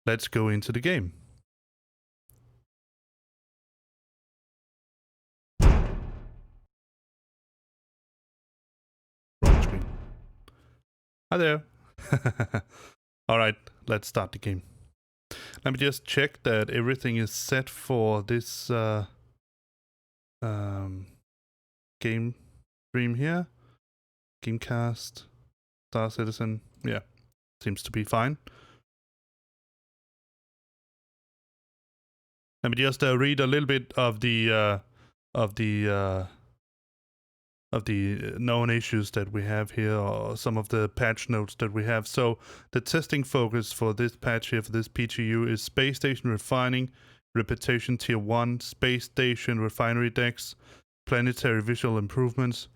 let's go into the game. Wrong screen. Hi there. Alright, let's start the game. Let me just check that everything is set for this game stream here. Gamecast, Star Citizen. Yeah, seems to be fine. Let me just read a little bit of the known issues that we have here, or some of the patch notes that we have. So the testing focus for this patch here, for this PTU, is Space Station Refining, Reputation Tier 1, Space Station Refinery Decks, Planetary Visual Improvements.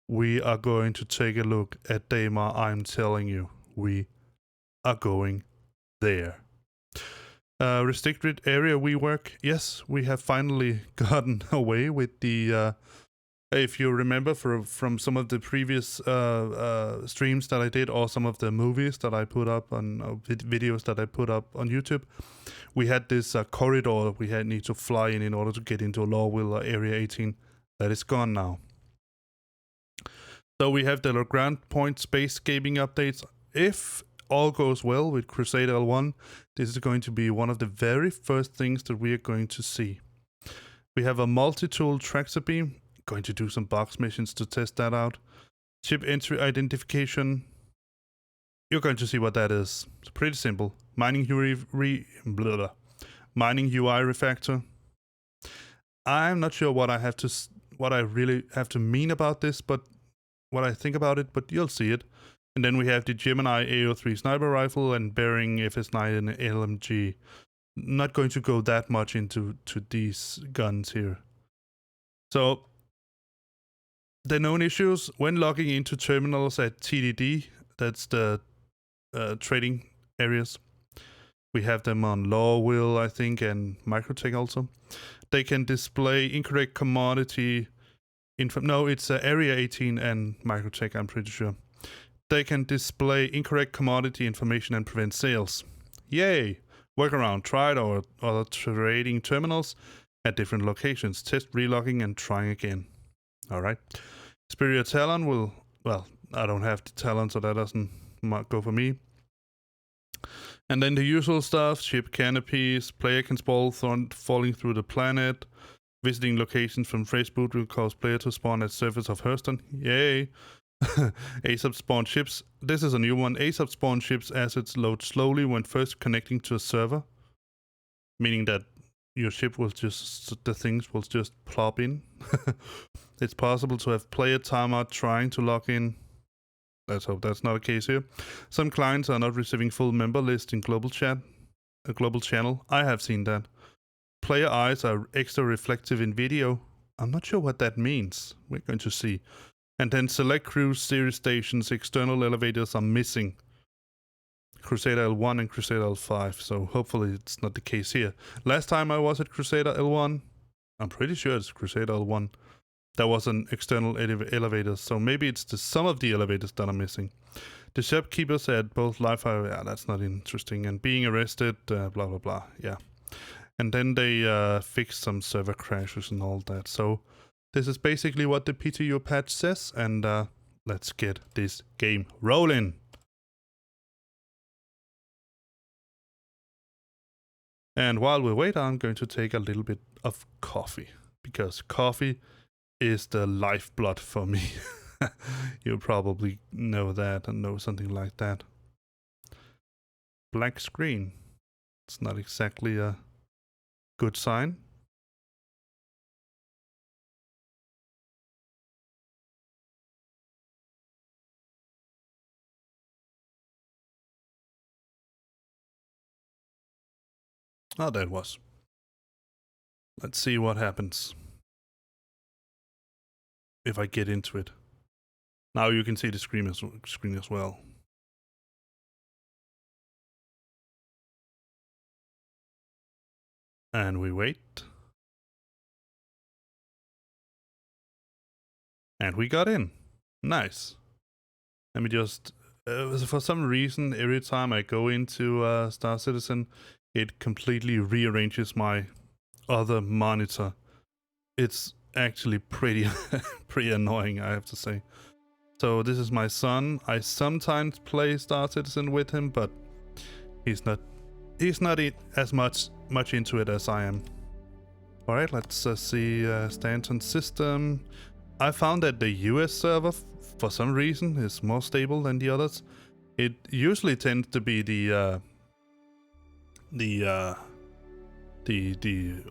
We are going to take a look at Daymar. I'm telling you, we are going there. Restricted area rework. Yes, we have finally gotten away with the... if you remember from some of the previous streams that I did, or some of the movies that I put up on videos that I put up on YouTube, we had this corridor that we need to fly in order to get into Lorville Area 18. That is gone now. So we have the ground point space gaming updates. If all goes well with Crusader L1, this is going to be one of the very first things that we are going to see. We have a multi-tool tractor beam. Going to do some box missions to test that out. Chip entry identification. You're going to see what that is. It's pretty simple. Mining UI refactor. I'm not sure what I really have to mean about this, but what I think about it, but you'll see it. And then we have the Gemini AO3 sniper rifle and Bearing FS9 and LMG. Not going to go that much into these guns here. So the known issues when logging into terminals at TDD, that's the trading areas. We have them on Lorville, I think, and Microtech also. They can display incorrect commodity info. No, it's Area 18 and Microtech, I'm pretty sure. They can display incorrect commodity information and prevent sales. Yay! Workaround. Try it or other trading terminals at different locations. Test relogging and trying again. Alright. Superior Talon will... Well, I don't have the Talon, so that doesn't go for me. And then the usual stuff. Ship canopies. Player can spawn falling through the planet. Visiting locations from Fresh Boot will cause player to spawn at surface of Hurston. Yay! ASAP spawn ships. This is a new one. ASAP spawn ships assets load slowly when first connecting to a server. Meaning that your ship will just... the things will just plop in. It's possible to have player timeout trying to log in. Let's hope that's not the case here. Some clients are not receiving full member list in global chat. A global channel. I have seen that. Player eyes are extra reflective in video. I'm not sure what that means. We're going to see. And then select cruise series stations, external elevators are missing. Crusader L1 and Crusader L5, so hopefully it's not the case here. Last time I was at Crusader L1, I'm pretty sure it's Crusader L1, there was an external elevator, so maybe it's some of the elevators that are missing. The shopkeepers at both live fire, yeah, that's not interesting, and being arrested, blah blah blah, yeah. And then they fixed some server crashes and all that, so this is basically what the PTU patch says, and let's get this game rolling. And while we wait, I'm going to take a little bit of coffee, because coffee is the lifeblood for me. You probably know that and know something like that. Black screen. It's not exactly a good sign. Oh, that was. Let's see what happens if I get into it. Now you can see the screen as well. And we wait. And we got in. Nice. Let me just... for some reason, every time I go into Star Citizen, it completely rearranges my other monitor. It's actually pretty pretty annoying, I have to say. So this is my son. I sometimes play Star Citizen with him, but he's not as much into it as I am. All right, let's see Stanton system. I found that the US server, for some reason, is more stable than the others. It usually tends to be the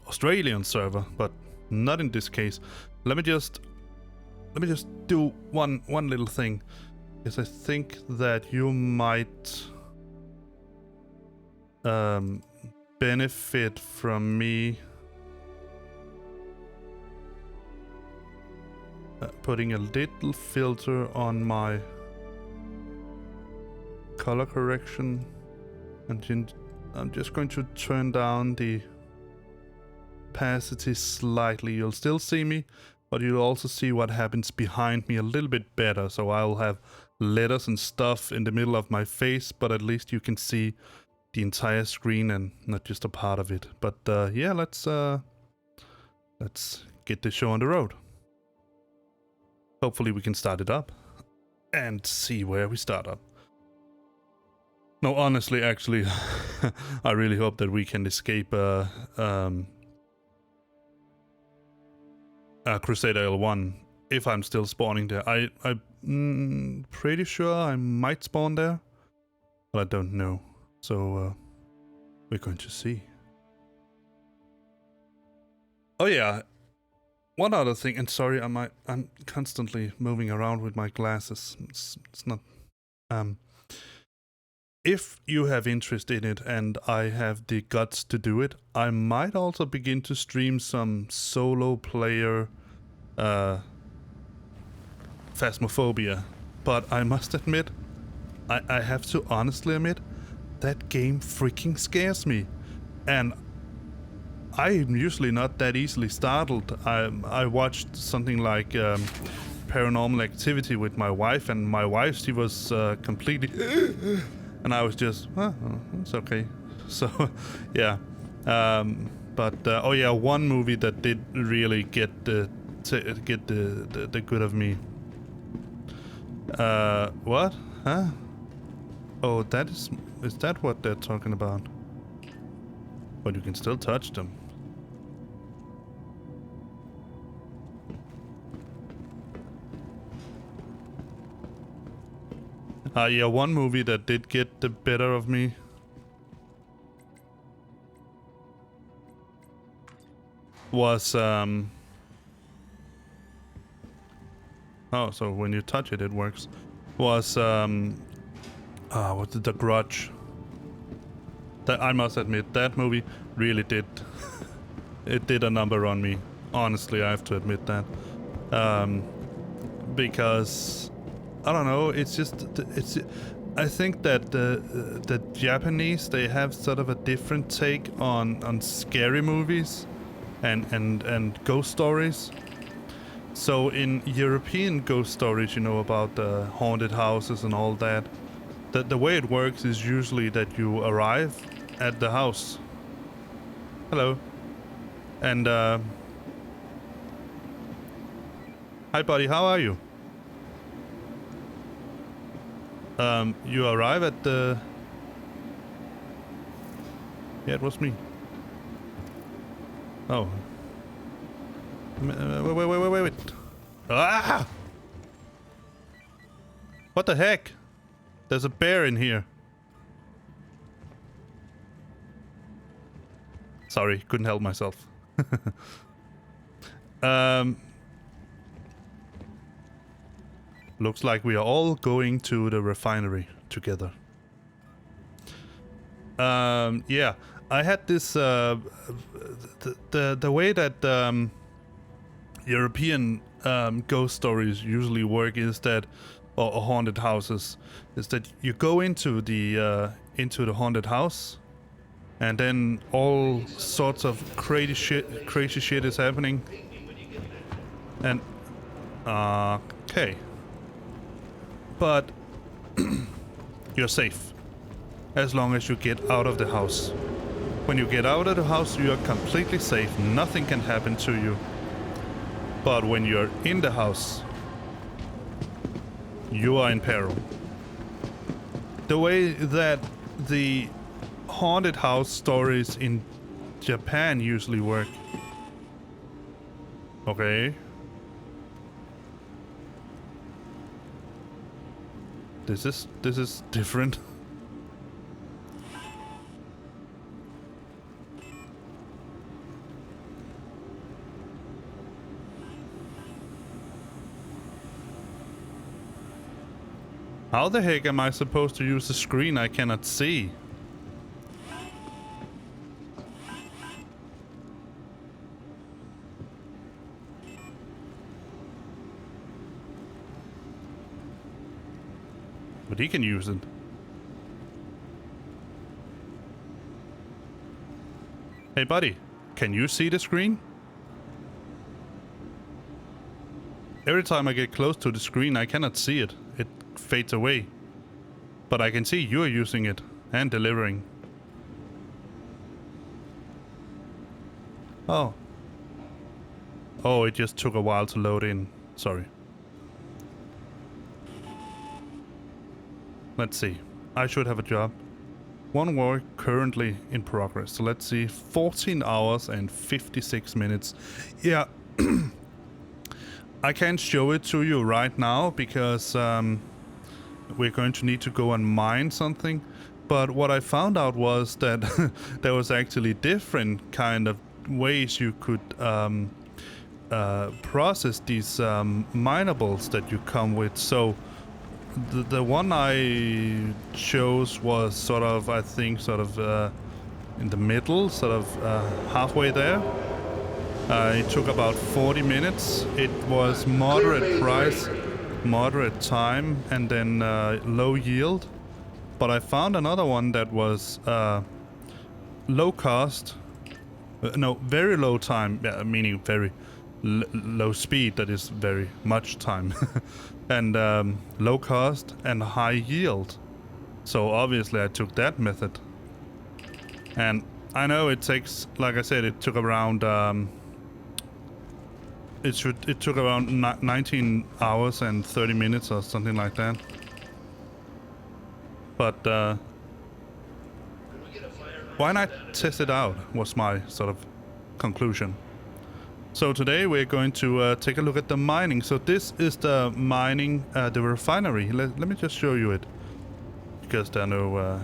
Australian server, but not in this case. Let me just do one little thing, because I think that you might benefit from me putting a little filter on my color correction, and I'm just going to turn down the opacity slightly. You'll still see me, but you'll also see what happens behind me a little bit better. So I'll have letters and stuff in the middle of my face, but at least you can see the entire screen and not just a part of it. But yeah, let's get the show on the road. Hopefully we can start it up and see where we start up. No, honestly, actually, I really hope that we can escape Crusader L1 if I'm still spawning there. I'm pretty sure I might spawn there, but I don't know. So we're going to see. Oh yeah, one other thing, and sorry, I'm constantly moving around with my glasses. It's not. If you have interest in it and I have the guts to do it, I might also begin to stream some solo player Phasmophobia. But I must admit, I have to honestly admit, that game freaking scares me. And I'm usually not that easily startled. I watched something like Paranormal Activity with my wife, and my wife, she was completely... and I was just, oh, it's okay. So, yeah. Oh yeah, one movie that did really get the good of me. What? Huh? Oh, is that what they're talking about? But you can still touch them. Yeah, one movie that did get the better of me was oh, so when you touch it, it works. Was what's it, The Grudge. That, I must admit, that movie really did it did a number on me. Honestly, I have to admit that. Because I don't know, it's just, I think that the Japanese, they have sort of a different take on scary movies and ghost stories. So in European ghost stories, you know, about the haunted houses and all that, the way it works is usually that you arrive at the house. Hello. And hi buddy, how are you? You arrive at the... Yeah, it was me. Oh. Wait. Ah! What the heck? There's a bear in here. Sorry, couldn't help myself. Looks like we are all going to the refinery together. Yeah, I had this the way that European ghost stories usually work is that, or haunted houses, is that you go into the haunted house, and then all sorts of crazy shit is happening. And okay. But you're safe as long as you get out of the house. When you get out of the house, you are completely safe. Nothing can happen to you. But when you're in the house, you are in peril. The way that the haunted house stories in Japan usually work. Okay. This is different. How the heck am I supposed to use the screen I cannot see? But he can use it. Hey buddy, can you see the screen? Every time I get close to the screen I cannot see it. It fades away. But I can see you're using it and delivering. Oh. Oh, it just took a while to load in. Sorry. Let's see. I should have a job. One work currently in progress. So let's see. 14 hours and 56 minutes. Yeah. I can't show it to you right now because we're going to need to go and mine something. But what I found out was that there was actually different kind of ways you could process these minables that you come with. So the one I chose was sort of, I think, sort of in the middle, sort of halfway there. It took about 40 minutes. It was moderate price, moderate time, and then low yield. But I found another one that was low cost, no, very low time, meaning very low speed, that is very much time, and low cost and high yield. So obviously I took that method. And I know it takes, like I said, it took around it took around 19 hours and 30 minutes or something like that. But why not test it out, was my sort of conclusion. So today we're going to take a look at the mining. So this is the mining, the refinery. Let me just show you it, because there are no...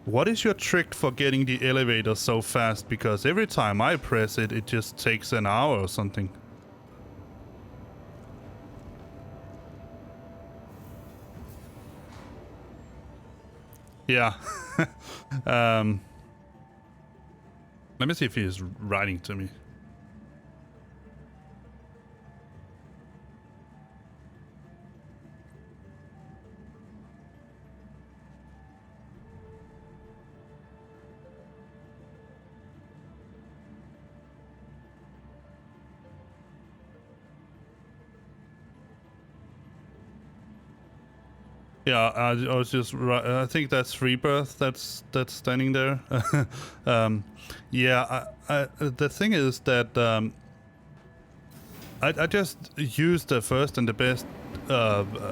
What is your trick for getting the elevator so fast? Because every time I press it, it just takes an hour or something. Yeah. Let me see if he is writing to me. Yeah, I was just right. I think that's Rebirth. That's standing there. Yeah, the thing is that I just used the first and the best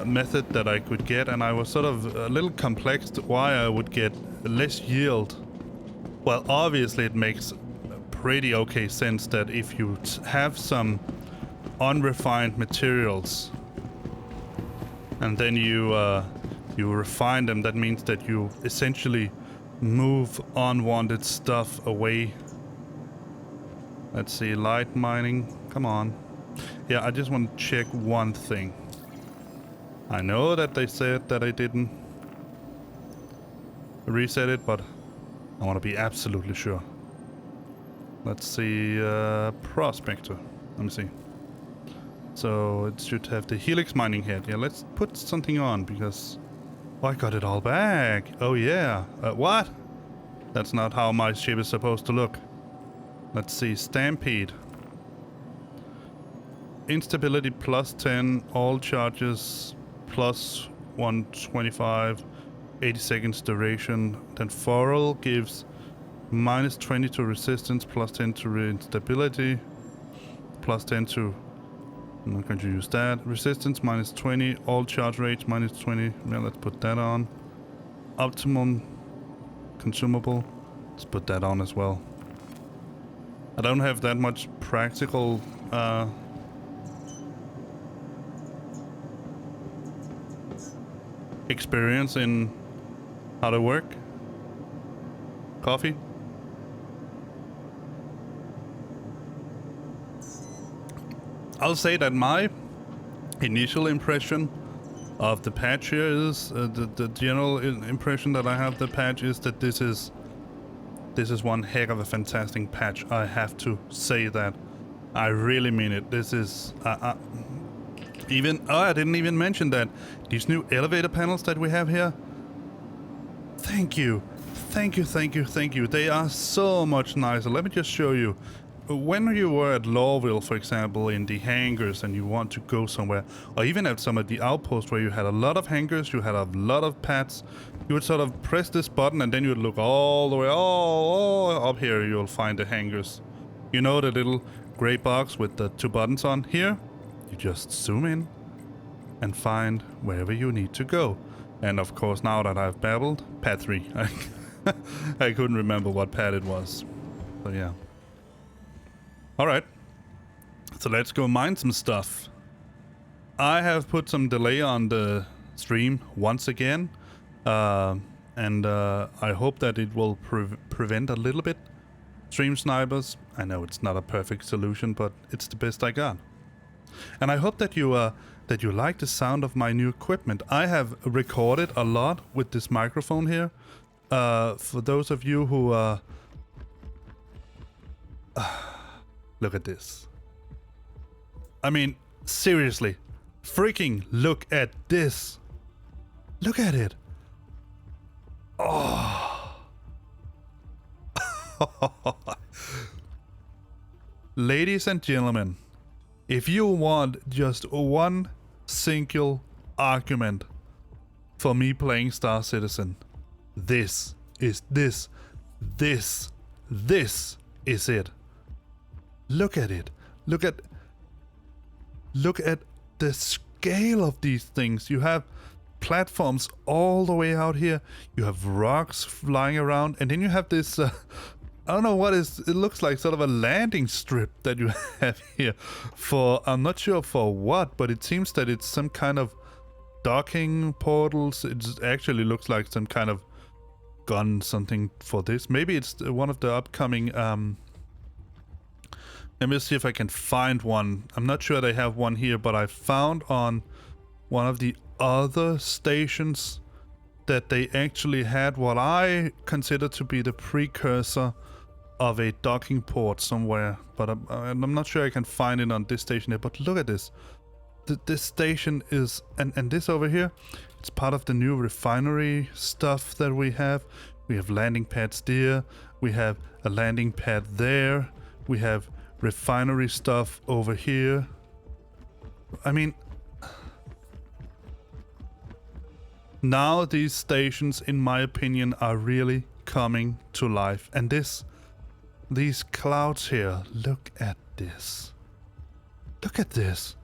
method that I could get, and I was sort of a little complexed why I would get less yield. Well, obviously it makes pretty okay sense that if you have some unrefined materials and then you refine them, that means that you essentially move unwanted stuff away. Let's see, light mining, come on. Yeah, I just want to check one thing. I know that they said that I didn't reset it, but I want to be absolutely sure. Let's see, Prospector. Let me see. So it should have the Helix mining head. Yeah, let's put something on because... Oh, I got it all back. Oh yeah. What? That's not how my ship is supposed to look. Let's see, Stampede. Instability plus 10, all charges plus 125, 80 seconds duration. Then Foral gives minus 20 to resistance, plus 10 to instability, plus 10 to... I'm not going to use that. Resistance minus 20, all charge rates minus 20. Yeah, let's put that on. Optimum consumable. Let's put that on as well. I don't have that much practical experience in how to work. Coffee. I'll say that my initial impression of the patch here is the general impression that I have the patch is that this is one heck of a fantastic patch. I have to say that. I really mean it. This is I didn't even mention that these new elevator panels that we have here. Thank you. Thank you, thank you, thank you. They are so much nicer. Let me just show you. When you were at Lawville, for example, in the hangars and you want to go somewhere, or even at some of the outposts where you had a lot of hangars, you had a lot of pads, you would sort of press this button and then you would look all the way, oh, up here you'll find the hangars. You know, the little gray box with the 2 buttons on? Here, you just zoom in and find wherever you need to go. And of course, now that I've babbled, pad 3. I couldn't remember what pad it was. So yeah. Alright, so let's go mine some stuff. I have put some delay on the stream once again, and I hope that it will prevent a little bit stream snipers. I know it's not a perfect solution, but it's the best I got. And I hope that you like the sound of my new equipment. I have recorded a lot with this microphone here. For those of you who look at this. I mean, seriously. Freaking look at this. Look at it. Oh. Ladies and gentlemen, if you want just one single argument for me playing Star Citizen, this is it. Look at it. Look at the scale of these things. You have platforms all the way out here. You have rocks flying around, and then you have this I don't know what it looks like, sort of a landing strip that you have here for, I'm not sure for what, but it seems that it's some kind of docking portals. It actually looks like some kind of gun, something for this. Maybe it's one of the upcoming let me see if I can find one. I'm not sure they have one here, but I found on one of the other stations that they actually had what I consider to be the precursor of a docking port somewhere. But I'm not sure I can find it on this station here. But look at this. This station is... And this over here, it's part of the new refinery stuff that we have. We have landing pads there. We have a landing pad there. We have refinery stuff over here. I mean, now these stations, in my opinion, are really coming to life. And these clouds here, look at this. Look at this.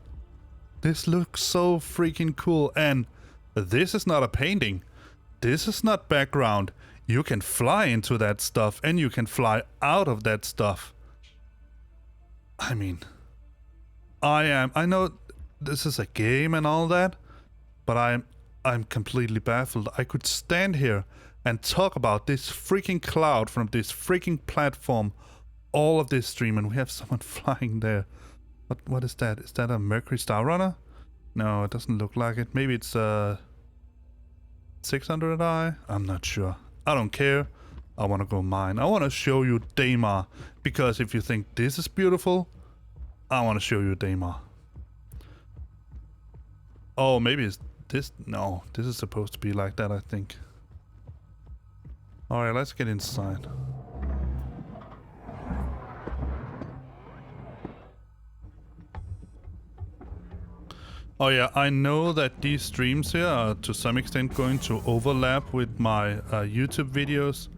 This looks so freaking cool. And this is not a painting. This is not background. You can fly into that stuff and you can fly out of that stuff. I mean, I know this is a game and all that, but I'm completely baffled. I could stand here and talk about this freaking cloud from this freaking platform all of this stream, and we have someone flying there. What is that? Is that a Mercury Star Runner? No, it doesn't look like it. Maybe it's 600i? I'm not sure. I don't care. I want to go mine. I want to show you Daymar, because if you think this is beautiful, I want to show you Daymar. Oh, maybe it's this? No, this is supposed to be like that, I think. Alright, let's get inside. Oh yeah, I know that these streams here are to some extent going to overlap with my YouTube videos.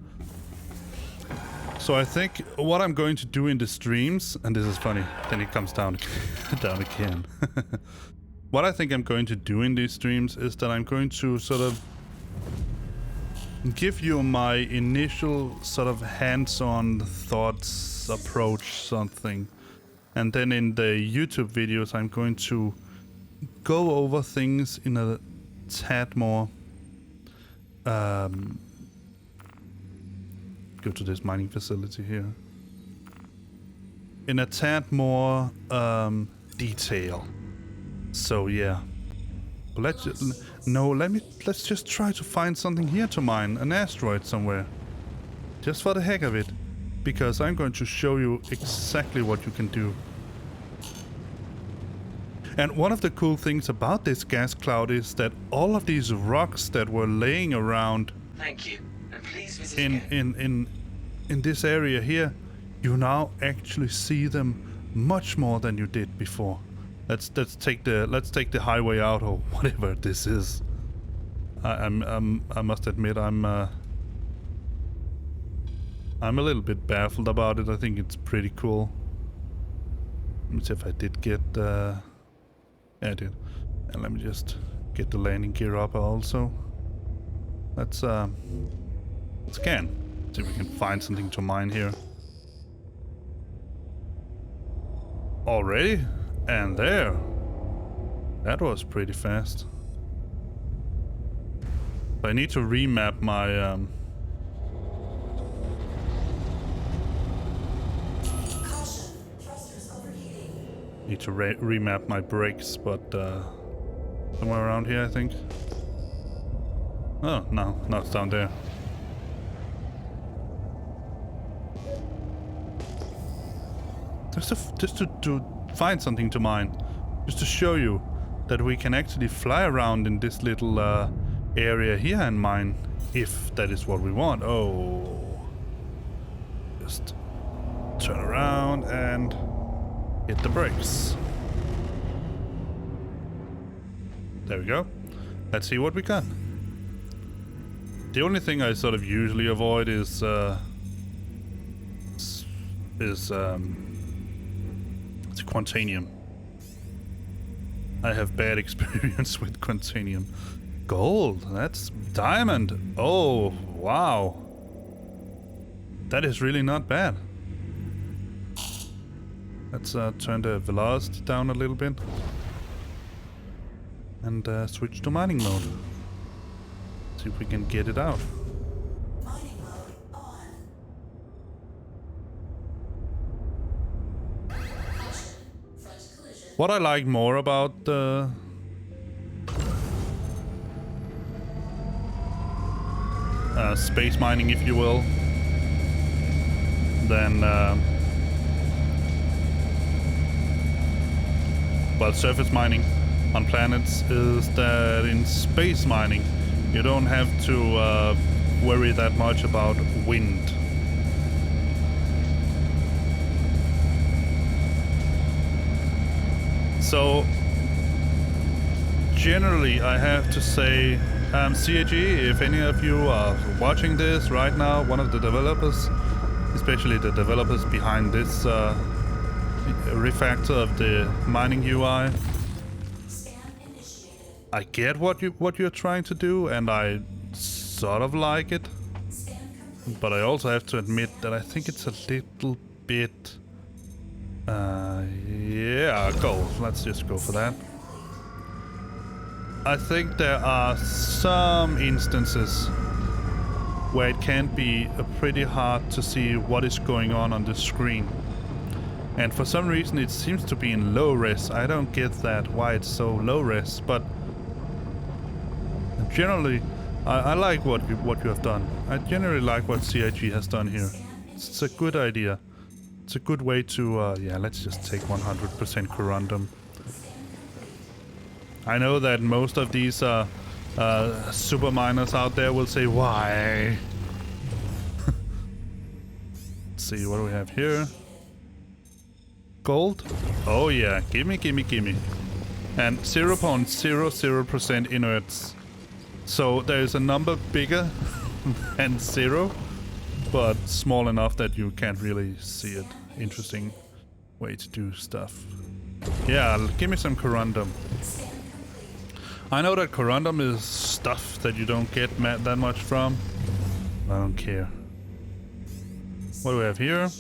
So I think what I'm going to do in the streams, and this is funny, then it comes down, down again. What I think I'm going to do in these streams is that I'm going to sort of give you my initial sort of hands-on thoughts, approach, something. And then in the YouTube videos, I'm going to go over things in a tad more... go to this mining facility here. In a tad more detail. So yeah. Let's just try to find something here to mine, an asteroid somewhere. Just for the heck of it. Because I'm going to show you exactly what you can do. And one of the cool things about this gas cloud is that all of these rocks that were laying around Thank you. And please visit in this area here, you now actually see them much more than you did before. Let's take the highway out, or whatever this is. I must admit I'm a little bit baffled about it. I think it's pretty cool. Let me see if I did get yeah, I did. And let me just get the landing gear up also. Let's scan. See if we can find something to mine here. Already? And there. That was pretty fast. I need to remap my need to remap my brakes, but somewhere around here, I think. Oh, no, it's down there. Just to find something to mine, just to show you that we can actually fly around in this little area here and mine, if that is what we want. Oh, just turn around and hit the brakes. There we go. Let's see what we got. The only thing I sort of usually avoid is Quantanium. I have bad experience with Quantanium. Gold, that's diamond. Oh, wow. That is really not bad. Let's turn the velocity down a little bit. And switch to mining mode. See if we can get it out. What I like more about the space mining, if you will, than well, surface mining on planets, is that in space mining you don't have to worry that much about wind. So, generally, I have to say, CAG, if any of you are watching this right now, one of the developers, especially the developers behind this refactor of the mining UI, I get what you're trying to do, and I sort of like it, but I also have to admit that I think it's a little bit. Yeah, gold. Let's just go for that. I think there are some instances where it can be pretty hard to see what is going on the screen. And for some reason it seems to be in low res. I don't get that, why it's so low res, but generally I like what you have done. I generally like what CIG has done here. It's a good idea. It's a good way to, yeah, let's just take 100% corundum. I know that most of these super miners out there will say, why? Let's see, what do we have here? Gold? Oh yeah, gimme. and 0.00% inerts. So there is a number bigger than 0, but small enough that you can't really see it. Interesting way to do stuff. Yeah, give me some corundum. I know that corundum is stuff that you don't get that much from. I don't care. What do we have here?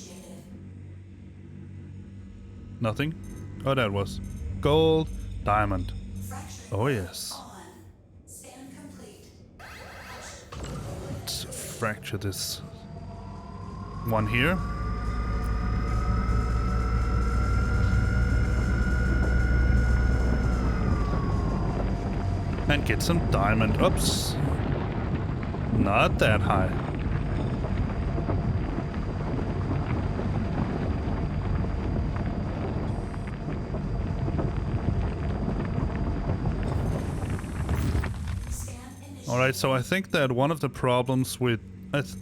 Nothing. Oh, that was gold, diamond. Oh yes. Let's fracture this one here. And get some diamond. Oops. Not that high. Alright, so I think that one of the problems with...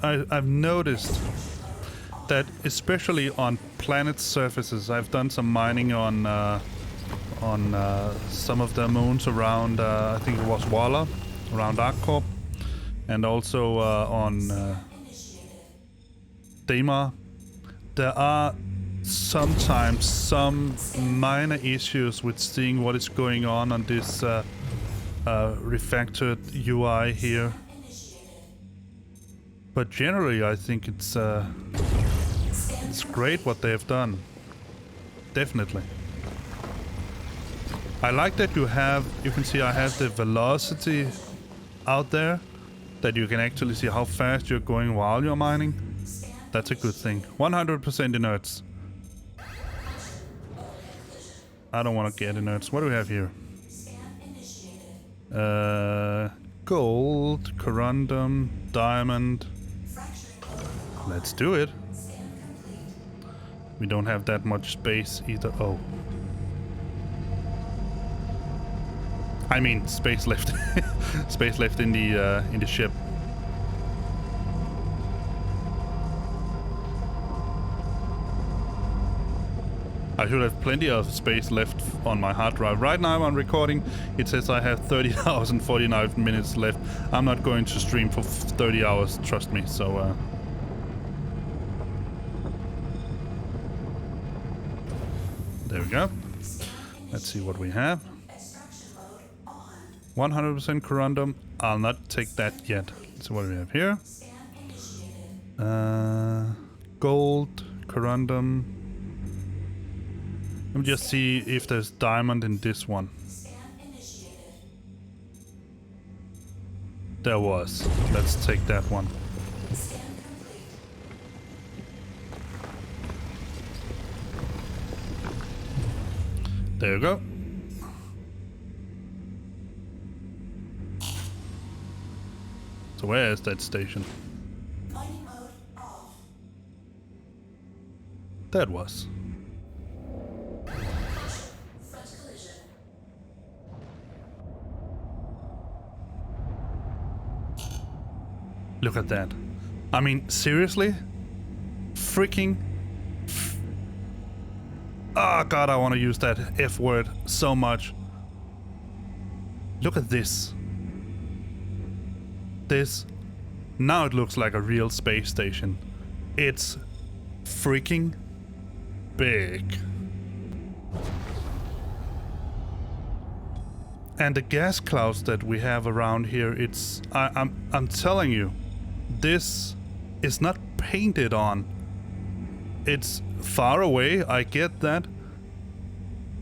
I've noticed that especially on planet surfaces, I've done some mining on some of the moons around, I think it was Walla, around ArcCorp, and also on Daymar. There are sometimes some minor issues with seeing what is going on this refactored UI here. But generally I think it's great what they have done. Definitely. I like that you can see I have the velocity out there, that you can actually see how fast you're going while you're mining. That's a good thing. 100% inerts. I don't want to get inerts. What do we have here? Gold, corundum, diamond. Let's do it. We don't have that much space either. Oh. I mean, space left. Space left in the ship. I should have plenty of space left on my hard drive. Right now I'm recording. It says I have 30 hours and 49 minutes left. I'm not going to stream for 30 hours, trust me. So, there we go. Let's see what we have. 100% corundum. I'll not take that yet. So what do we have here? Gold, corundum. Let me just see if there's diamond in this one. There was. Let's take that one. There you go. So where is that station? That was. Look at that. I mean, seriously? Freaking... Oh god, I want to use that F word so much. Look at this. This. Now it looks like a real space station. It's freaking big. And the gas clouds that we have around here, it's... I'm telling you, this is not painted on. It's far away, I get that.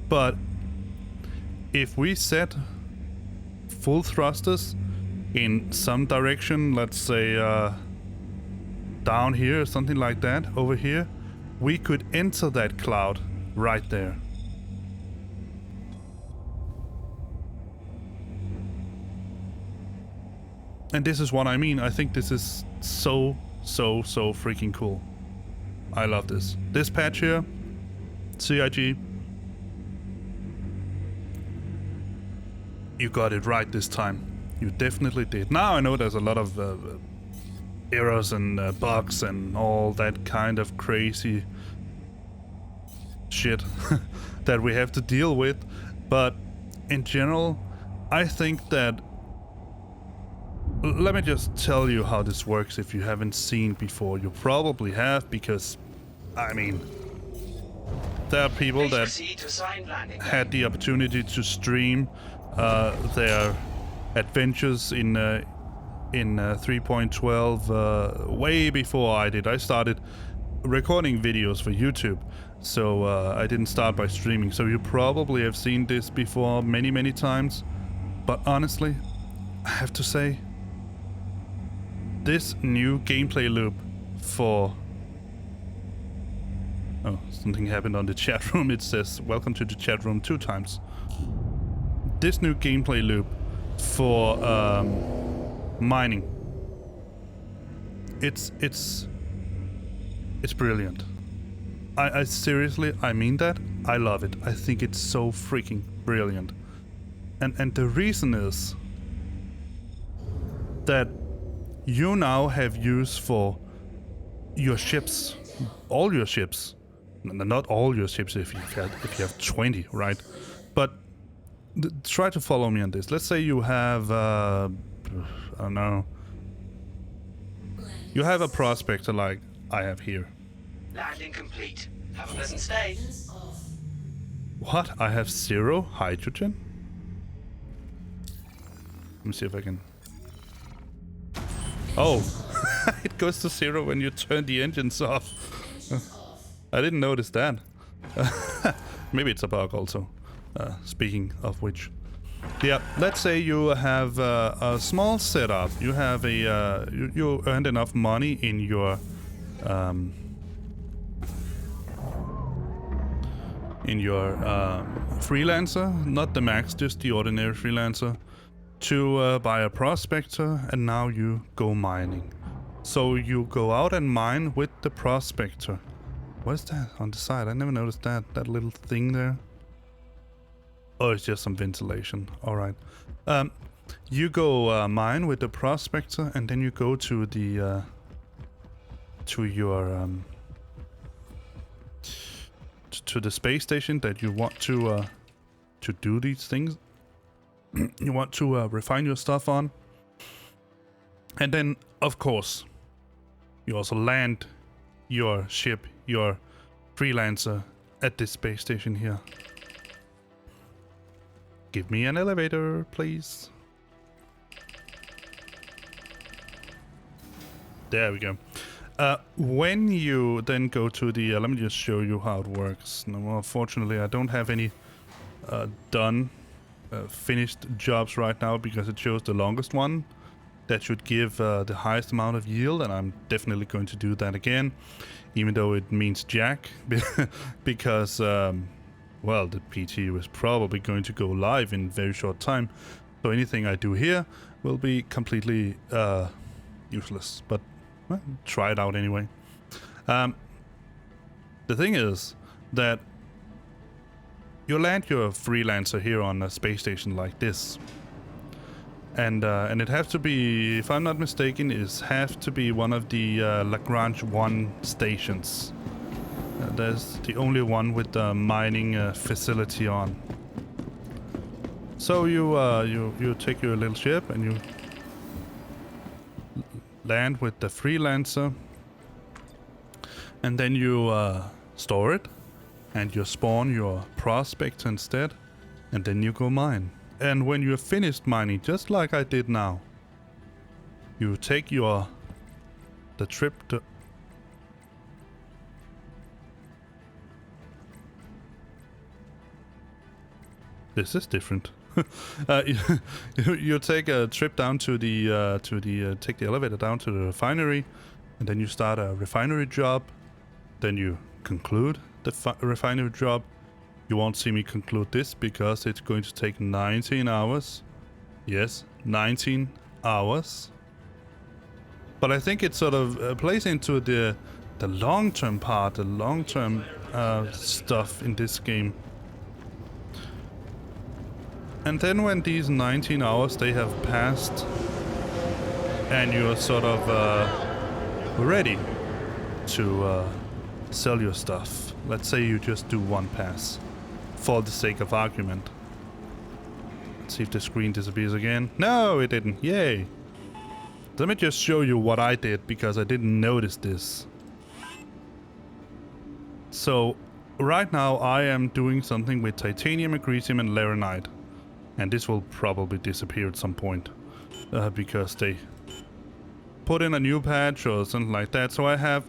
But if we set full thrusters in some direction, let's say down here, something like that, over here, we could enter that cloud right there. And this is what I mean. I think this is so freaking cool. I love this. This patch here, CIG, you got it right this time. You definitely did. Now I know there's a lot of errors and bugs and all that kind of crazy shit that we have to deal with, but in general, I think that... Let me just tell you how this works if you haven't seen before. You probably have, because, I mean, there are people Please that proceed to assigned landing. had the opportunity to stream their adventures in 3.12 way before I did. I started recording videos for YouTube, so I didn't start by streaming. So you probably have seen this before many times. But honestly, I have to say, this new gameplay loop for... Oh, something happened on the chat room. It says, welcome to the chat room 2 times. This new gameplay loop for mining. It's brilliant. I seriously, I mean that. I love it. I think it's so freaking brilliant. And the reason is that you now have use for your ships, all your ships. Not all your ships if you have 20, right? But try to follow me on this. Let's say you have I don't know. You have a prospector like I have here. Landing complete. Have a pleasant stay. What? I have 0 hydrogen? Let me see if I can... Oh! It goes to 0 when you turn the engines off. I didn't notice that. Maybe it's a bug also. Speaking of which. Yeah, let's say you have a small setup. You have a... you earned enough money in your... freelancer, not the max, just the ordinary freelancer, to buy a prospector, and now you go mining. So you go out and mine with the prospector. What is that on the side? I never noticed that little thing there. Oh, it's just some ventilation. All right. You go mine with the prospector, and then you go to the to your to the space station that you want to do these things. You want to refine your stuff on, and then of course you also land your ship, your freelancer, at this space station here. Give me an elevator, please. There we go. When you then go to the... let me just show you how it works. Now, unfortunately, I don't have any finished jobs right now because it shows the longest one. That should give the highest amount of yield, and I'm definitely going to do that again. Even though it means jack. Because, well, the PT was probably going to go live in very short time. So anything I do here will be completely useless. But... well, try it out anyway. The thing is that you land your freelancer here on a space station like this, and it has to be, if I'm not mistaken, has to be one of the Lagrange 1 stations. There's the only one with the mining facility on. So you take your little ship and you land with the freelancer, and then you store it, and you spawn your prospector instead, and then you go mine. And when you're finished mining, just like I did now, you take the trip to... This is different. You take a trip down to the take the elevator down to the refinery, and then you start a refinery job. Then you conclude the refinery job. You won't see me conclude this because it's going to take 19 hours. Yes, 19 hours. But I think it sort of plays into the long-term part, the long-term stuff in this game. And then when these 19 hours they have passed, and you're sort of ready to sell your stuff. Let's say you just do one pass, for the sake of argument. See if the screen disappears again. No, it didn't. Yay. Let me just show you what I did, because I didn't notice this. So, right now I am doing something with titanium, magnesium, and laranite. And this will probably disappear at some point. Because they put in a new patch or something like that. So I have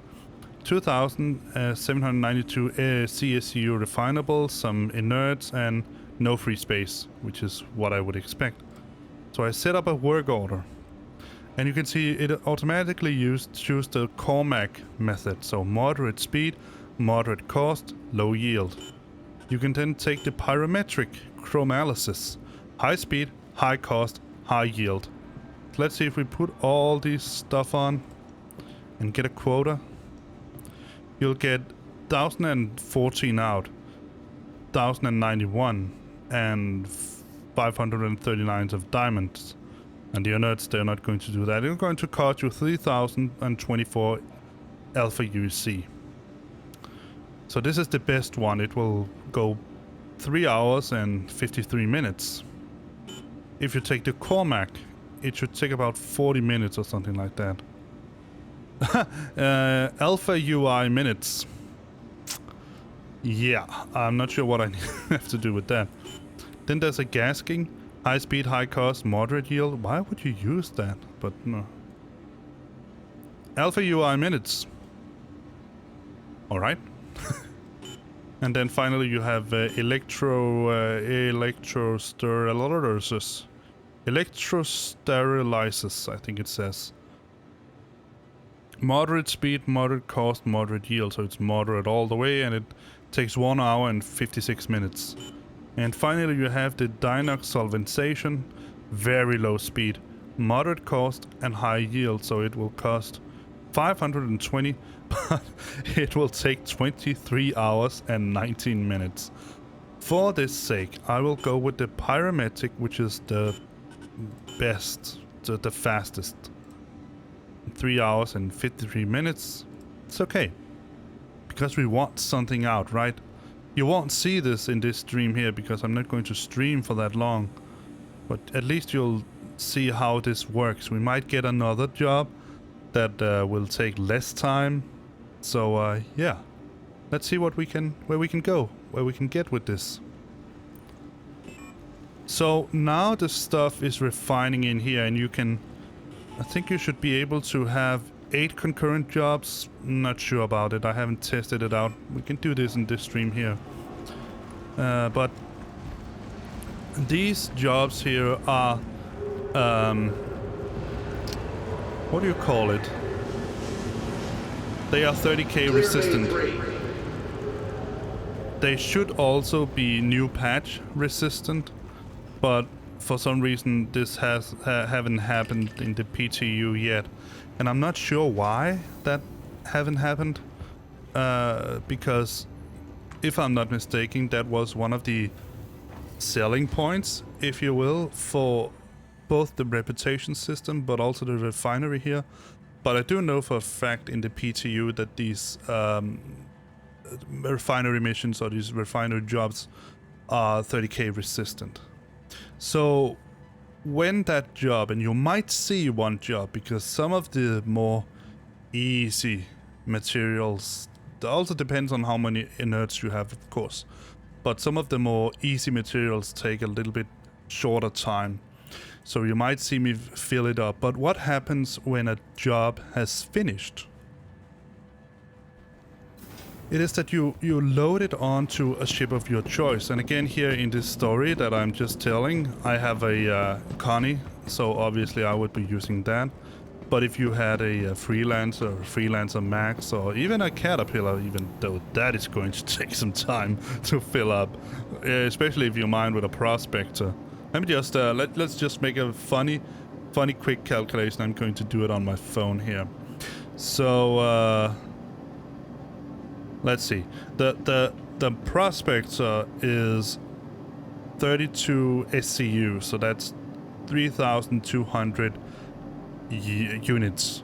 2,792 CSU refinables, some inerts, and no free space, which is what I would expect. So I set up a work order. And you can see it automatically choose the Cormac method. So moderate speed, moderate cost, low yield. You can then take the pyrometric chromalysis. High speed, high cost, high yield. Let's see if we put all these stuff on and get a quota. You'll get 1,014 out, 1,091, and 539 of diamonds. And the inerts, they're not going to do that. They're going to cost you 3,024 alpha UC. So this is the best one. It will go 3 hours and 53 minutes. If you take the Cormac, it should take about 40 minutes or something like that. Alpha UI minutes. Yeah, I'm not sure what I have to do with that. Then there's a gasking. High speed, high cost, moderate yield. Why would you use that? But no. Alpha UI minutes. Alright. And then finally you have electrosterolysis, I think it says. Moderate speed, moderate cost, moderate yield. So it's moderate all the way, and it takes 1 hour and 56 minutes. And finally you have the Dinox solventization, very low speed, moderate cost, and high yield. So it will cost 520, but it will take 23 hours and 19 minutes. For this sake, I will go with the pyrometric, which is the best, the fastest. 3 hours and 53 minutes. It's okay, because we want something out, right? You won't see this in this stream here, because I'm not going to stream for that long. But at least you'll see how this works. We might get another job that will take less time. So yeah, let's see where we can go, where we can get with this. So now the stuff is refining in here, and you can, I think you should be able to have 8 concurrent jobs. Not sure about it. I haven't tested it out. We can do this in this stream here. But these jobs here are, what do you call it? They are 30k resistant. They should also be new patch resistant, but for some reason this haven't happened in the PTU yet, and I'm not sure why that haven't happened. Because if I'm not mistaken, that was one of the selling points, if you will, for both the reputation system but also the refinery here. But I do know for a fact in the PTU that these refinery missions or these refinery jobs are 30k resistant. So when that job, and you might see one job, because some of the more easy materials, it also depends on how many inerts you have, of course, but some of the more easy materials take a little bit shorter time. So you might see me fill it up. But what happens when a job has finished? It is that you load it onto a ship of your choice. And again, here in this story that I'm just telling, I have a Connie, so obviously I would be using that. But if you had a Freelancer Max, or even a Caterpillar, even though that is going to take some time to fill up, especially if you mine with a Prospector. Let me just, let's just make a funny quick calculation. I'm going to do it on my phone here. So, let's see. The Prospector is 32 SCU, so that's 3,200 units.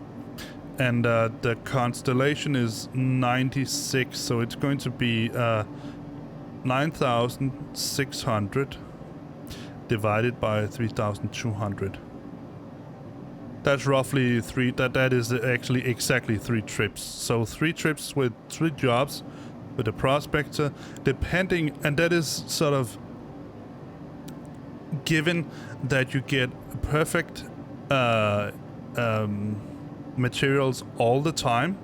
And the Constellation is 96, so it's going to be 9,600. divided by 3,200. That's roughly three. That is actually exactly 3 trips. So 3 trips with 3 jobs with a prospector, depending, and that is sort of given that you get perfect materials all the time,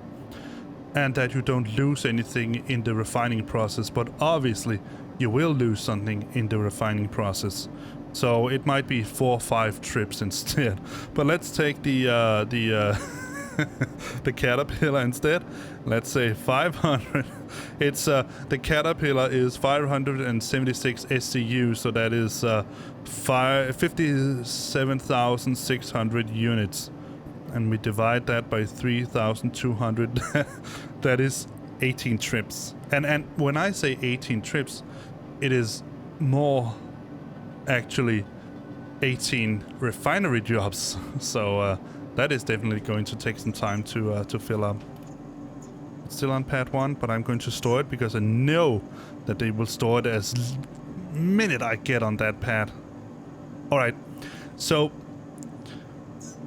and that you don't lose anything in the refining process. But obviously, you will lose something in the refining process. So it might be 4 or 5 trips instead. But let's take the the caterpillar instead. Let's say 500. It's the caterpillar is 576 SCU, so that is 57,600 units, and we divide that by 3,200. That is 18 trips. And when I say 18 trips, it is more actually 18 refinery jobs. So that is definitely going to take some time to fill up. It's still on pad 1, but I'm going to store it because I know that they will store it as minute I get on that pad. Alright, so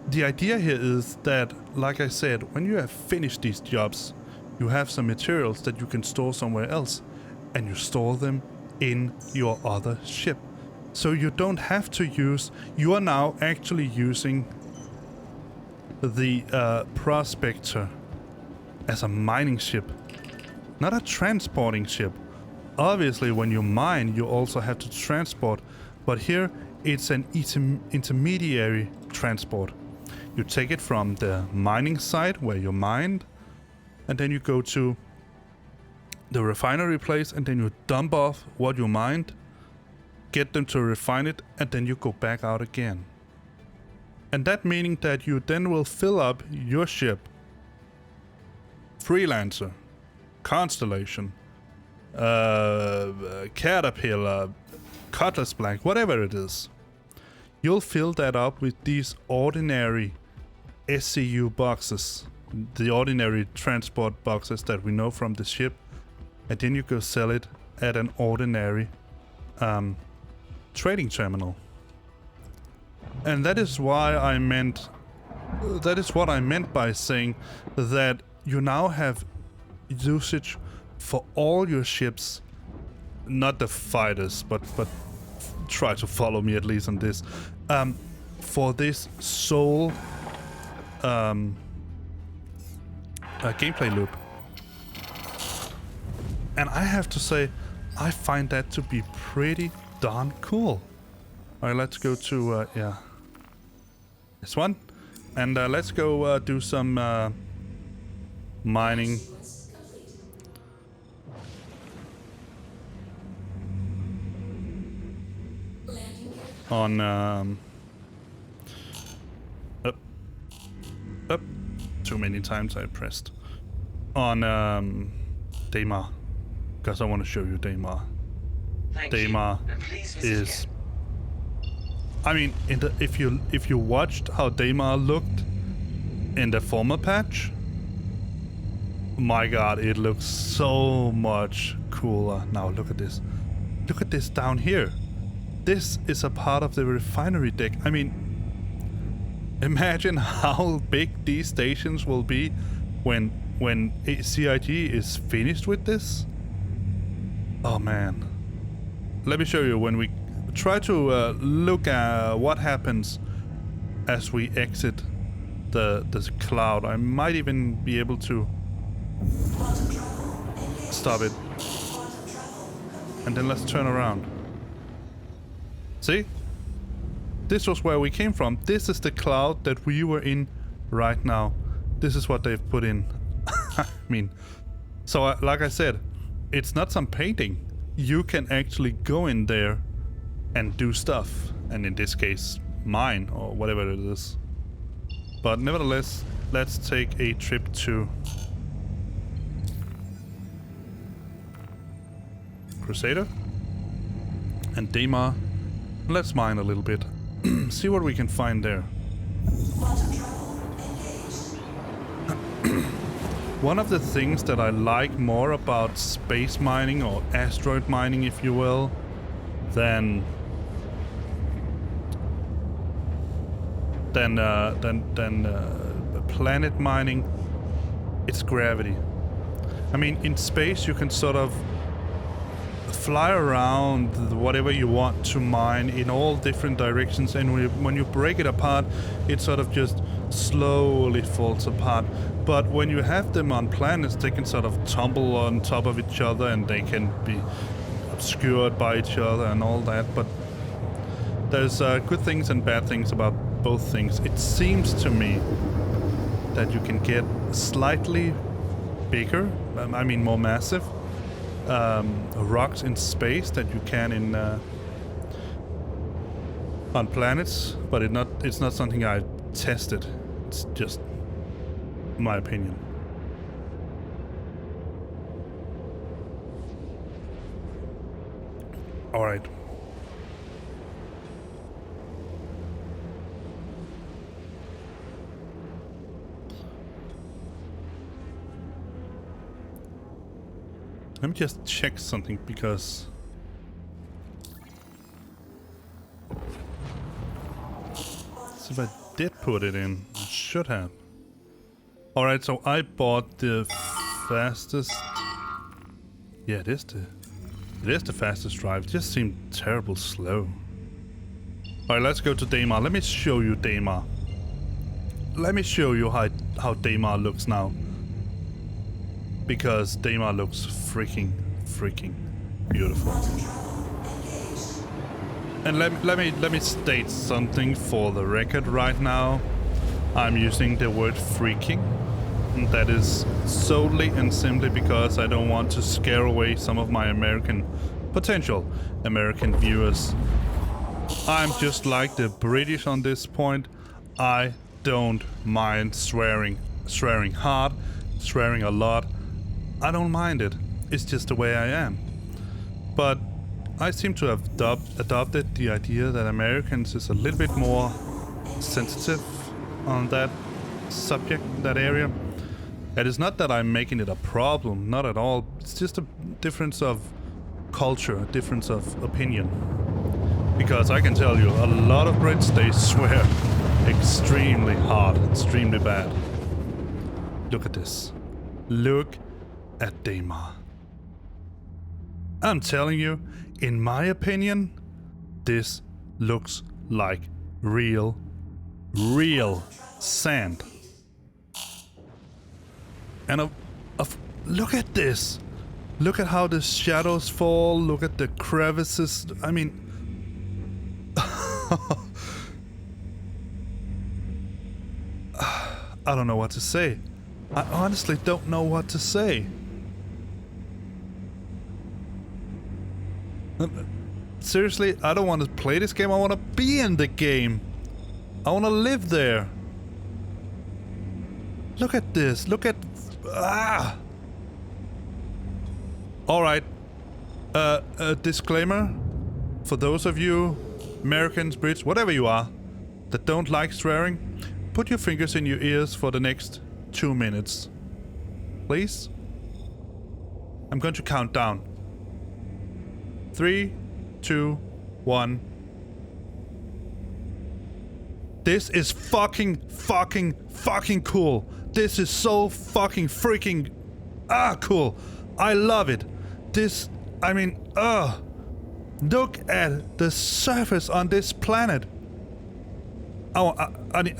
the idea here is that, like I said, when you have finished these jobs, you have some materials that you can store somewhere else, and you store them in your other ship. So you don't have to use... You are now actually using the prospector as a mining ship, not a transporting ship. Obviously, when you mine, you also have to transport, but here it's an intermediary transport. You take it from the mining site where you mined, and then you go to the refinery place, and then you dump off what you mined, get them to refine it, and then you go back out again. And that meaning that you then will fill up your ship, Freelancer, Constellation, Caterpillar, Cutlass Black, whatever it is. You'll fill that up with these ordinary SCU boxes, the ordinary transport boxes that we know from the ship, and then you go sell it at an ordinary trading terminal. And that is why I meant, that is what I meant by saying that you now have usage for all your ships, not the fighters, but try to follow me at least on this, for this sole gameplay loop. And I have to say, I find that to be pretty darn cool. Alright, let's go to, yeah, this one. And let's go do some mining. On, up. Too many times I pressed. On, Daymar. Because I want to show you Daymar. Daymar is... I mean, if you watched how Daymar looked in the former patch, my god, it looks so much cooler. Now look at this. Look at this down here. This is a part of the refinery deck. I mean, imagine how big these stations will be when CIG is finished with this. Oh man. Let me show you when we try to look at what happens as we exit the cloud. I might even be able to stop it. And then let's turn around. See? This was where we came from. This is the cloud that we were in right now. This is what they've put in. I mean, so like I said, it's not some painting. You can actually go in there and do stuff. And in this case, mine or whatever it is. But nevertheless, let's take a trip to Crusader and Daymar. Let's mine a little bit. See what we can find there. One of the things that I like more about space mining, or asteroid mining if you will, than than planet mining. It's gravity. I mean, in space you can sort of fly around whatever you want to mine in all different directions, and when you break it apart, it sort of just slowly falls apart. But when you have them on planets, they can sort of tumble on top of each other, and they can be obscured by each other and all that. But there's good things and bad things about both things. It seems to me that you can get slightly bigger, I mean more massive, rocks in space that you can in on planets, but it's not something I tested. It's just my opinion. All right. Let me just check something, because see if I did put it in. I should have. Alright, so I bought the fastest. Yeah, it is the fastest drive. It just seemed terrible slow. Alright, let's go to Daymar. Let me show you Daymar. Let me show you how Daymar looks now. Because Daymar looks freaking beautiful. And let me state something for the record right now. I'm using the word freaking. And that is solely and simply because I don't want to scare away some of my potential American viewers. I'm just like the British on this point. I don't mind swearing hard, swearing a lot. I don't mind it. It's just the way I am. But I seem to have adopted the idea that Americans is a little bit more sensitive on that subject, that area. It is not that I'm making it a problem, not at all. It's just a difference of culture, a difference of opinion. Because I can tell you, a lot of Brits, they swear extremely hard, extremely bad. Look at this. Look at Daymar. I'm telling you, in my opinion, this looks like real sand. And look at this. Look at how the shadows fall. Look at the crevices. I mean, I don't know what to say. I honestly don't know what to say. Seriously, I don't want to play this game. I want to be in the game. I want to live there. Look at this. Look at... Alright. A disclaimer. For those of you, Americans, Brits, whatever you are, that don't like swearing, put your fingers in your ears for the next 2 minutes. Please? I'm going to count down. 3, 2, 1. This is fucking cool. This is so fucking freaking cool. I love it. This, I mean, look at the surface on this planet. Oh,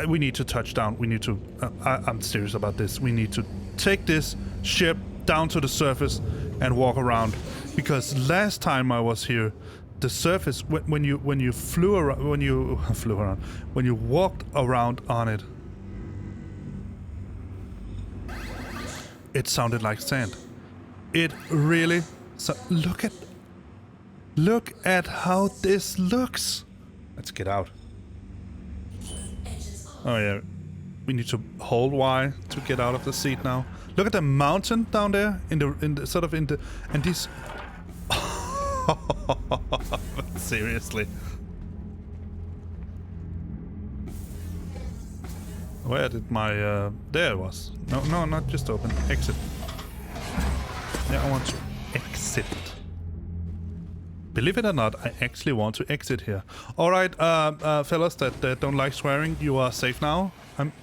we need to touch down. We need to, I'm serious about this. We need to take this ship down to the surface and walk around. Because last time I was here, the surface, when you flew around, when you walked around on it, it sounded like sand. It really, look at how this looks. Let's get out. Oh yeah, we need to hold Y to get out of the seat now. Look at the mountain down there in the and these. Seriously. Where did my there it was. No, not just open. Exit. Yeah, I want to exit. Believe it or not, I actually want to exit here. Alright, fellas that don't like swearing, you are safe now. I mean,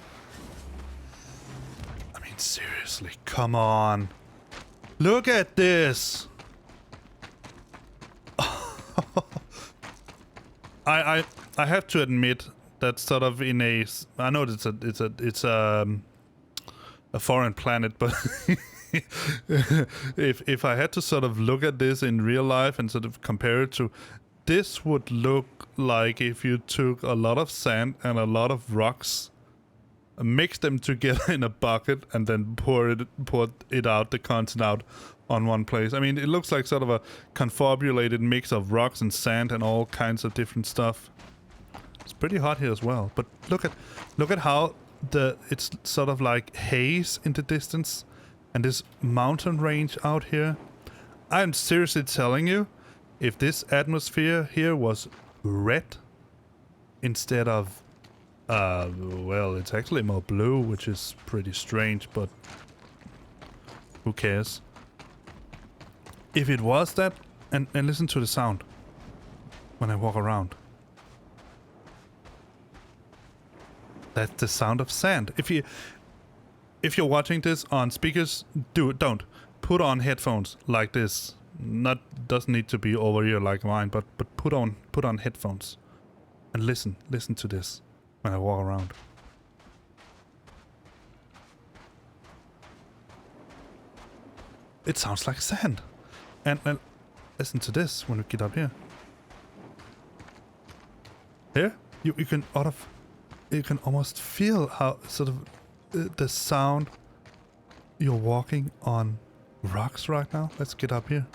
seriously, come on. Look at this! I have to admit that sort of in a... I know it's a foreign planet, but... if I had to sort of look at this in real life and sort of compare it to, this would look like if you took a lot of sand and a lot of rocks, mix them together in a bucket, and then pour it out, the content out on one place. I mean, it looks like sort of a confabulated mix of rocks and sand and all kinds of different stuff. It's pretty hot here as well, but look at how it's sort of like haze in the distance. And this mountain range out here, I'm seriously telling you, if this atmosphere here was red instead of, well, it's actually more blue, which is pretty strange, but who cares? If it was that, and listen to the sound when I walk around. That's the sound of sand. If you're watching this on speakers, don't put on headphones like this. Doesn't need to be over ear like mine, but put on headphones and listen to this when I walk around. It sounds like sand, and listen to this when we get up here. Here you can almost feel how sort of. The sound. You're walking on rocks right now. Let's get up here.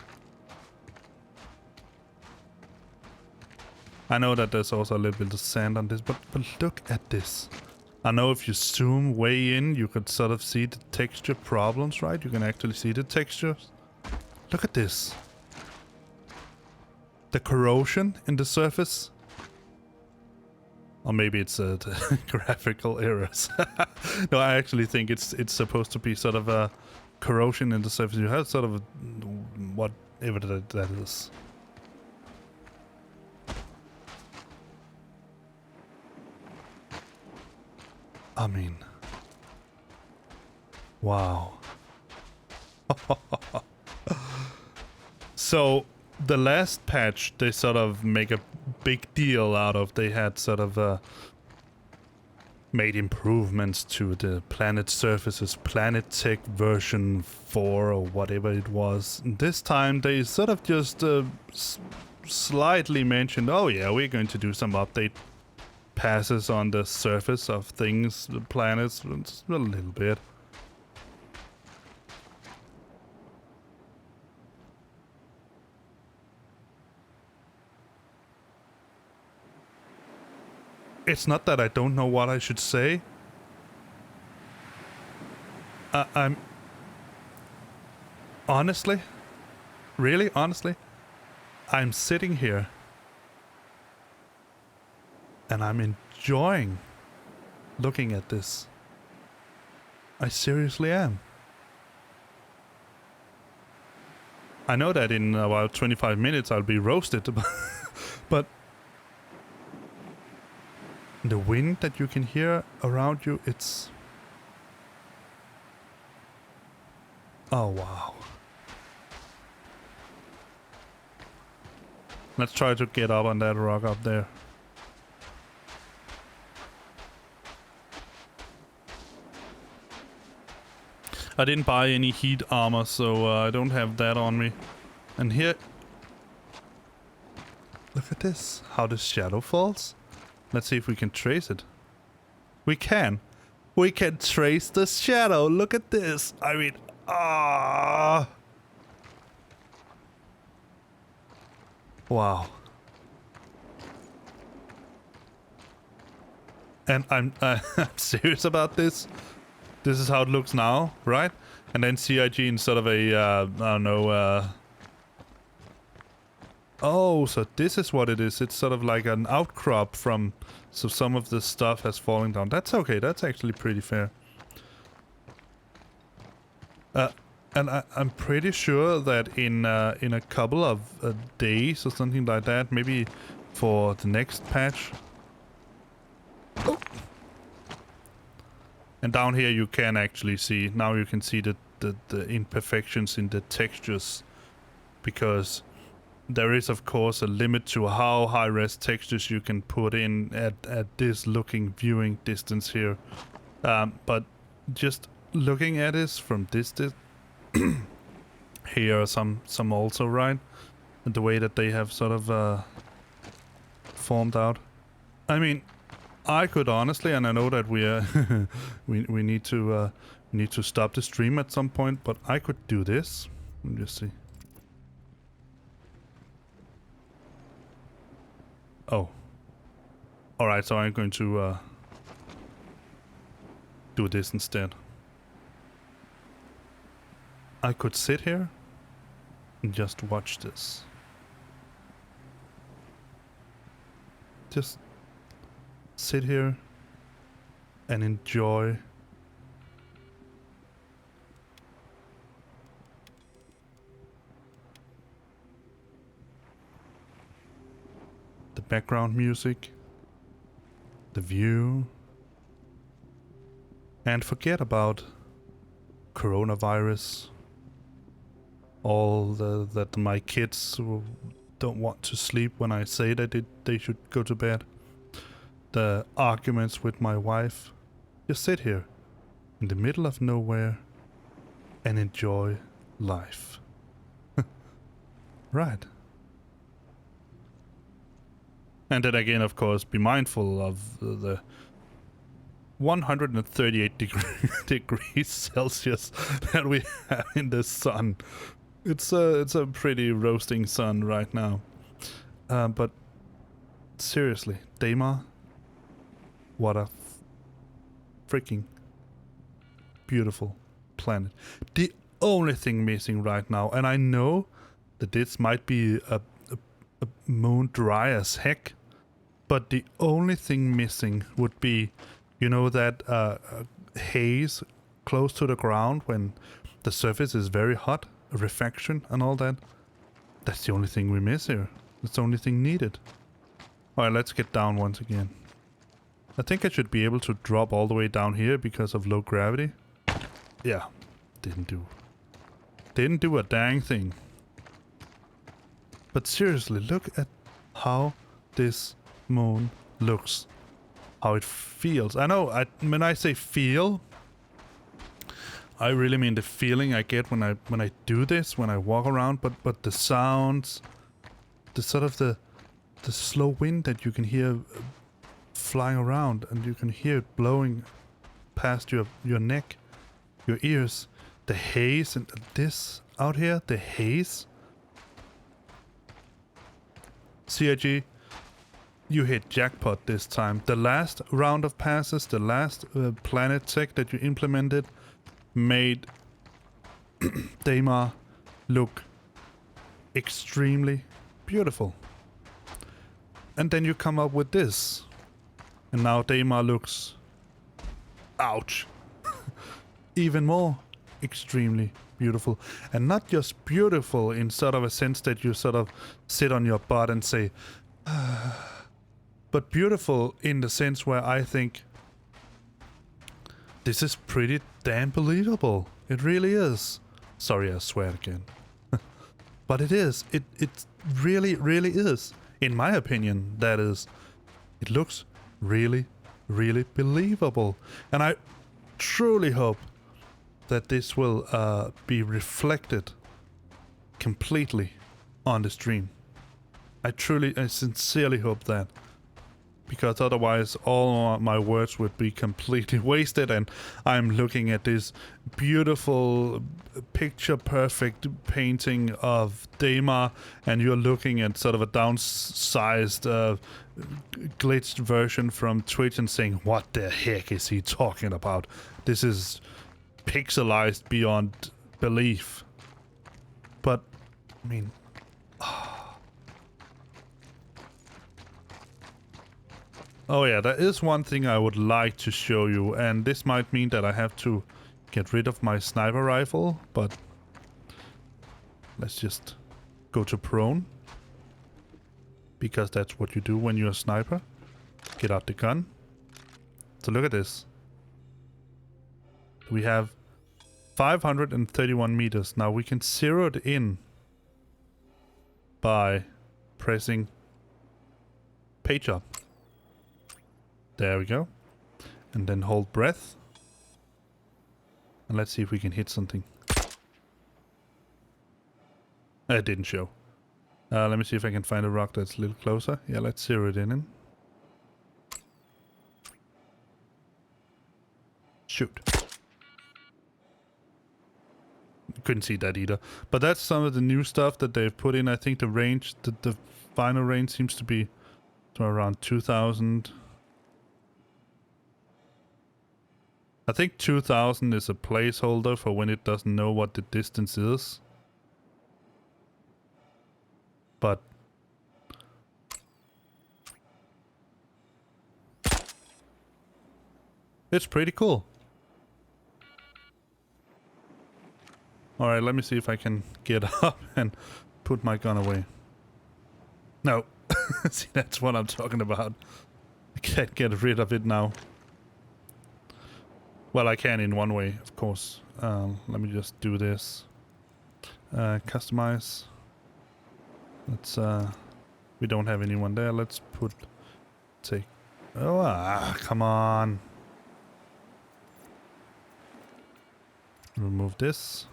I know that there's also a little bit of sand on this, but look at this. I know if you zoom way in, you could sort of see the texture problems, right? You can actually see the textures. Look at this. The corrosion in the surface. Or maybe it's the graphical errors. No, I actually think it's supposed to be sort of a corrosion in the surface. You have sort of whatever that is. I mean, wow. So the last patch, they sort of make a big deal out of. They had sort of made improvements to the planet surfaces, Planet Tech version 4 or whatever it was. And this time they sort of just slightly mentioned, oh yeah, we're going to do some update passes on the surface of things, the planets, a little bit. It's not that I don't know what I should say. I'm... Honestly, really honestly, I'm sitting here and I'm enjoying looking at this. I seriously am. I know that in about 25 minutes I'll be roasted, but the wind that you can hear around you, it's... Oh, wow. Let's try to get up on that rock up there. I didn't buy any heat armor, so I don't have that on me. And here... Look at this. How the shadow falls. Let's see if we can trace it. We can. We can trace the shadow. Look at this. I mean, ah. Wow. And I'm serious about this. This is how it looks now, right? And then CIG in sort of a, I don't know, oh, so this is what it is. It's sort of like an outcrop from... So some of the stuff has fallen down. That's okay. That's actually pretty fair. And I'm pretty sure that in a couple of days or something like that, maybe for the next patch. Oh. And down here you can actually see, now you can see the imperfections in the textures, because there is of course a limit to how high res textures you can put in at this viewing distance here. But just looking at this from this here are some also, right? And the way that they have sort of formed out. I mean, I could honestly, and I know that we we need to stop the stream at some point, but I could do this. Let me just see. Oh. Alright, so I'm going to do this instead. I could sit here and just watch this. Just sit here and enjoy the background music, the view, and forget about coronavirus, all that my kids don't want to sleep when I say that they should go to bed, the arguments with my wife. Just sit here in the middle of nowhere and enjoy life. Right. And then again, of course, be mindful of the 138 degrees Celsius that we have in the sun. It's a pretty roasting sun right now. But seriously, Daymar, what a freaking beautiful planet. The only thing missing right now, and I know that this might be a moon dry as heck, but the only thing missing would be, you know, that haze close to the ground when the surface is very hot, refraction and all that. That's the only thing we miss here. That's the only thing needed. Alright, let's get down once again. I think I should be able to drop all the way down here because of low gravity. Yeah, didn't do a dang thing. But seriously, look at how this moon looks. How it feels. I know, when I say feel, I really mean the feeling I get when I do this, when I walk around, but the sounds, the sort of the slow wind that you can hear flying around, and you can hear it blowing past your neck, your ears, the haze, and this out here, the haze. CIG, you hit jackpot this time. The last round of passes, the last planet tech that you implemented made Daymar look extremely beautiful. And then you come up with this. And now Daymar looks, ouch, even more extremely beautiful. And not just beautiful in sort of a sense that you sort of sit on your butt and say, but beautiful in the sense where I think this is pretty damn believable. It really is. Sorry, I swear again. But it is. It really, really is. In my opinion, that is. It looks really, really believable. And I truly hope that this will be reflected completely on the stream. I sincerely hope that. Because otherwise all my words would be completely wasted, and I'm looking at this beautiful picture perfect painting of Daymar, and you're looking at sort of a downsized glitched version from Twitch and saying, what the heck is he talking about? This is pixelized beyond belief. But I mean, oh yeah, there is one thing I would like to show you, and this might mean that I have to get rid of my sniper rifle, but let's just go to prone. Because that's what you do when you're a sniper. Get out the gun. So look at this. We have 531 meters. Now we can zero it in by pressing page up. There we go. And then hold breath. And let's see if we can hit something. It didn't show. Let me see if I can find a rock that's a little closer. Yeah, let's zero it in. Shoot. Couldn't see that either. But that's some of the new stuff that they've put in. I think the range, the final range seems to be around 2,000. I think 2,000 is a placeholder for when it doesn't know what the distance is. But it's pretty cool. Alright, let me see if I can get up and put my gun away. No. See, that's what I'm talking about. I can't get rid of it now. Well, I can in one way, of course. Let me just do this. Customize. Let's, we don't have anyone there. Let's take... Oh, come on. Remove this.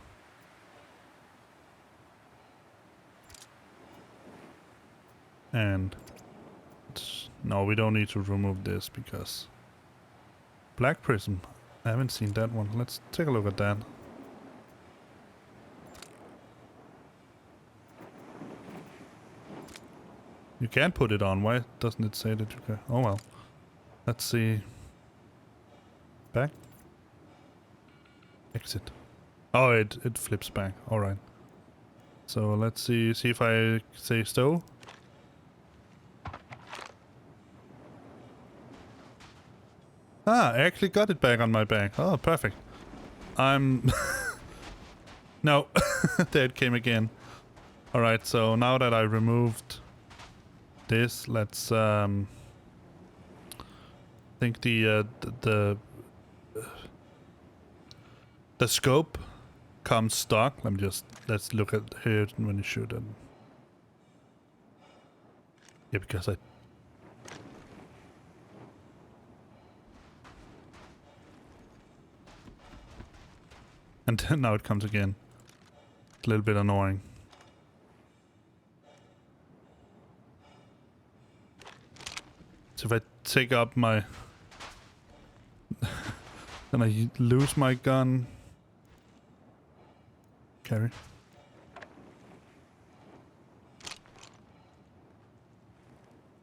And... No, we don't need to remove this because... Black Prism. I haven't seen that one. Let's take a look at that. You can put it on. Why doesn't it say that you can? Oh well. Let's see. Back. Exit. Oh, it flips back. All right. So let's see if I say stow. Ah, I actually got it back on my back. Oh, perfect. I'm... No. There it came again. Alright, so now that I removed this, let's think the scope comes stock. Let's look at here when you shoot it. Yeah, because I... And then now it comes again. It's a little bit annoying. So if I take up my... then I lose my gun. Carry.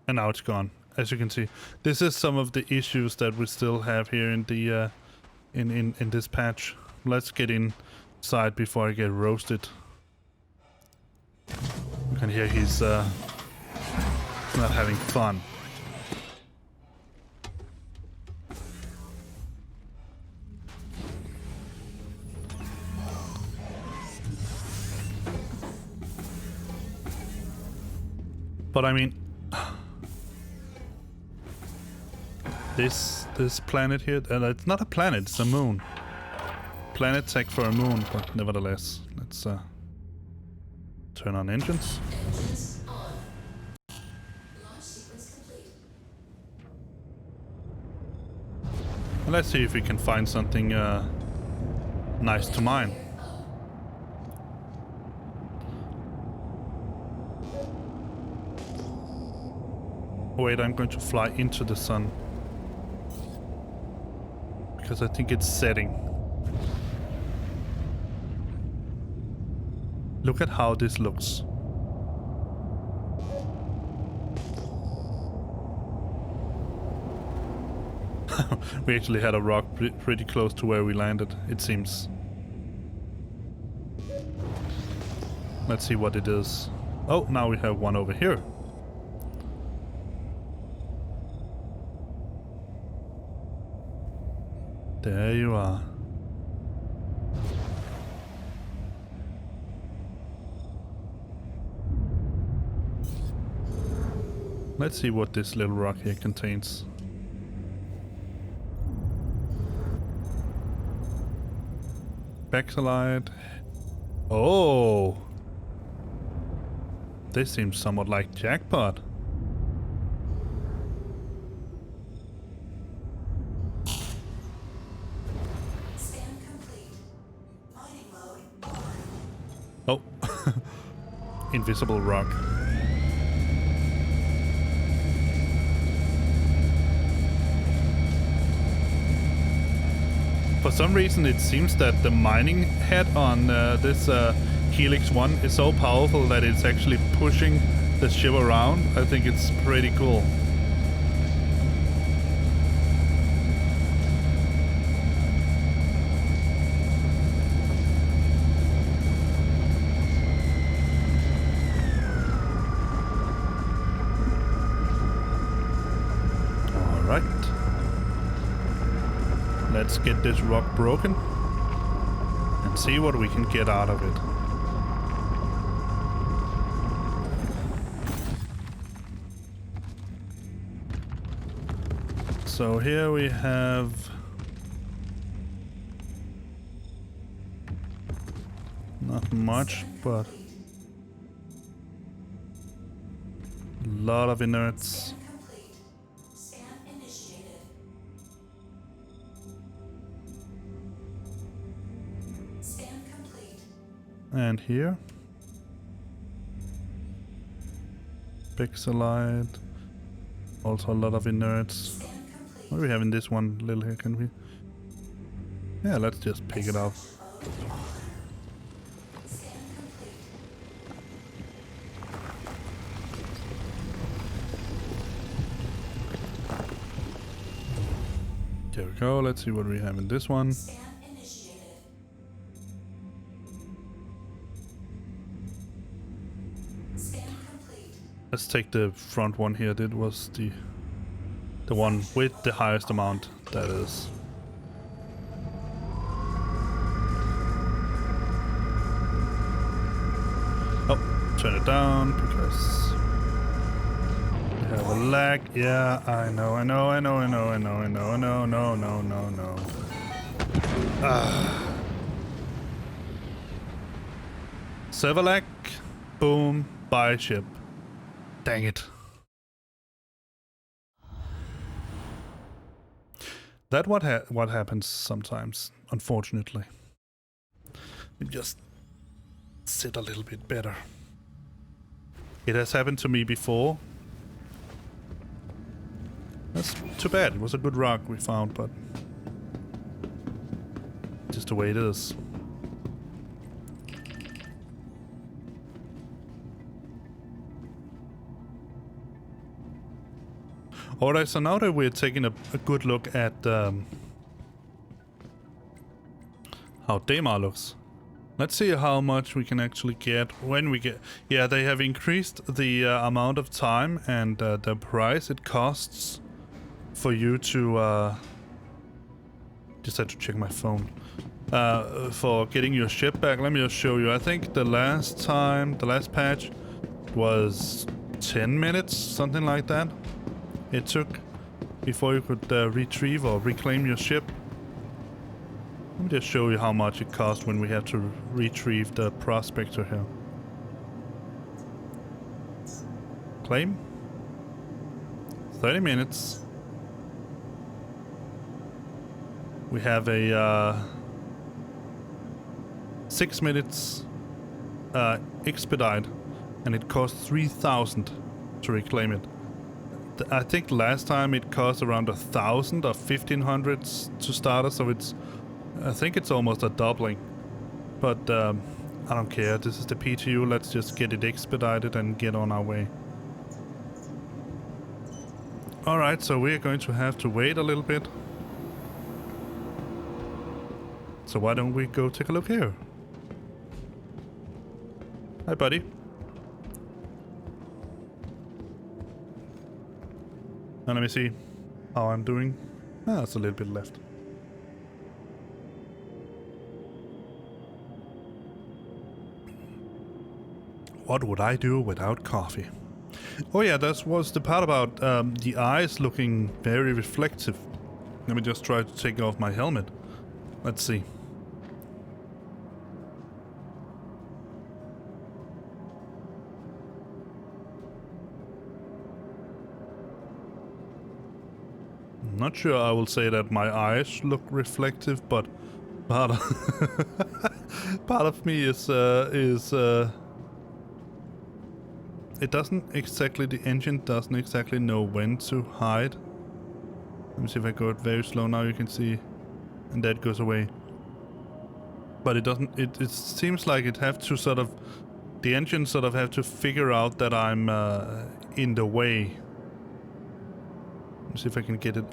And now it's gone. As you can see, this is some of the issues that we still have here in the in this patch. Let's get inside before I get roasted. You can hear he's not having fun. But I mean, this planet here, it's not a planet, it's a moon. Planet tech for a moon, but nevertheless, let's turn on engines. Engines on. Launch sequence complete. And let's see if we can find something nice to mine. Wait, I'm going to fly into the sun. Because I think it's setting. Look at how this looks. We actually had a rock pretty close to where we landed, it seems. Let's see what it is. Oh, now we have one over here. There you are. Let's see what this little rock here contains. Baxalite. Oh! This seems somewhat like jackpot. Scan complete. Mining mode on. Oh. Invisible rock. For some reason it seems that the mining head on this Helix 1 is so powerful that it's actually pushing the ship around. I think it's pretty cool. Alright. Let's get this rock broken and see what we can get out of it. So here we have not much, but a lot of inerts. Scan complete. Scan initiated. Scan complete. And here, Pixelite, also a lot of inerts. Scan complete. What do we have in this one little here? Can we? Yeah, let's just pick it up. Mode on. Scan complete. There we go. Let's see what we have in this one. Scan initiated. Scan complete. Let's take the front one here. That was the one with the highest amount. That is. Oh, turn it down because we have a lag. Yeah, I know. No. Server lag. Boom. Buy ship. Dang it. That what happens sometimes, unfortunately. You just sit a little bit better. It has happened to me before. That's too bad. It was a good rock we found, but just the way it is. Alright, so now that we're taking a good look at how Daymar looks, let's see how much we can actually get when we get... Yeah, they have increased the amount of time and the price it costs for you to... just had to check my phone. For getting your ship back. Let me just show you. I think the last patch was 10 minutes, something like that. It took before you could retrieve or reclaim your ship. Let me just show you how much it cost when we have to retrieve the prospector here. Claim. 30 minutes. We have a 6 minutes expedite, and it costs 3,000 to reclaim it. I think last time it cost around 1,000 or 1,500 to start us, so I think it's almost a doubling. But I don't care. This is the PTU. Let's just get it expedited and get on our way. All right, so we're going to have to wait a little bit. So why don't we go take a look here? Hi, buddy. Now let me see how I'm doing. That's a little bit left. What would I do without coffee? Oh yeah, that was the part about the eyes looking very reflective. Let me just try to take off my helmet. Let's see. I'm not sure I will say that my eyes look reflective, but part of, part of me is it doesn't exactly, the engine doesn't exactly know when to hide. Let me see if I go it very slow now, you can see, and that goes away. But it doesn't, it seems like it have to sort of, the engine sort of have to figure out that I'm in the way. Let me see if I can get it.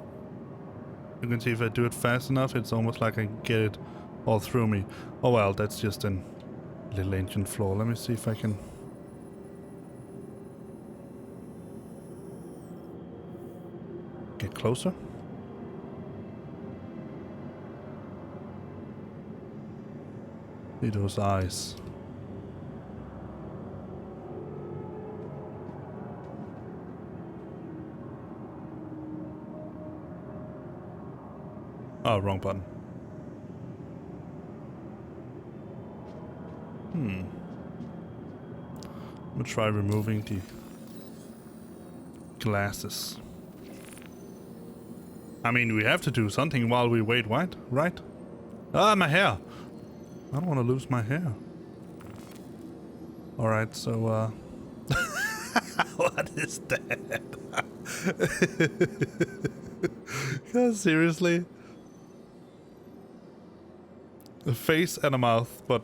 You can see if I do it fast enough, it's almost like I can get it all through me. Oh well, that's just a little engine flaw. Let me see if I can... get closer. See those eyes. Oh, wrong button. I'm gonna try removing the glasses. I mean, we have to do something while we wait, right? Ah, my hair! I don't want to lose my hair. Alright, so, what is that? Seriously? A face and a mouth, but...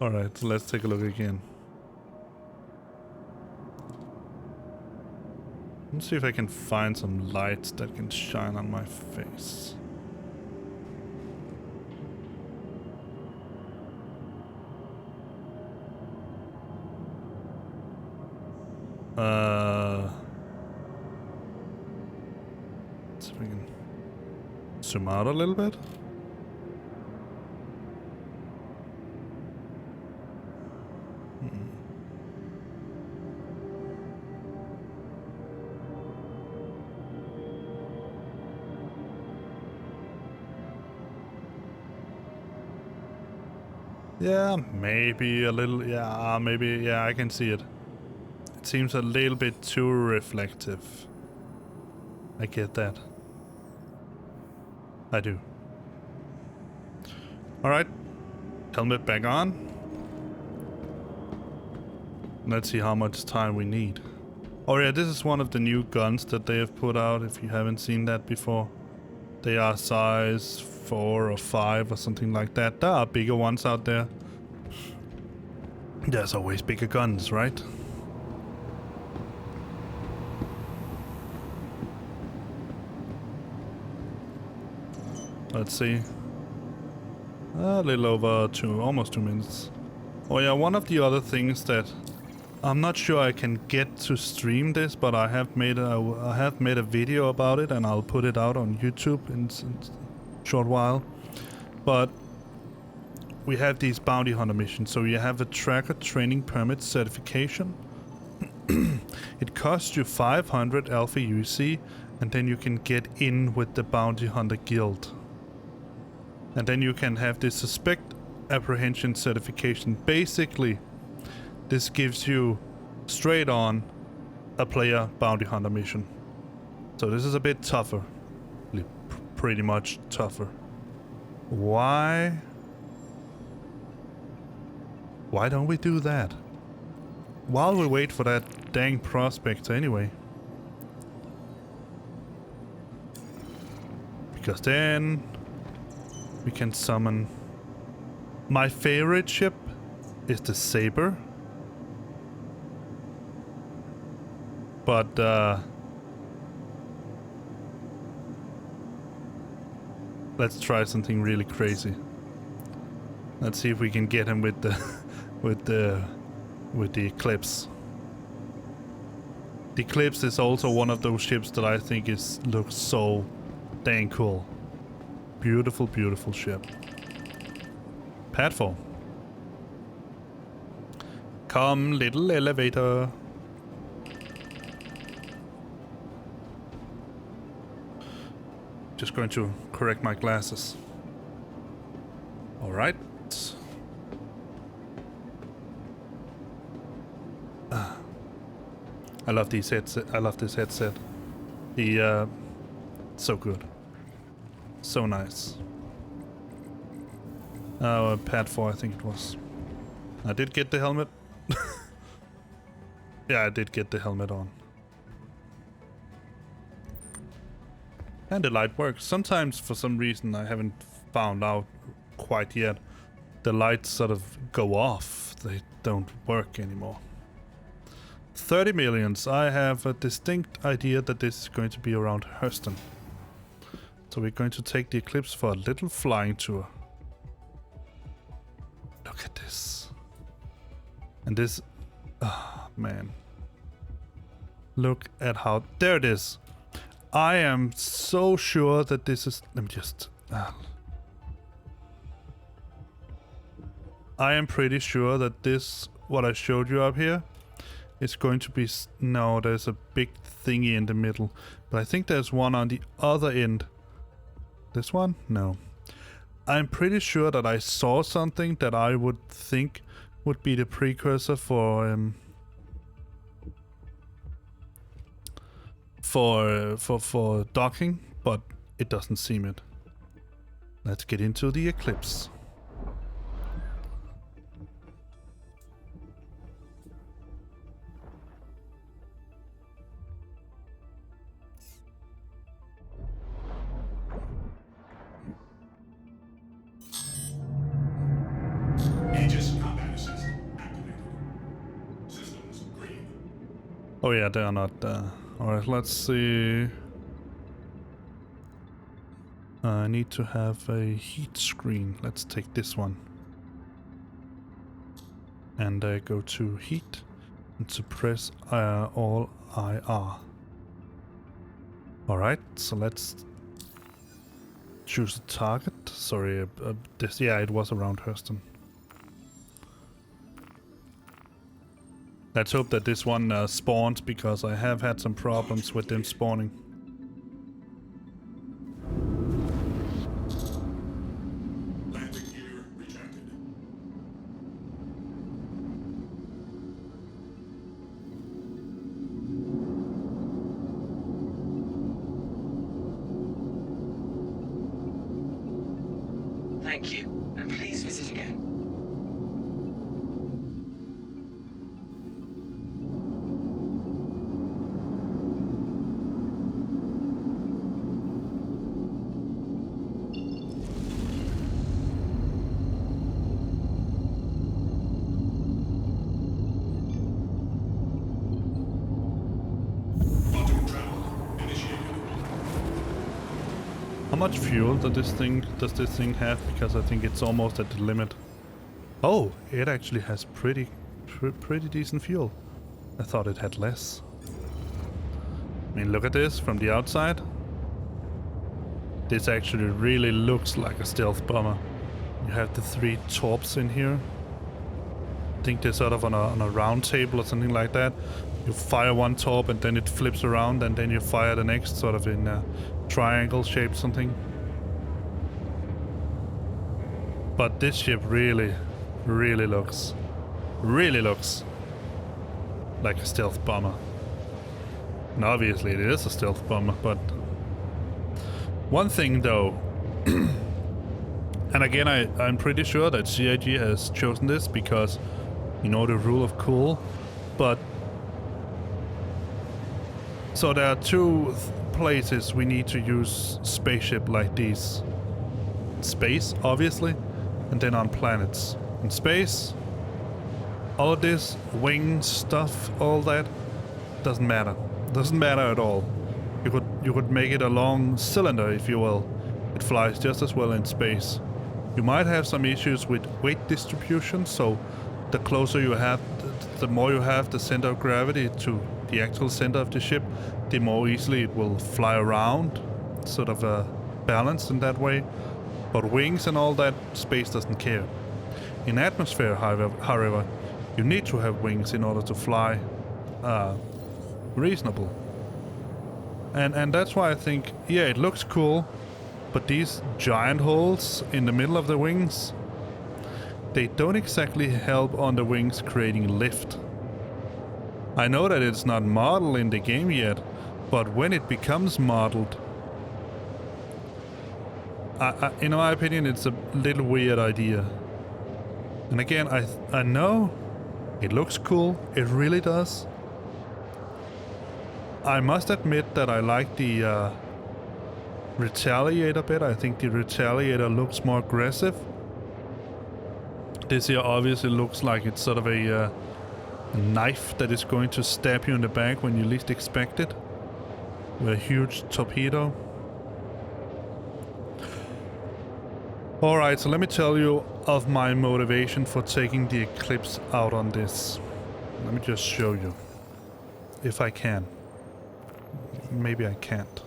Alright, so let's take a look again. Let's see if I can find some lights that can shine on my face. Let's see if we can zoom out a little bit. Yeah, maybe a little, yeah, maybe, yeah, I can see it. It seems a little bit too reflective. I get that. I do. Alright, helmet back on. Let's see how much time we need. Oh yeah, this is one of the new guns that they have put out, if you haven't seen that before. They are size 4 or 5 or something like that. There are bigger ones out there. There's always bigger guns, right? Let's see. A little over almost 2 minutes. Oh yeah, one of the other things that I'm not sure I can get to stream this, but I have made a video about it, and I'll put it out on YouTube in a short while. But we have these bounty hunter missions, so you have a tracker training permit certification. It costs you 500 alpha UC, and then you can get in with the bounty hunter guild. And then you can have this suspect apprehension certification. Basically, this gives you straight on a player bounty hunter mission. So this is a bit tougher. Pretty much tougher. Why don't we do that? While we wait for that dang prospector anyway. Because then we can summon... My favorite ship is the Saber. But, let's try something really crazy. Let's see if we can get him with the with the Eclipse. The Eclipse is also one of those ships that I think looks so dang cool. Beautiful, beautiful ship. Platform. Come, little elevator. just going to correct my glasses. All right. I love these headset. I love this headset. The so good, so nice. Pad 4, I think it was. I did get the helmet. Yeah, I did get the helmet on. And the light works. Sometimes, for some reason, I haven't found out quite yet, the lights sort of go off. They don't work anymore. 30 millions. I have a distinct idea that this is going to be around Hurston. So we're going to take the Eclipse for a little flying tour. Look at this. And this... Oh, man. Look at how... There it is. I am so sure that this is... Let me just... I am pretty sure that this, what I showed you up here, is going to be... No, there's a big thingy in the middle. But I think there's one on the other end. This one? No. I'm pretty sure that I saw something that I would think would be the precursor for docking, but it doesn't seem it. Let's get into the Eclipse. Oh yeah, they are not. Alright, let's see. I need to have a heat screen. Let's take this one. And go to heat and suppress all IR. Alright, so let's choose a target. Sorry, this, yeah, it was around Hurston. Let's hope that this one spawns, because I have had some problems with them spawning. Landing gear rejected. Thank you, and please visit again. How much fuel does this thing have? Because I think it's almost at the limit. Oh, it actually has pretty decent fuel. I thought it had less. I mean, look at this from the outside. This actually really looks like a stealth bomber. You have the 3 torps in here. I think they're sort of on a round table or something like that. You fire one torp and then it flips around, and then you fire the next, sort of in a triangle shape something. But this ship really looks like a stealth bomber. And obviously it is a stealth bomber, but one thing though, and again I'm pretty sure that CIG has chosen this because, you know, the rule of cool, but so there are 2 places we need to use spaceship like these. Space, obviously, and then on planets. In space, all of this wing stuff, all that, doesn't matter. Doesn't matter at all. You could make it a long cylinder, if you will. It flies just as well in space. You might have some issues with weight distribution, so the closer you have, the more you have the center of gravity to the actual center of the ship, the more easily it will fly around, sort of balanced in that way. But wings and all that, space doesn't care. In atmosphere, however, you need to have wings in order to fly reasonable. And that's why I think, yeah, it looks cool, But these giant holes in the middle of the wings, they don't exactly help on the wings creating lift. I know that it's not modeled in the game yet, but when it becomes modeled, in my opinion, it's a little weird idea. And again, I know it looks cool, it really does. I must admit that I like the Retaliator bit. I think the Retaliator looks more aggressive. This here obviously looks like it's sort of a knife that is going to stab you in the back when you least expect it. With a huge torpedo. Alright, so let me tell you of my motivation for taking the Eclipse out on this. Let me just show you. If I can. Maybe I can't.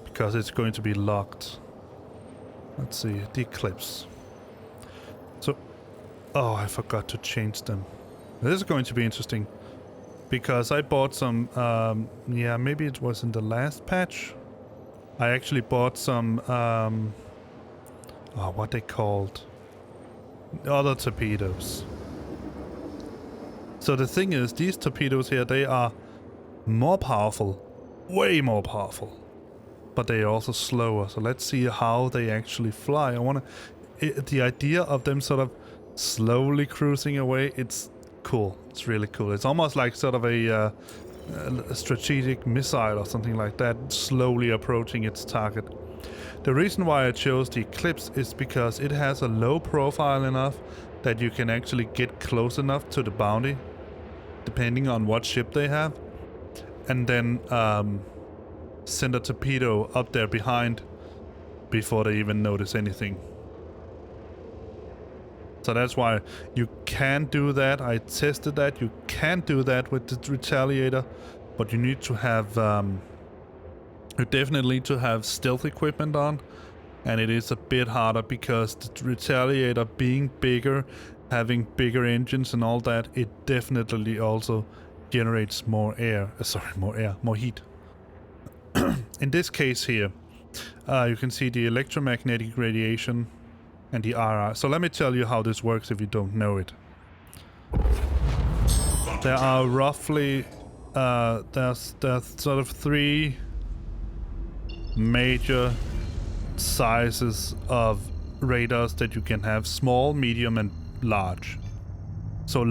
Because it's going to be locked. Let's see, the Eclipse. So, oh, I forgot to change them. This is going to be interesting. Because I bought some, yeah, maybe it was in the last patch. I actually bought some, what they called? Other torpedoes. So the thing is, these torpedoes here, they are more powerful. Way more powerful. But they are also slower. So let's see how they actually fly. The idea of them sort of slowly cruising away, it's cool. It's really cool. It's almost like sort of a strategic missile or something like that, slowly approaching its target. The reason why I chose the Eclipse is because it has a low profile enough that you can actually get close enough to the bounty, depending on what ship they have, and then send a torpedo up there behind before they even notice anything. So that's why you can do that. I tested that. You can do that with the Retaliator, but you need to have you definitely need to have stealth equipment on, and it is a bit harder because the Retaliator being bigger, having bigger engines and all that, it definitely also generates more air. More heat. In this case here, you can see the electromagnetic radiation and the RR. So let me tell you how this works if you don't know it. There are roughly there's sort of three major sizes of radars that you can have: small, medium, and large. So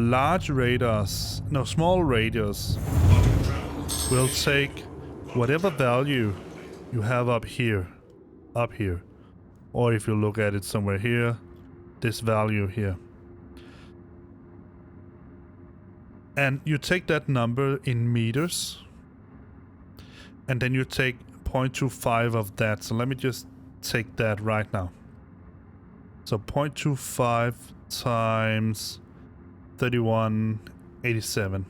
small radars will take whatever value you have up here, or if you look at it somewhere here, this value here. And you take that number in meters, and then you take 0.25 of that. So let me just take that right now. So 0.25 times 3187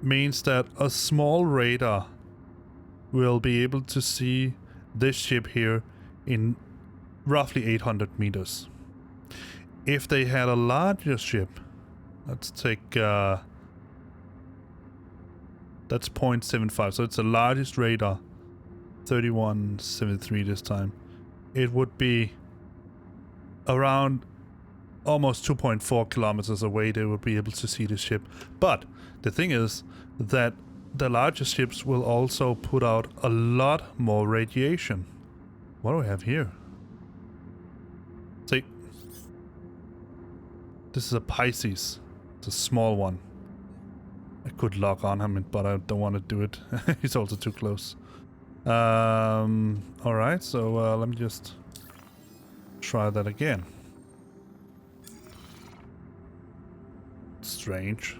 means that a small radar will be able to see this ship here in roughly 800 meters. If they had a larger ship, let's take that's 0.75, so it's the largest radar, 3173 this time. It would be around almost 2.4 kilometers away. They would be able to see the ship. But the thing is that the larger ships will also put out a lot more radiation. What do we have here? See, this is a Pisces. It's a small one. I could lock on him, but I don't want to do it. He's also too close. Alright, so let me just try that again. Strange.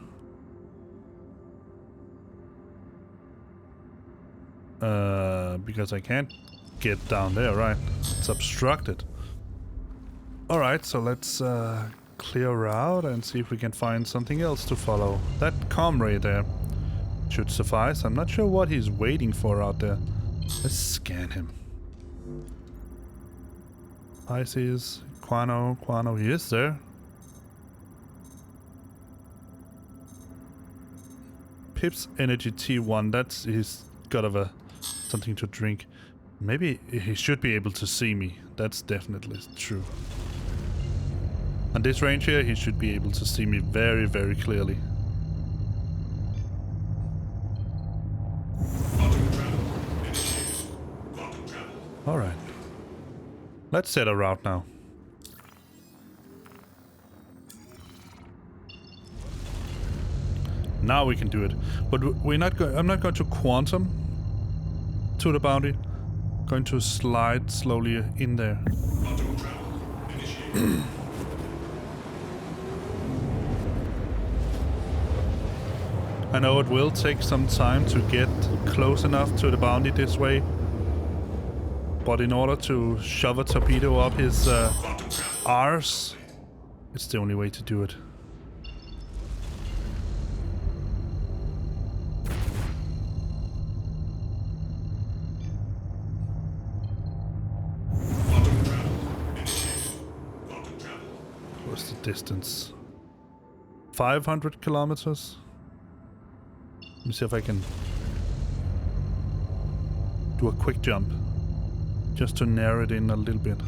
Because I can't get down there, right? It's obstructed. Alright, so let's clear out and see if we can find something else to follow. That comrade there should suffice. I'm not sure what he's waiting for out there. Let's scan him. Pisces, Quano, he is there. Pip's Energy T1, he's got something to drink. Maybe he should be able to see me. That's definitely true. On this range here, he should be able to see me very, very clearly. Alright. Let's set a route now. Now we can do it. But we're not I'm not going to quantum to the bounty. Going to slide slowly in there. I know it will take some time to get close enough to the bounty this way. But in order to shove a torpedo up his arse, it's the only way to do it. What's the distance? 500 kilometers? Let me see if I can do a quick jump. Just to narrow it in a little bit.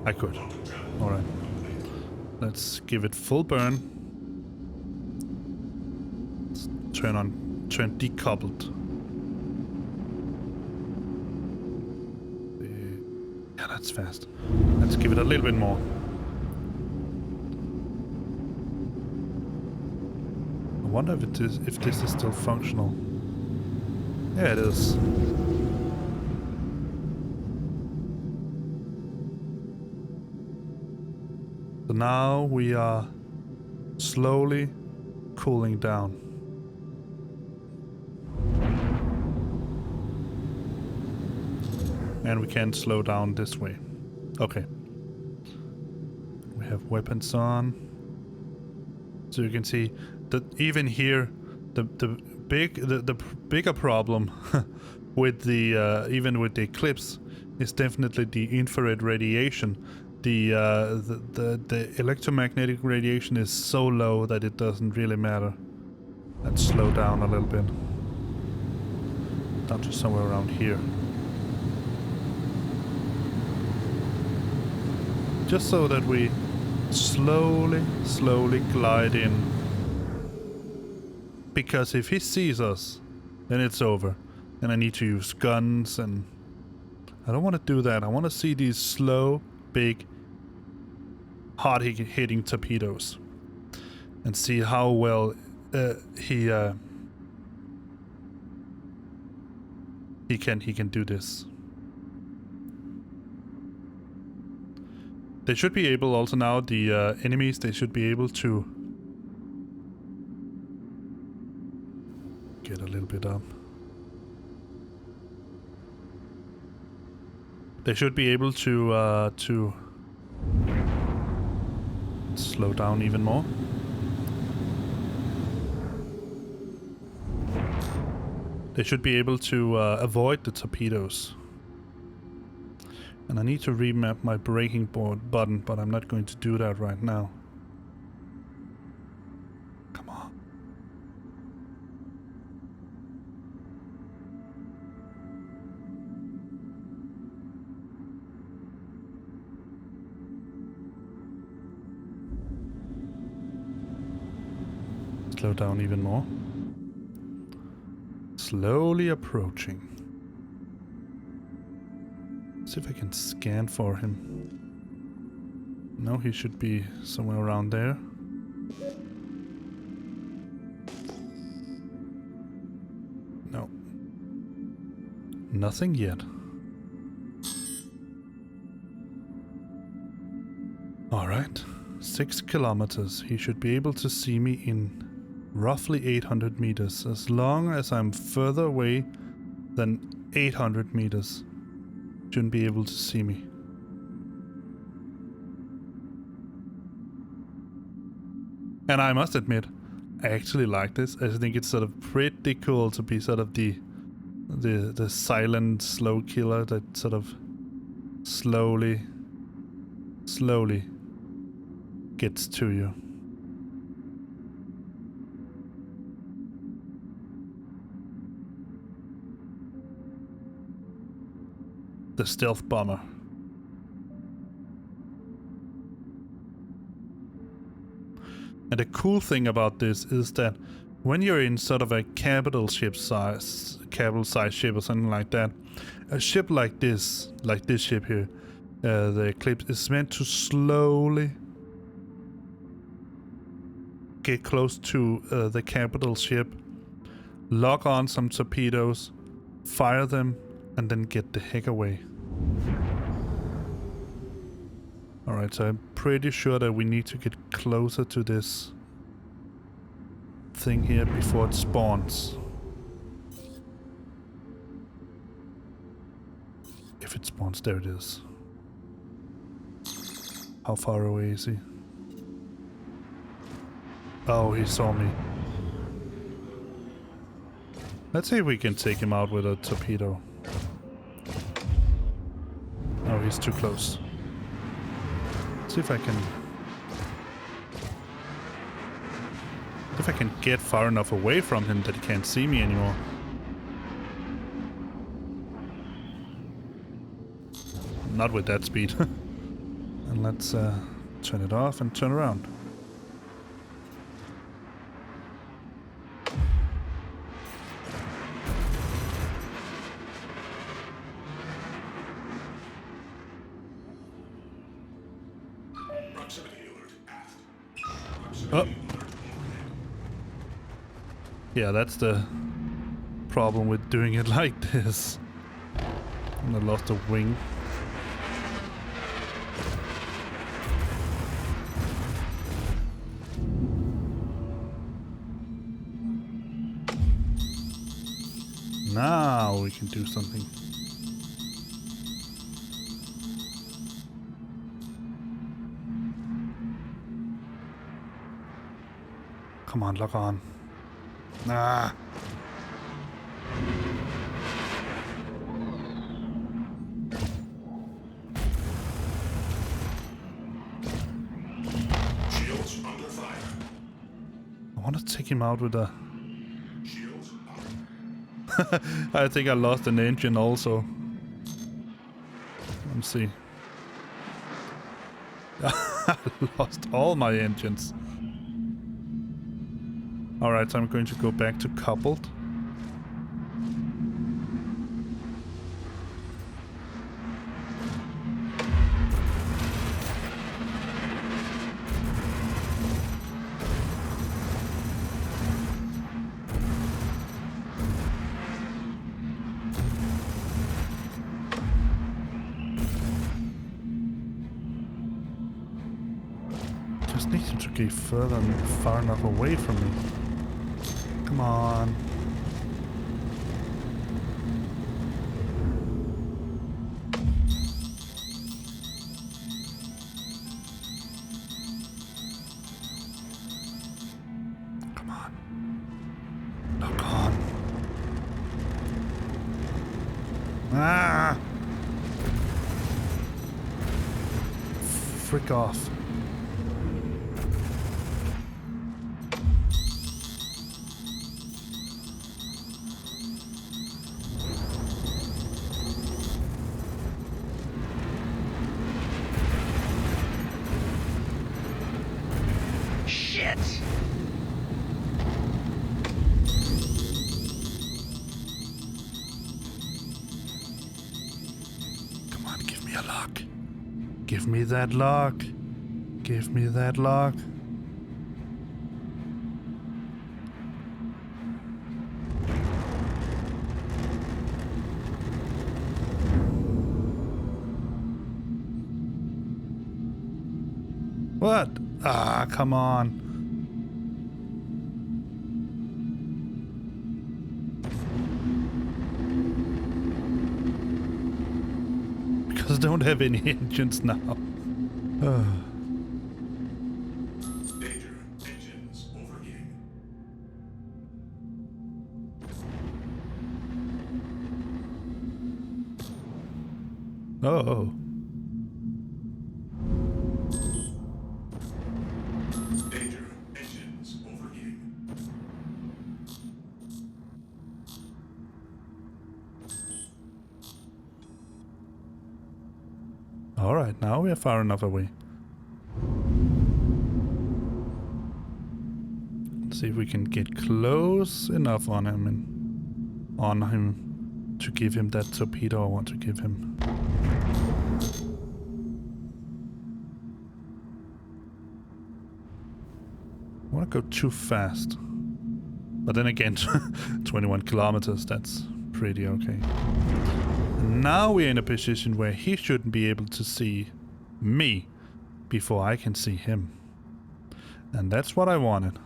I could. Alright. Let's give it full burn. Let's turn decoupled. Yeah, that's fast. Let's give it a little bit more. I wonder if this is still functional. Yeah, it is. So now we are slowly cooling down. And we can slow down this way. Okay. We have weapons on. So you can see that even here, the bigger problem with the even with the Eclipse is definitely the infrared radiation. The electromagnetic radiation is so low that it doesn't really matter. Let's slow down a little bit. Down to somewhere around here. Just so that we slowly glide in. Because if he sees us, then it's over. And I need to use guns, and I don't want to do that. I want to see these slow, big, hard-hitting torpedoes. And see how well he can do this. They should be able also now, the enemies, they should be able to get a little bit up. They should be able to slow down even more. They should be able to avoid the torpedoes. And I need to remap my braking board button, but I'm not going to do that right now. Come on. Slow down even more. Slowly approaching. See if I can scan for him. No, he should be somewhere around there. No. Nothing yet. Alright. 6 kilometers. He should be able to see me in roughly 800 meters. As long as I'm further away than 800 meters. Shouldn't be able to see me. And I must admit, I actually like this. I think it's sort of pretty cool to be sort of the silent slow killer that sort of slowly gets to you. the stealth bomber. And the cool thing about this is that when you're in sort of a capital size ship or something like that, a ship like this ship here, the Eclipse, is meant to slowly get close to the capital ship, lock on some torpedoes, fire them, and then get the heck away. Alright, so I'm pretty sure that we need to get closer to this thing here before it spawns. If it spawns, there it is. How far away is he? Oh, he saw me. Let's see if we can take him out with a torpedo. Oh, he's too close. See if I can get far enough away from him that he can't see me anymore. Not with that speed. And let's turn it off and turn around. Proximity alert aft. Oh. Yeah, that's the problem with doing it like this. And I lost a wing. Now we can do something. Come on, lock on. Ah. Shields under fire. I want to take him out with a... Shields up. I think I lost an engine also. Let's see. I lost all my engines. Alright, so I'm going to go back to coupled. Just need him to get further and far enough away from me. Come on. Come on. Lock on. Ah! Frick off. Shit! Come on, give me a lock. Give me that lock. Give me that lock. What? Ah, come on. Because I don't have any engines now. Danger. Engines overheating. Oh. Danger. Engines overheating. Alright, now we are far enough away. Let's see if we can get close enough on him to give him that torpedo I want to give him. I want to go too fast. But then again, 21 kilometers, that's pretty okay. And now we're in a position where he shouldn't be able to see me before I can see him. And that's what I wanted.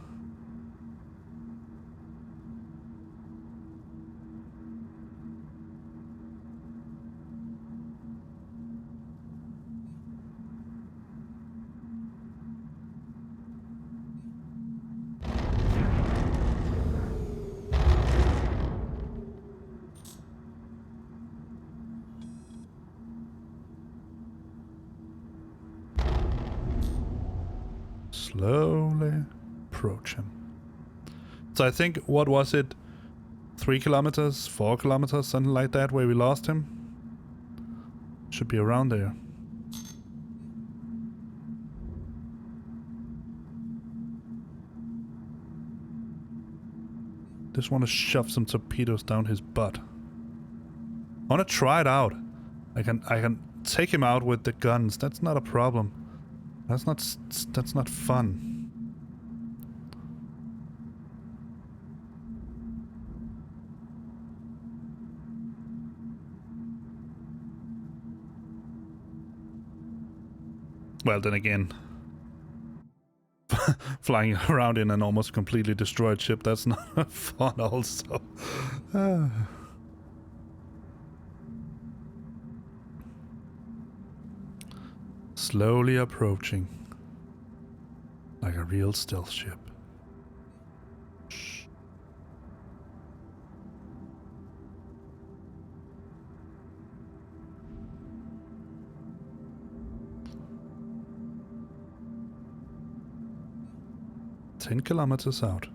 Slowly approaching. So I think, what was it? 3 kilometers, 4 kilometers, something like that, where we lost him? Should be around there. Just want to shove some torpedoes down his butt. I want to try it out. I can take him out with the guns. That's not a problem. That's not fun. Well, then again, flying around in an almost completely destroyed ship, that's not fun also. Slowly approaching, like a real stealth ship. Shh. "10 kilometers out.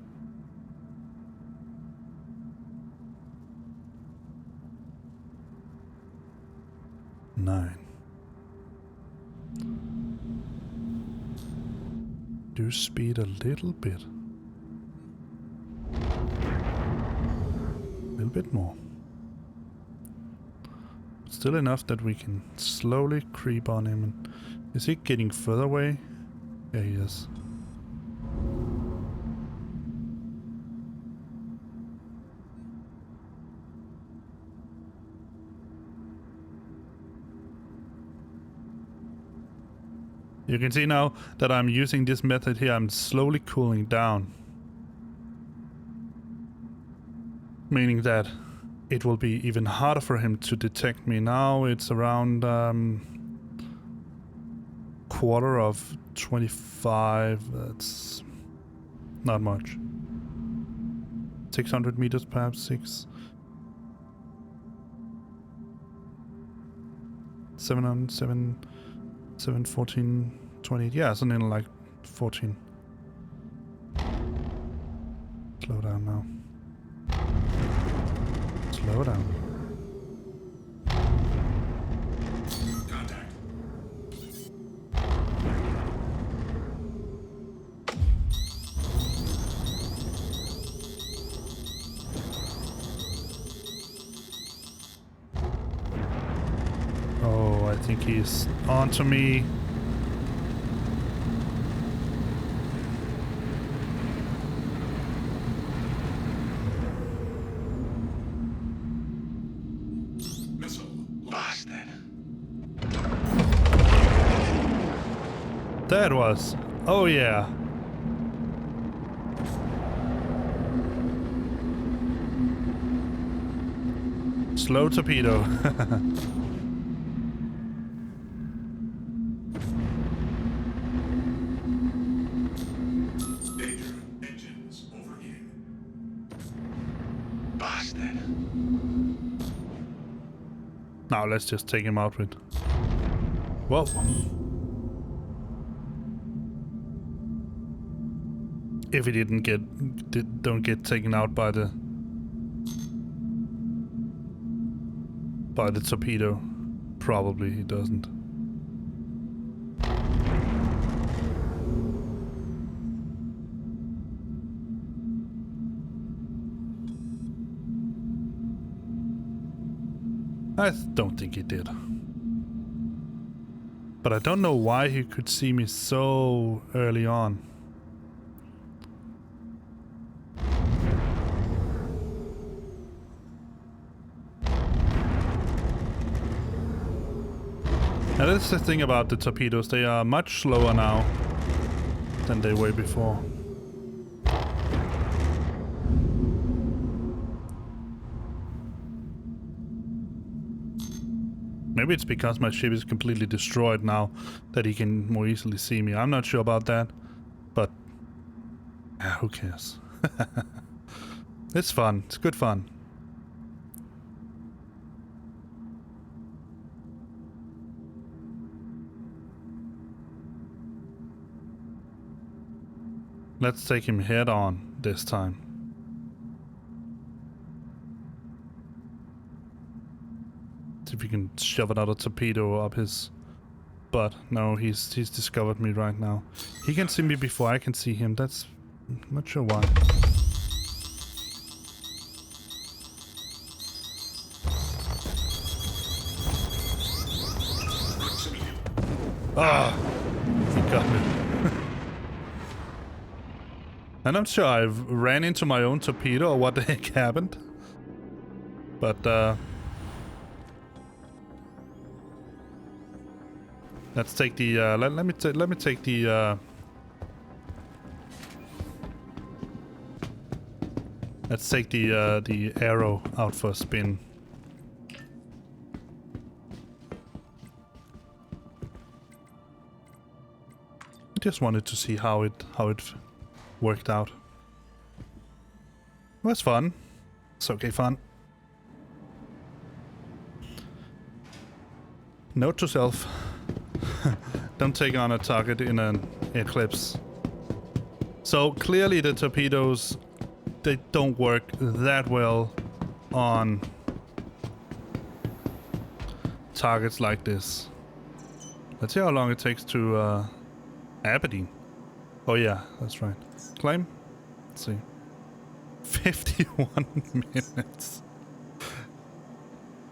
Nine. Do speed a little bit. A little bit more. Still enough that we can slowly creep on him. And is he getting further away? Yeah, he is. You can see now that I'm using this method here, I'm slowly cooling down. Meaning that it will be even harder for him to detect me. Now it's around quarter of 25, that's not much. 600 meters perhaps, 714, 20, yeah, something like 14. Slow down now. Slow down. Contact. Oh, I think he's onto me. Missile. Bastard. That was. Oh yeah. Slow torpedo. Danger. Engines overheating. Bastard. Now let's just take him out with. Whoa. If he don't get taken out by the torpedo, probably he doesn't. I don't think he did. But I don't know why he could see me so early on. Now that's the thing about the torpedoes, they are much slower now than they were before. Maybe it's because my ship is completely destroyed now that he can more easily see me. I'm not sure about that, but who cares? It's fun. It's good fun. Let's take him head on this time. See if we can shove another torpedo up his butt. No, he's discovered me right now. He can see me before I can see him. That's... I'm not sure why. Proximity. Ah! He got me. And I'm sure I ran into my own torpedo or what the heck happened. But, let's take the, let me take the, let's take the arrow out for a spin. I just wanted to see how it worked out. It was fun. It's okay fun. Note to self. Don't take on a target in an eclipse. So clearly the torpedoes, they don't work that well on targets like this. Let's see how long it takes to Aberdeen. Oh yeah, that's right. Claim? Let's see. 51 minutes.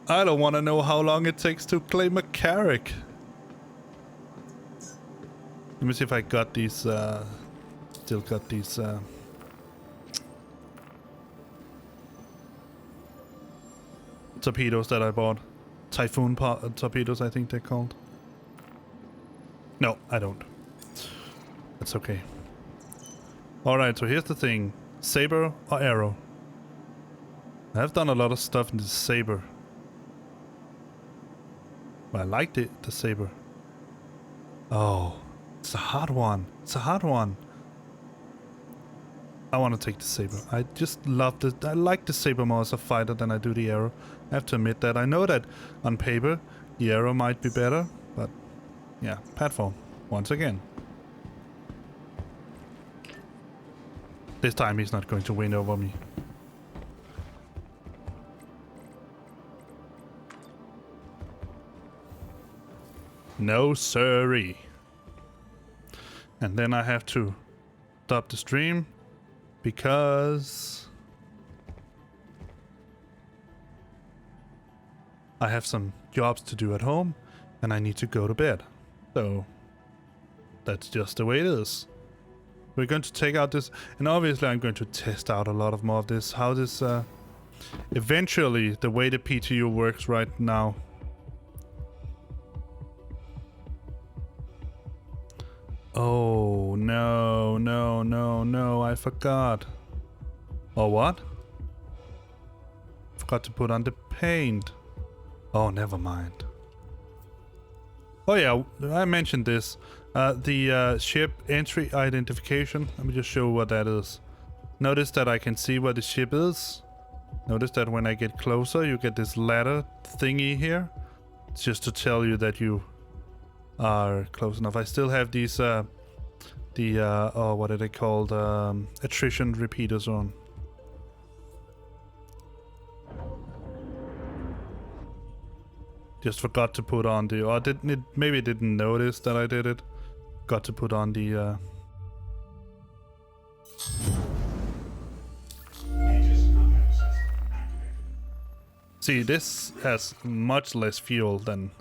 I don't want to know how long it takes to claim a Carrick. Let me see if I got these, still got these, torpedoes that I bought. Typhoon torpedoes, I think they're called. No, I don't. That's okay. Alright, so here's the thing. Saber or arrow? I've done a lot of stuff in the saber. But I liked it, the saber. Oh, it's a hard one. It's a hard one. I want to take the saber. I just love the... I like the saber more as a fighter than I do the arrow. I have to admit that. I know that on paper, the arrow might be better, but yeah, platform. Once again. This time he's not going to win over me. No siree. And then I have to stop the stream because I have some jobs to do at home and I need to go to bed. So that's just the way it is. We're going to take out this, and obviously I'm going to test out a lot of more of this, how this eventually the way the PTU works right now. Oh no, no, no, no, I forgot. Or what? Forgot to put on the paint. Oh, never mind. Oh yeah, I mentioned this. The ship entry identification. Let me just show what that is. Notice that I can see where the ship is. Notice that when I get closer, you get this ladder thingy here. It's just to tell you that you are close enough. I still have these, oh, what are they called? Attrition repeaters on. Just forgot to put on the, or didn't it, maybe didn't notice that I did it. Got to put on the, Aegis combat assessment activated. See, this has much less fuel than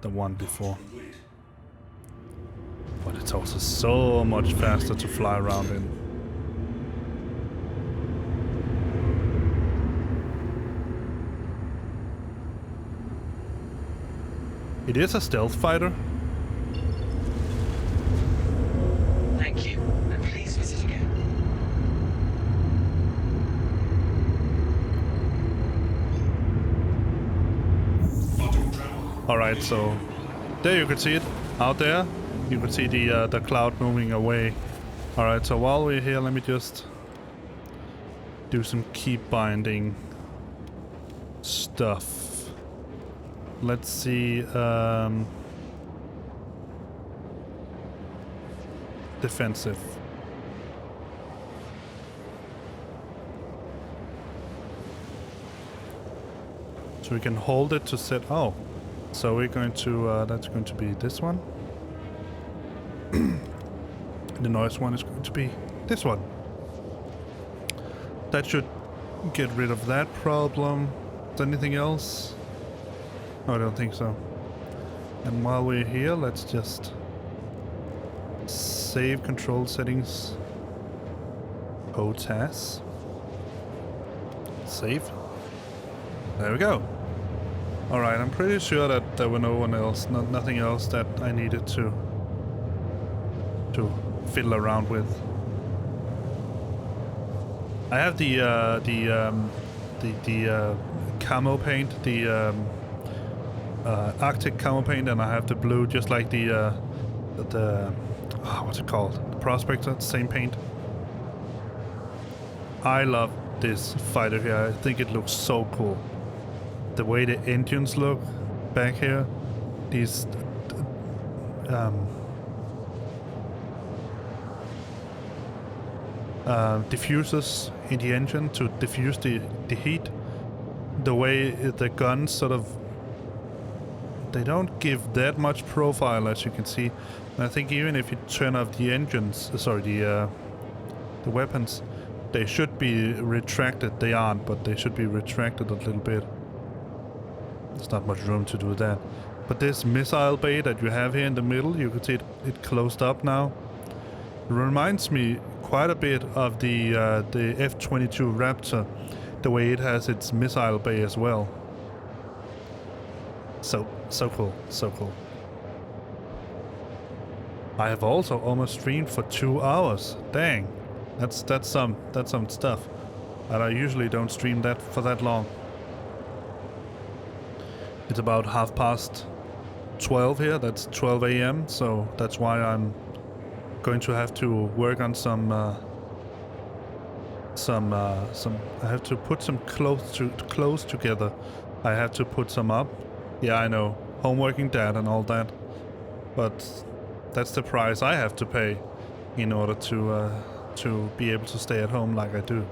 the one before. Complete. But it's also so much faster to fly around in. It is a stealth fighter. Thank you, and please visit again. Auto travel. Alright, so there you can see it. Out there, you can see the cloud moving away. Alright, so while we're here, let me just do some key binding stuff. Let's see, defensive. So we can hold it to set, oh. So we're going to, that's going to be this one. The noise one is going to be this one. That should get rid of that problem. Is there anything else? No, I don't think so. And while we're here, let's just save control settings. POTAS. Save. There we go. Alright, I'm pretty sure that there were nothing else that I needed to fiddle around with. I have the camo paint, the Arctic camo paint, and I have the blue, just like the what's it called? The Prospector, same paint. I love this fighter here. I think it looks so cool. The way the engines look back here, these diffusers in the engine to diffuse the heat. The way the guns sort of, they don't give that much profile, as you can see. And I think even if you turn off the engines, the weapons, they should be retracted. They aren't, but they should be retracted a little bit. There's not much room to do that. But this missile bay that you have here in the middle, you can see it closed up now. It reminds me quite a bit of the F-22 Raptor, the way it has its missile bay as well. So cool, so cool. I have also almost streamed for 2 hours. Dang, that's some stuff. And I usually don't stream that for that long. It's about 12:30 here. That's 12 a.m. So that's why I'm going to have to work on some. I have to put some clothes together. I have to put some up. Yeah, I know, homeworking dad and all that. But that's the price I have to pay in order to be able to stay at home like I do.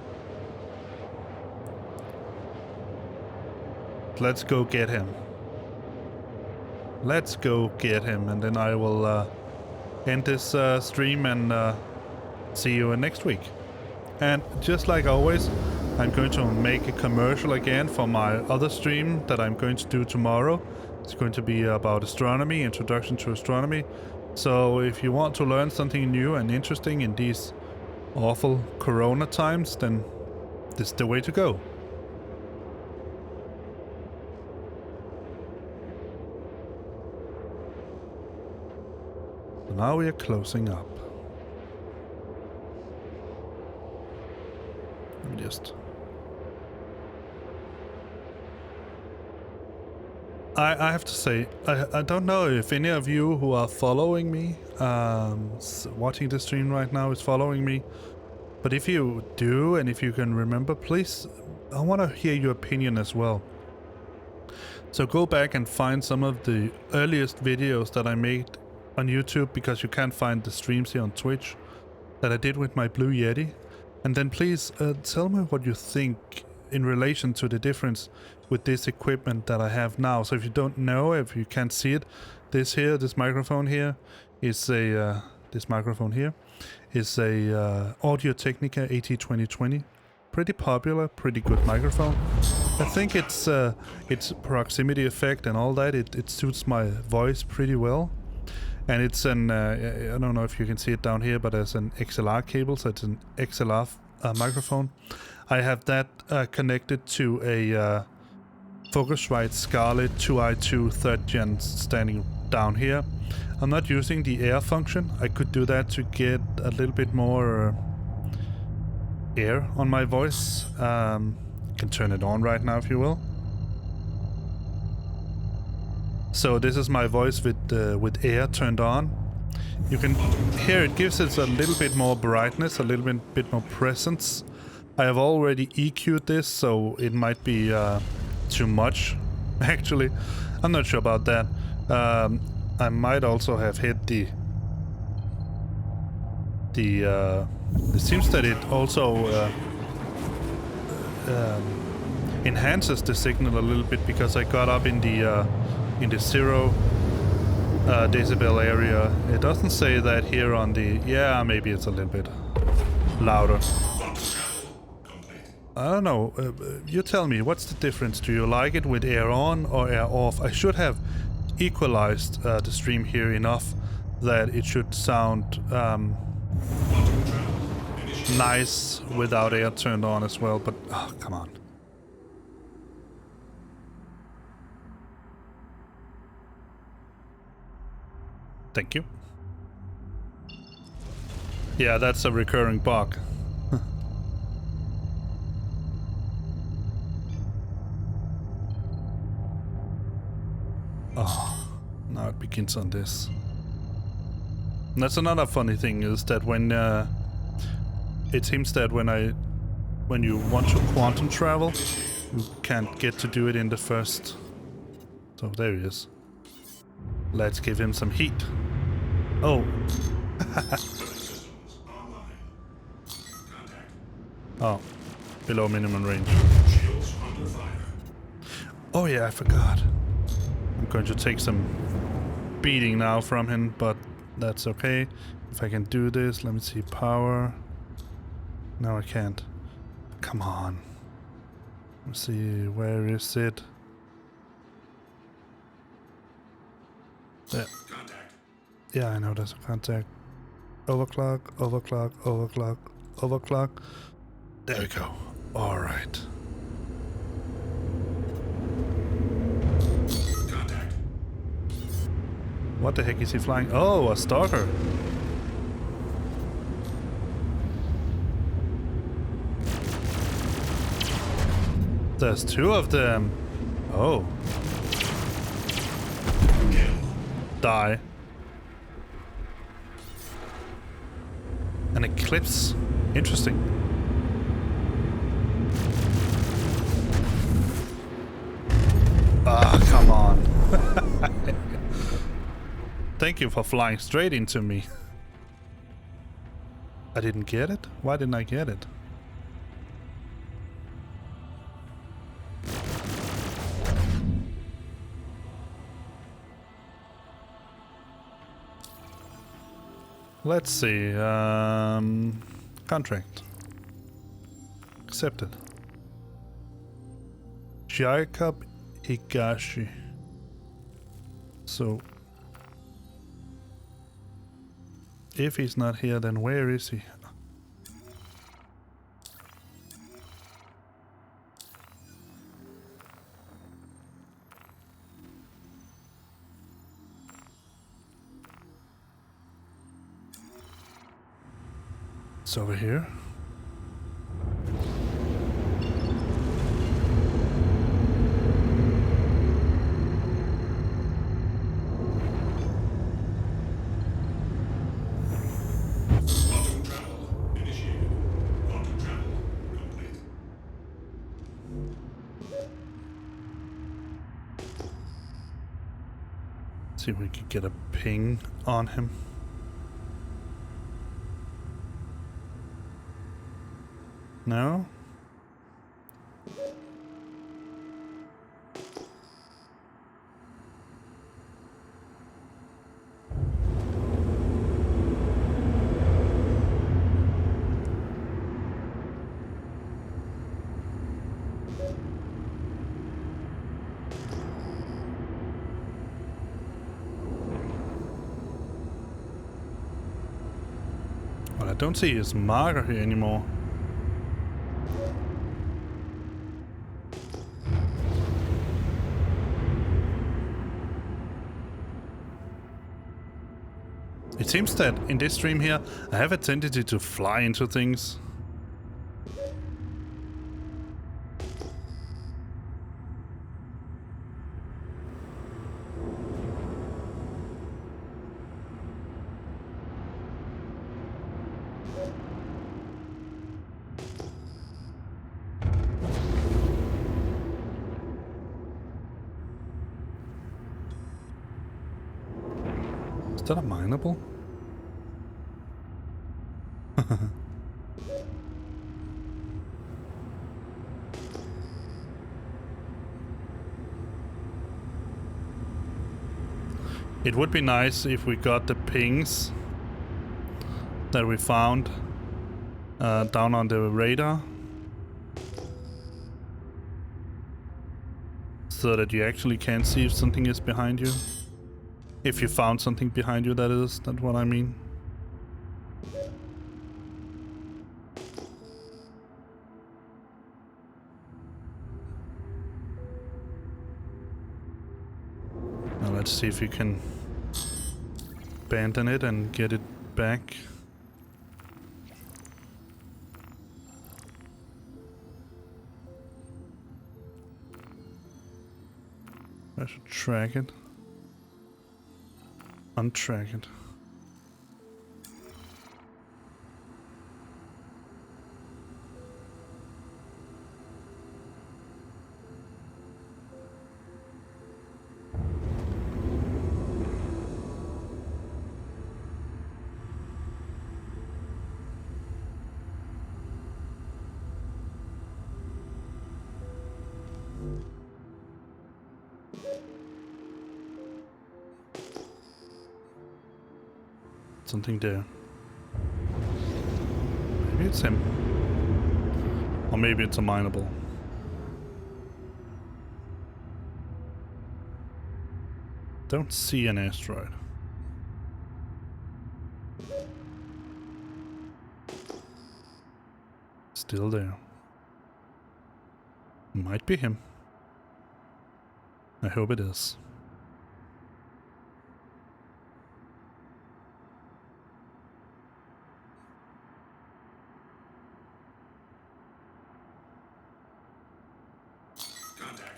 Let's go get him. Let's go get him, and then I will end this stream and see you next week. And just like always, I'm going to make a commercial again for my other stream that I'm going to do tomorrow. It's going to be about astronomy, introduction to astronomy. So if you want to learn something new and interesting in these awful corona times, then this is the way to go. So now we are closing up. Let me just... I have to say, I don't know if any of you who are following me, watching the stream right now is following me. But if you do, and if you can remember, please, I want to hear your opinion as well. So go back and find some of the earliest videos that I made on YouTube, because you can't find the streams here on Twitch that I did with my Blue Yeti. And then please tell me what you think in relation to the difference with this equipment that I have now. So if you don't know, if you can't see it, this microphone here is a Audio Technica AT2020. Pretty popular, pretty good microphone. I think it's proximity effect and all that. It suits my voice pretty well. And it's an, I don't know if you can see it down here, but there's an XLR cable, so it's an XLR microphone. I have that connected to a Focusrite Scarlett 2i2 3rd gen standing down here. I'm not using the air function. I could do that to get a little bit more air on my voice. Can turn it on right now if you will. So this is my voice with air turned on. You can hear it gives it a little bit more brightness, a little bit more presence. I have already EQ'd this, so it might be too much, actually. I'm not sure about that. I might also have hit the it seems that it also enhances the signal a little bit because I got up in the 0 decibel area. It doesn't say that here on the... Yeah, maybe it's a little bit louder. I don't know. You tell me, what's the difference? Do you like it with air on or air off? I should have equalized the stream here enough that it should sound nice without air turned on as well, but oh, come on. Thank you. Yeah, that's a recurring bug. Oh, now it begins on this. And that's another funny thing is that when it seems that when you want to quantum travel, you can't get to do it in the first. So there he is. Let's give him some heat. Oh. Oh, below minimum range. Oh yeah, I forgot. I'm going to take some beating now from him, but that's okay. If I can do this, let me see, power. No, I can't. Come on. Let's see, where is it? There. Yeah, I know there's a contact. Overclock, overclock, overclock, overclock. There we go. Alright. What the heck is he flying? Oh, a stalker. There's two of them. Oh. Die. An eclipse. Interesting. Ah, come on. Thank you for flying straight into me. I didn't get it? Why didn't I get it? Let's see. Contract. Accepted. Jacob Higashi. So, if he's not here, then where is he? It's over here. Quantum travel initiated. Quantum travel complete. See if we could get a ping on him. No? don't see his marker here anymore. It seems that in this stream here, I have a tendency to fly into things. Is that a mineable? It would be nice if we got the pings that we found down on the radar, so that you actually can see if something is behind you. If you found something behind you, that is. That's what I mean. Now let's see if you can abandon it and get it back. I should track it. Untrack it. Something there. Maybe it's him. Or maybe it's a mineable. Don't see an asteroid. Still there. Might be him. I hope it is.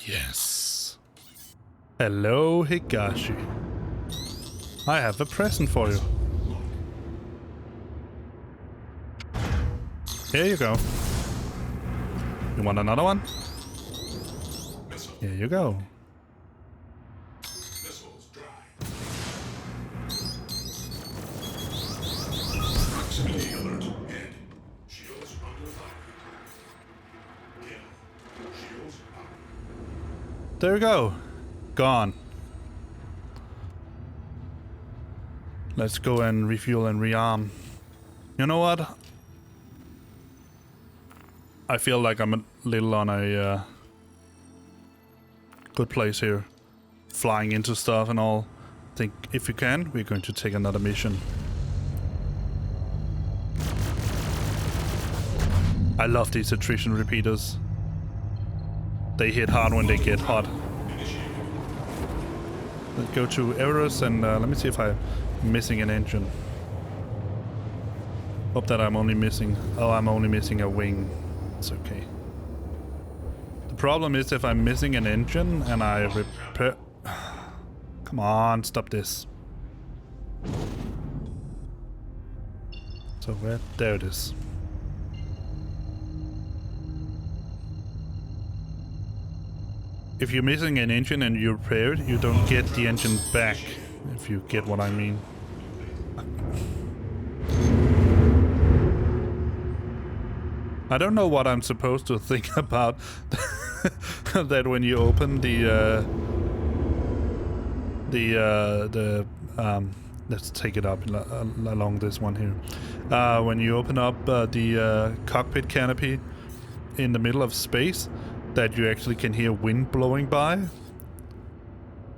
Yes. Hello, Higashi. I have a present for you. Here you go. You want another one? Missile. Here you go. Missiles dry. Proximity alert. Hit. Shields under fire. Kill. Shields up. There we go. Gone. Let's go and refuel and rearm. You know what? I feel like I'm a little on a good place here. Flying into stuff and all. Think if we can, we're going to take another mission. I love these attrition repeaters. They hit hard when they get hot. Let's go to errors and let me see if I'm missing an engine. Hope that I'm only missing... Oh, I'm only missing a wing. It's okay. The problem is if I'm missing an engine and I repair... Come on, stop this. So where? There it is. If you're missing an engine and you repair it, you don't get the engine back, if you get what I mean. I don't know what I'm supposed to think about that when you open let's take it up along this one here. When you open up the cockpit canopy in the middle of space, that you actually can hear wind blowing by,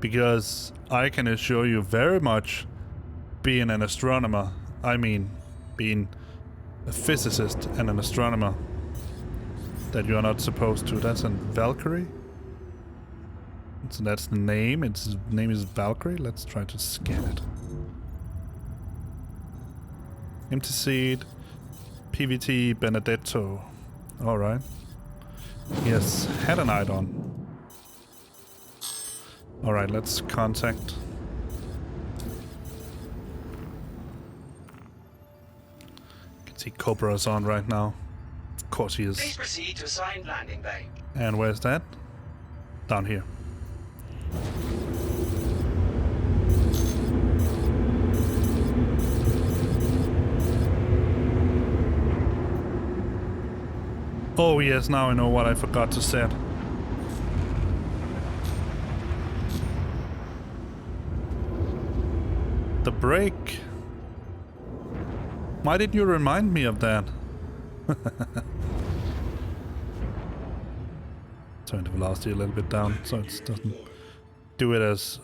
because I can assure you very much, being an astronomer, I mean being a physicist and an astronomer that you are not supposed to. That's a Valkyrie. So that's the name. Its name is Valkyrie. Let's try to scan it. Empty seed. PVT Benedetto. Alright. Yes, had an eye on. Alright, let's contact. Can see Cobra's on right now. Of course he Please is. proceed to assigned landing bay. And where's that? Down here. Oh yes, now I know what I forgot to set. The brake. Why didn't you remind me of that? Turn the velocity a little bit down so it doesn't do it as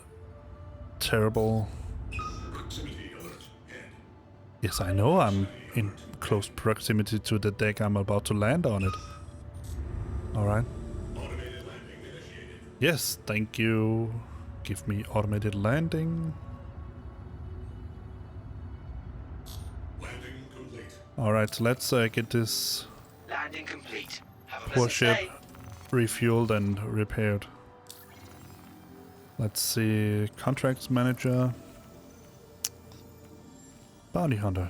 terrible. Proximity alert. Head. Yes, I know I'm in close proximity to the deck. I'm about to land on it. Alright. Automated landing initiated. Yes, thank you. Give me automated landing. Landing complete. Alright, so let's get this Landing complete. Have a poor pleasant ship day. refueled and repaired. Let's see. Contracts manager. Bounty hunter.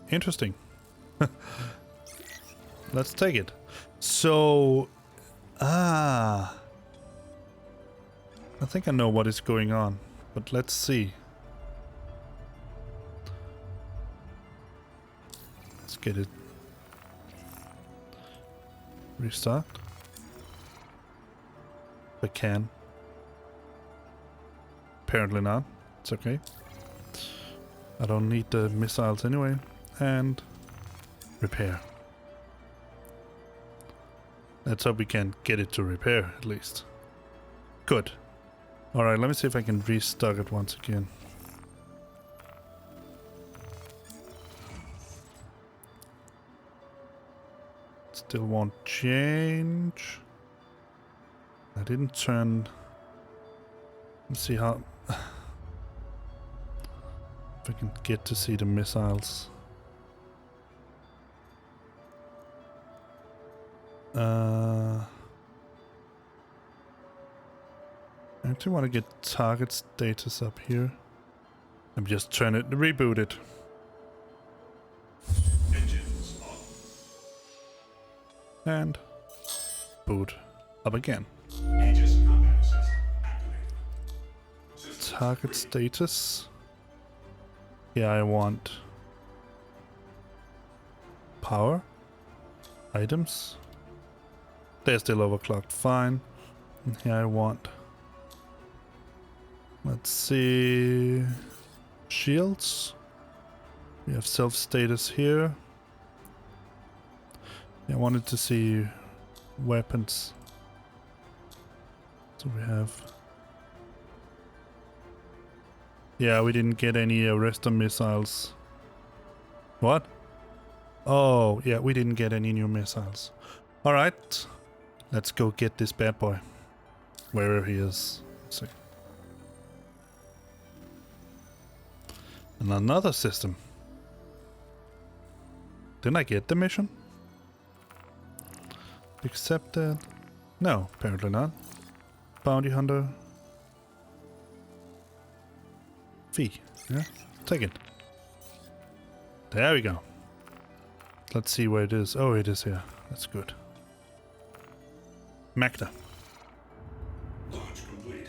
Interesting. Let's take it. So, I think I know what is going on, but let's see. Let's get it. Restart. If I can. Apparently not. It's okay. I don't need the missiles anyway. And repair. Let's hope we can get it to repair at least. Good. Alright, let me see if I can restock it once again. Still won't change. I didn't turn. Let's see how. If I can get to see the missiles. I actually want to get target status up here. I'm just trying to reboot it. Engines on. And boot up again. Aegis combat assist activated. System Target status. Yeah, I want power. Items. They're still overclocked, fine. And here I want, let's see, shields. We have self status here. I wanted to see weapons. So we have, yeah, we didn't get any arrestor missiles. What? Oh, yeah, we didn't get any new missiles. Alright, let's go get this bad boy. Wherever he is. Let's see. And another system. Didn't I get the mission? Accepted. No, apparently not. Bounty hunter. Fee. Yeah, take it. There we go. Let's see where it is. Oh, it is here. That's good. Magda. launch complete.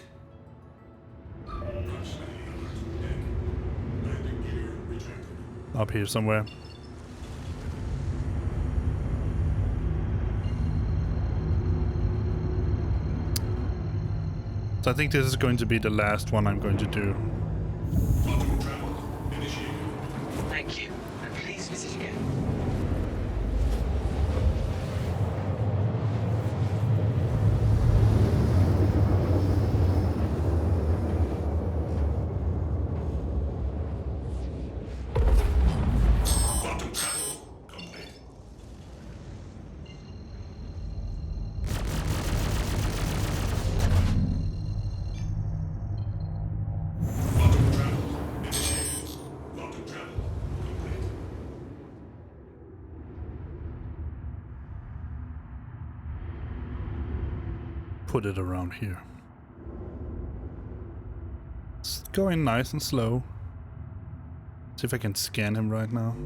Proximity alert. Deck. Landing gear retracted. Up here somewhere. So I think this is going to be the last one I'm going to do. Quantum travel initiated. Thank you, and please visit again. put it around here. It's going nice and slow. See if I can scan him right now.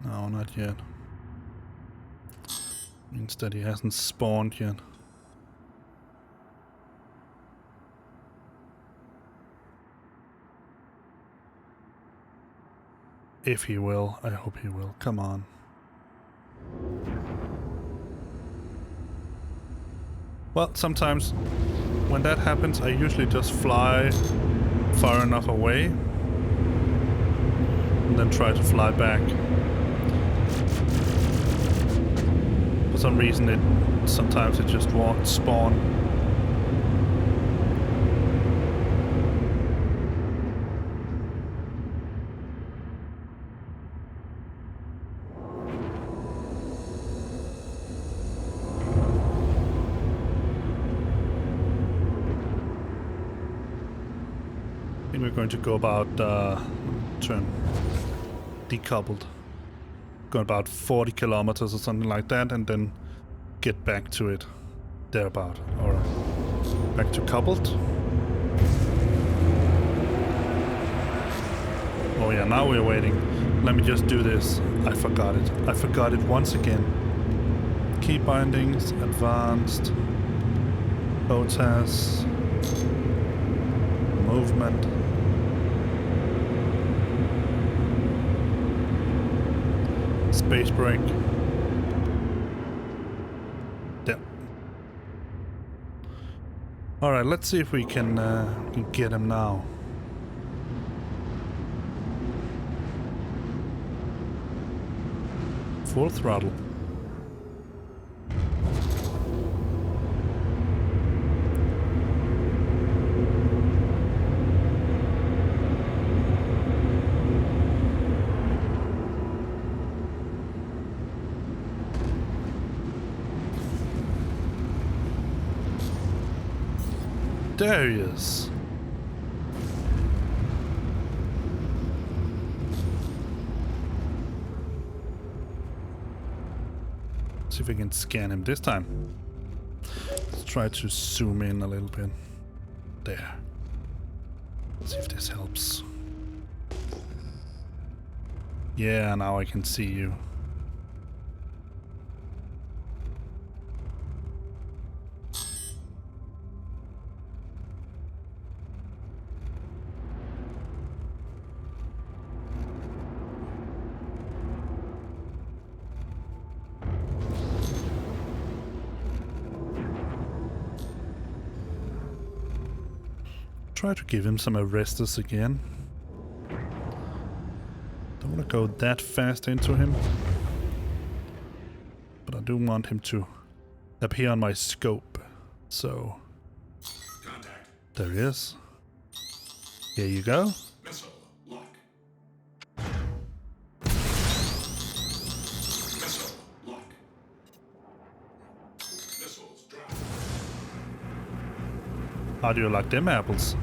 No, not yet. Means that he hasn't spawned yet. If he will, I hope he will. Come on. Well, sometimes when that happens, I usually just fly far enough away and then try to fly back. For some reason, sometimes it just won't spawn. We're going to go about turn decoupled, go about 40 kilometers or something like that, and then get back to it thereabout. All right, back to coupled. Oh yeah, now we're waiting. Let me just do this. I forgot it. I forgot it once again. Key bindings, advanced, HOTAS, movement. Space break. There. Alright, let's see if we can get him now. Full throttle. There he is. See if we can scan him this time. Let's try to zoom in a little bit. There. See if this helps. Yeah, now I can see you. Try to give him some arresters again. Don't want to go that fast into him. But I do want him to appear on my scope. So... Contact. there he is. Here you go. Missile lock. Missile lock. Missiles drop. How do you like them apples?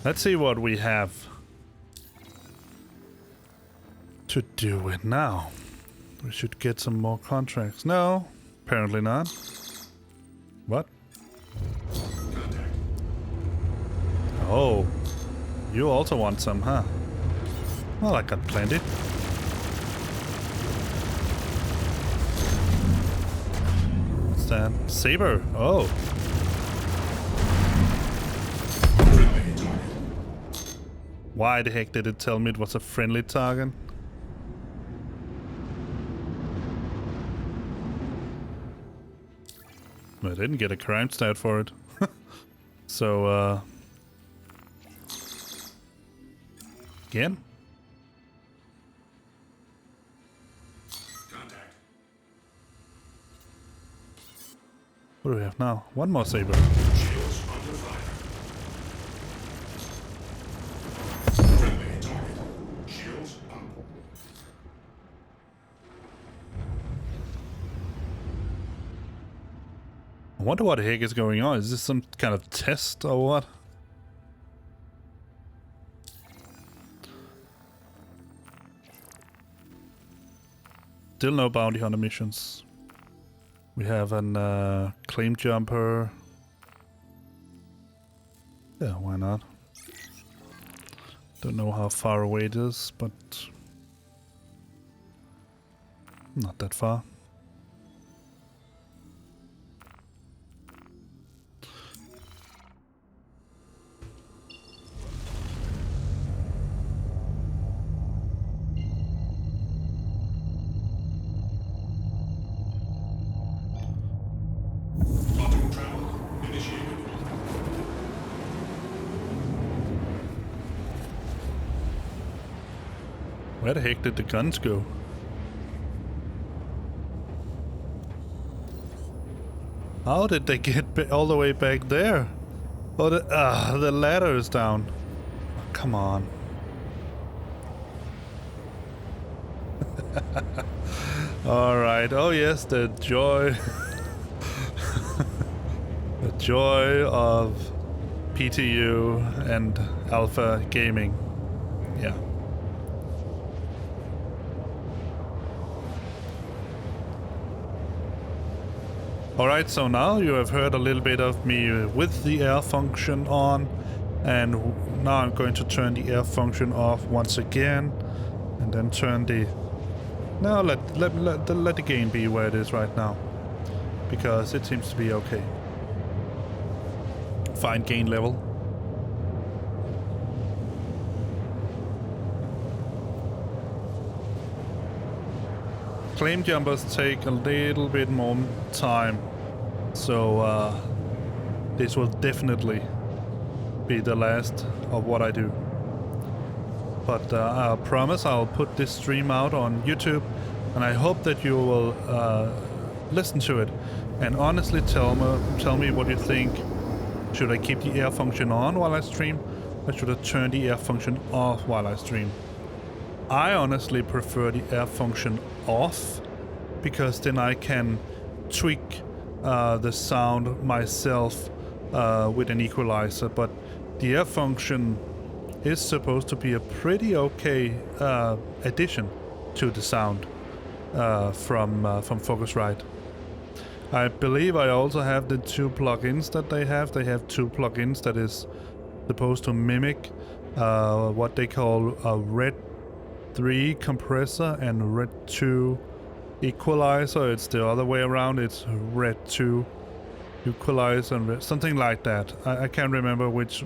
Let's see what we have to do with now. We should get some more contracts. No, apparently not. What? Contact. Oh, you also want some, huh? Well, I got plenty. What's that? Saber. Oh. Friendly target. Why the heck did it tell me it was a friendly target? I didn't get a crime stat for it. So, again? Contact. What do we have now? One more saber. Shields under fire. Friendly target. Shields up. I wonder what the heck is going on. Is this some kind of test or what? Still no bounty hunter missions. We have an claim jumper. Yeah, why not? Don't know how far away it is, but not that far. Logical travel initiated. Where the heck did the guns go? How did they get all the way back there? Oh, the ladder is down. Oh, come on. Alright, oh yes, the joy. The joy of PTU and Alpha Gaming. Yeah. Alright, so now you have heard a little bit of me with the air function on, and now I'm going to turn the air function off once again, and then turn the... Now let the game be where it is right now, because it seems to be okay. Fine gain level. Claim jumpers take a little bit more time, so this will definitely be the last of what I do. But I promise I'll put this stream out on YouTube, and I hope that you will listen to it and honestly tell me what you think. Should I keep the air function on while I stream, or should I turn the air function off while I stream? I honestly prefer the air function off, because then I can tweak the sound myself with an equalizer, but the air function is supposed to be a pretty okay addition to the sound from Focusrite. I believe I also have the two plugins that they have. They have two plugins that is supposed to mimic what they call a Red 3 compressor and Red 2 equalizer. It's the other way around. It's Red 2 equalizer and something like that. I can't remember which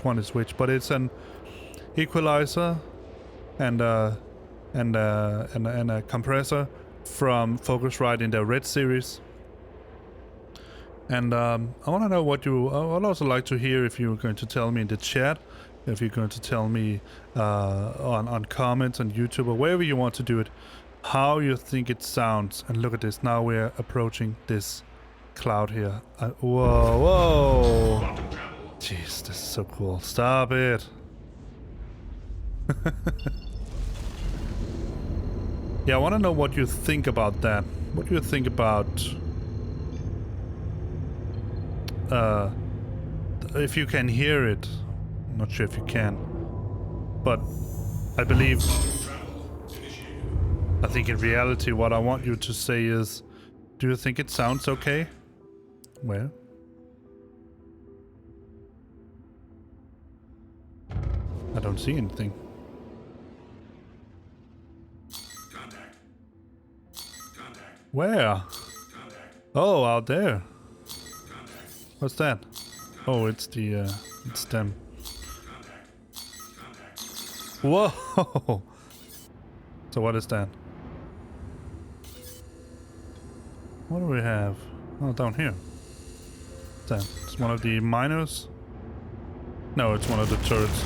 one is which, but it's an equalizer and a compressor from Focusrite in the Red series. And I want to know what you... I would also like to hear if you're going to tell me in the chat, if you're going to tell me on comments on YouTube or wherever you want to do it, how you think it sounds. And look at this, now we're approaching this cloud here. Whoa, whoa! Jeez, this is so cool. Stop it! Yeah, I want to know what you think about that. What do you think about... if you can hear it. I'm not sure if you can. But I believe... I think in reality what I want you to say is... Do you think it sounds okay? Well... I don't see anything. Contact. Where? Contact. Oh, out there. Contact. What's that? Oh, it's the, it's them. Contact. Whoa! So what is that? What do we have? Oh, down here. What's that? It's one of the miners? No, it's one of the turrets.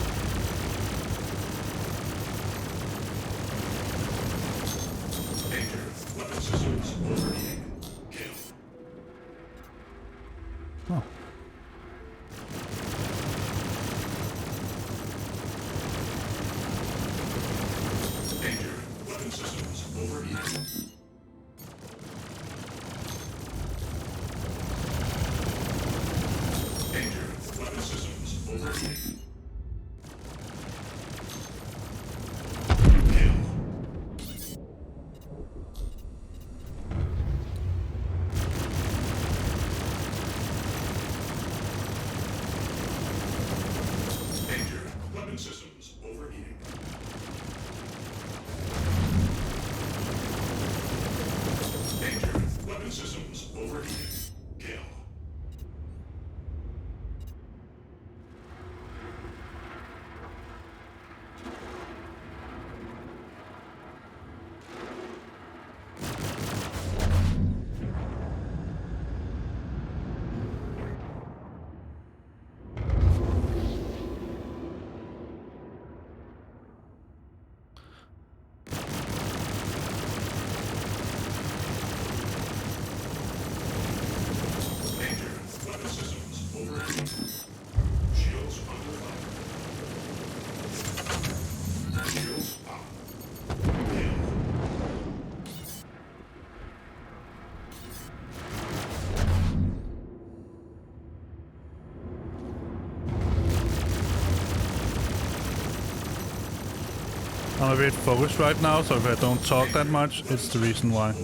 Danger. Weapon systems overheating. Kill. Oh. Danger. Weapon systems overheating. systems overheating. Kill. Danger. Weapon systems overheating. Shields under fire. Shields up. Kill. I'm a bit focused right now, so if I don't talk that much, it's the reason why.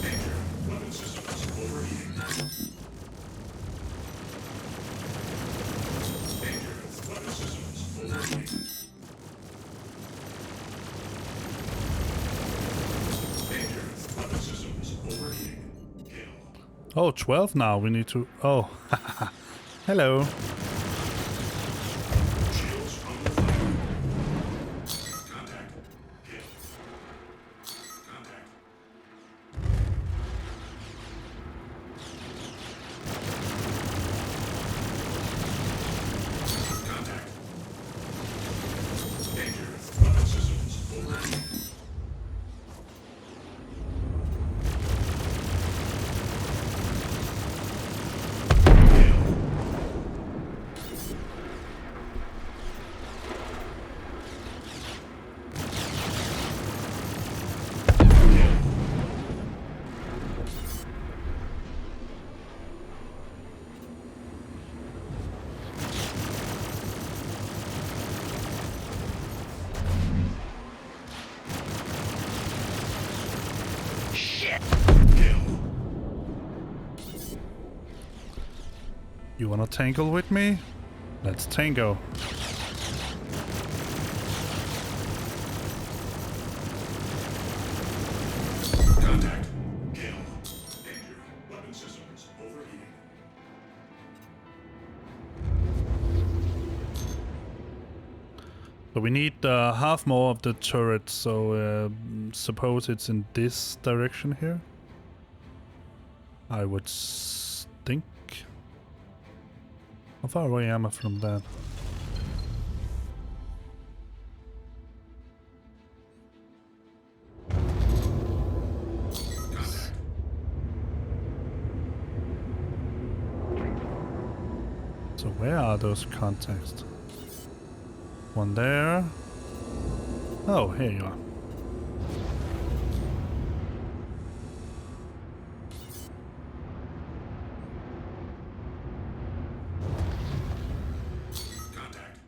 Danger. Weapon systems overheating. Danger. Weapon systems overheating. Danger. Weapon systems overheating. Kill. Oh, 12 now. We need to... Oh, hello. Shields under fire. Contact. Kill. Contact. Contact. Danger. Weapon systems overheating. Kill. You wanna tangle with me? Let's tango. Contact. Kill. Danger. Weapon systems overheating. So we need half more of the turret, so suppose it's in this direction here. I would think. How far away am I from that? Contact. So where are those contacts? One there. Oh, here you are. Contact.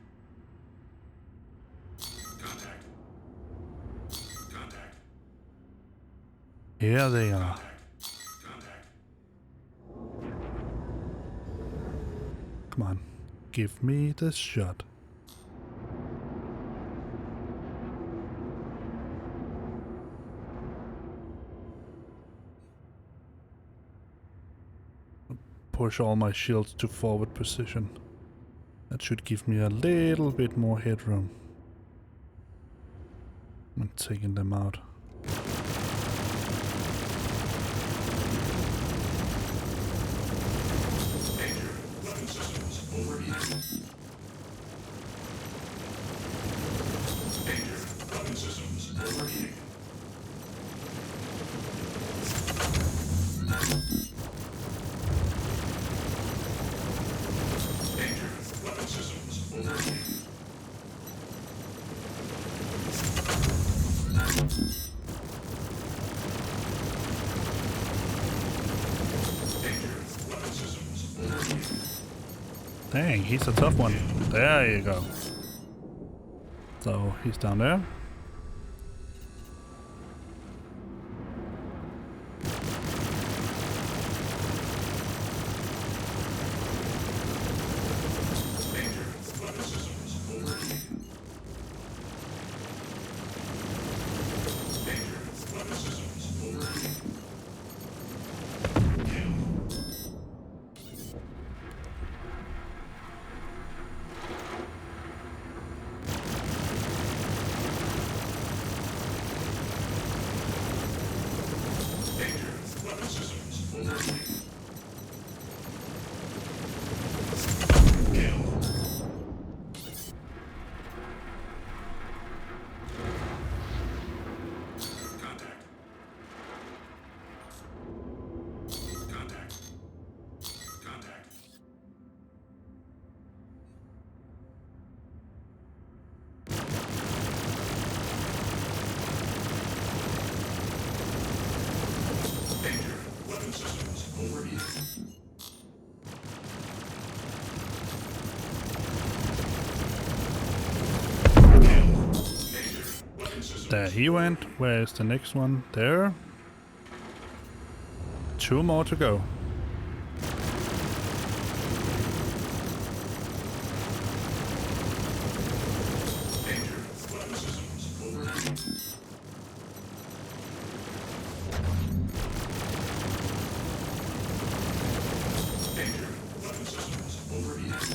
Contact. Contact. Here they are. Contact. Come on. Give me this shot. Push all my shields to forward position. That should give me a little bit more headroom. I'm taking them out. Danger. Weapon systems overheating. Danger. Weapon systems overheating. Danger. Weapon systems overheating. Danger. Weapon systems overheating. Dang, he's a tough one. There you go. So he's down there. systems overheating. Kill. Contact. Contact. Contact. Danger. Weapon systems overheating. Kill. Danger. Weapon systems. There he went. Where's the next one? There. 2 more to go. Danger. Weapon systems overheating. Danger. Weapon systems overheating.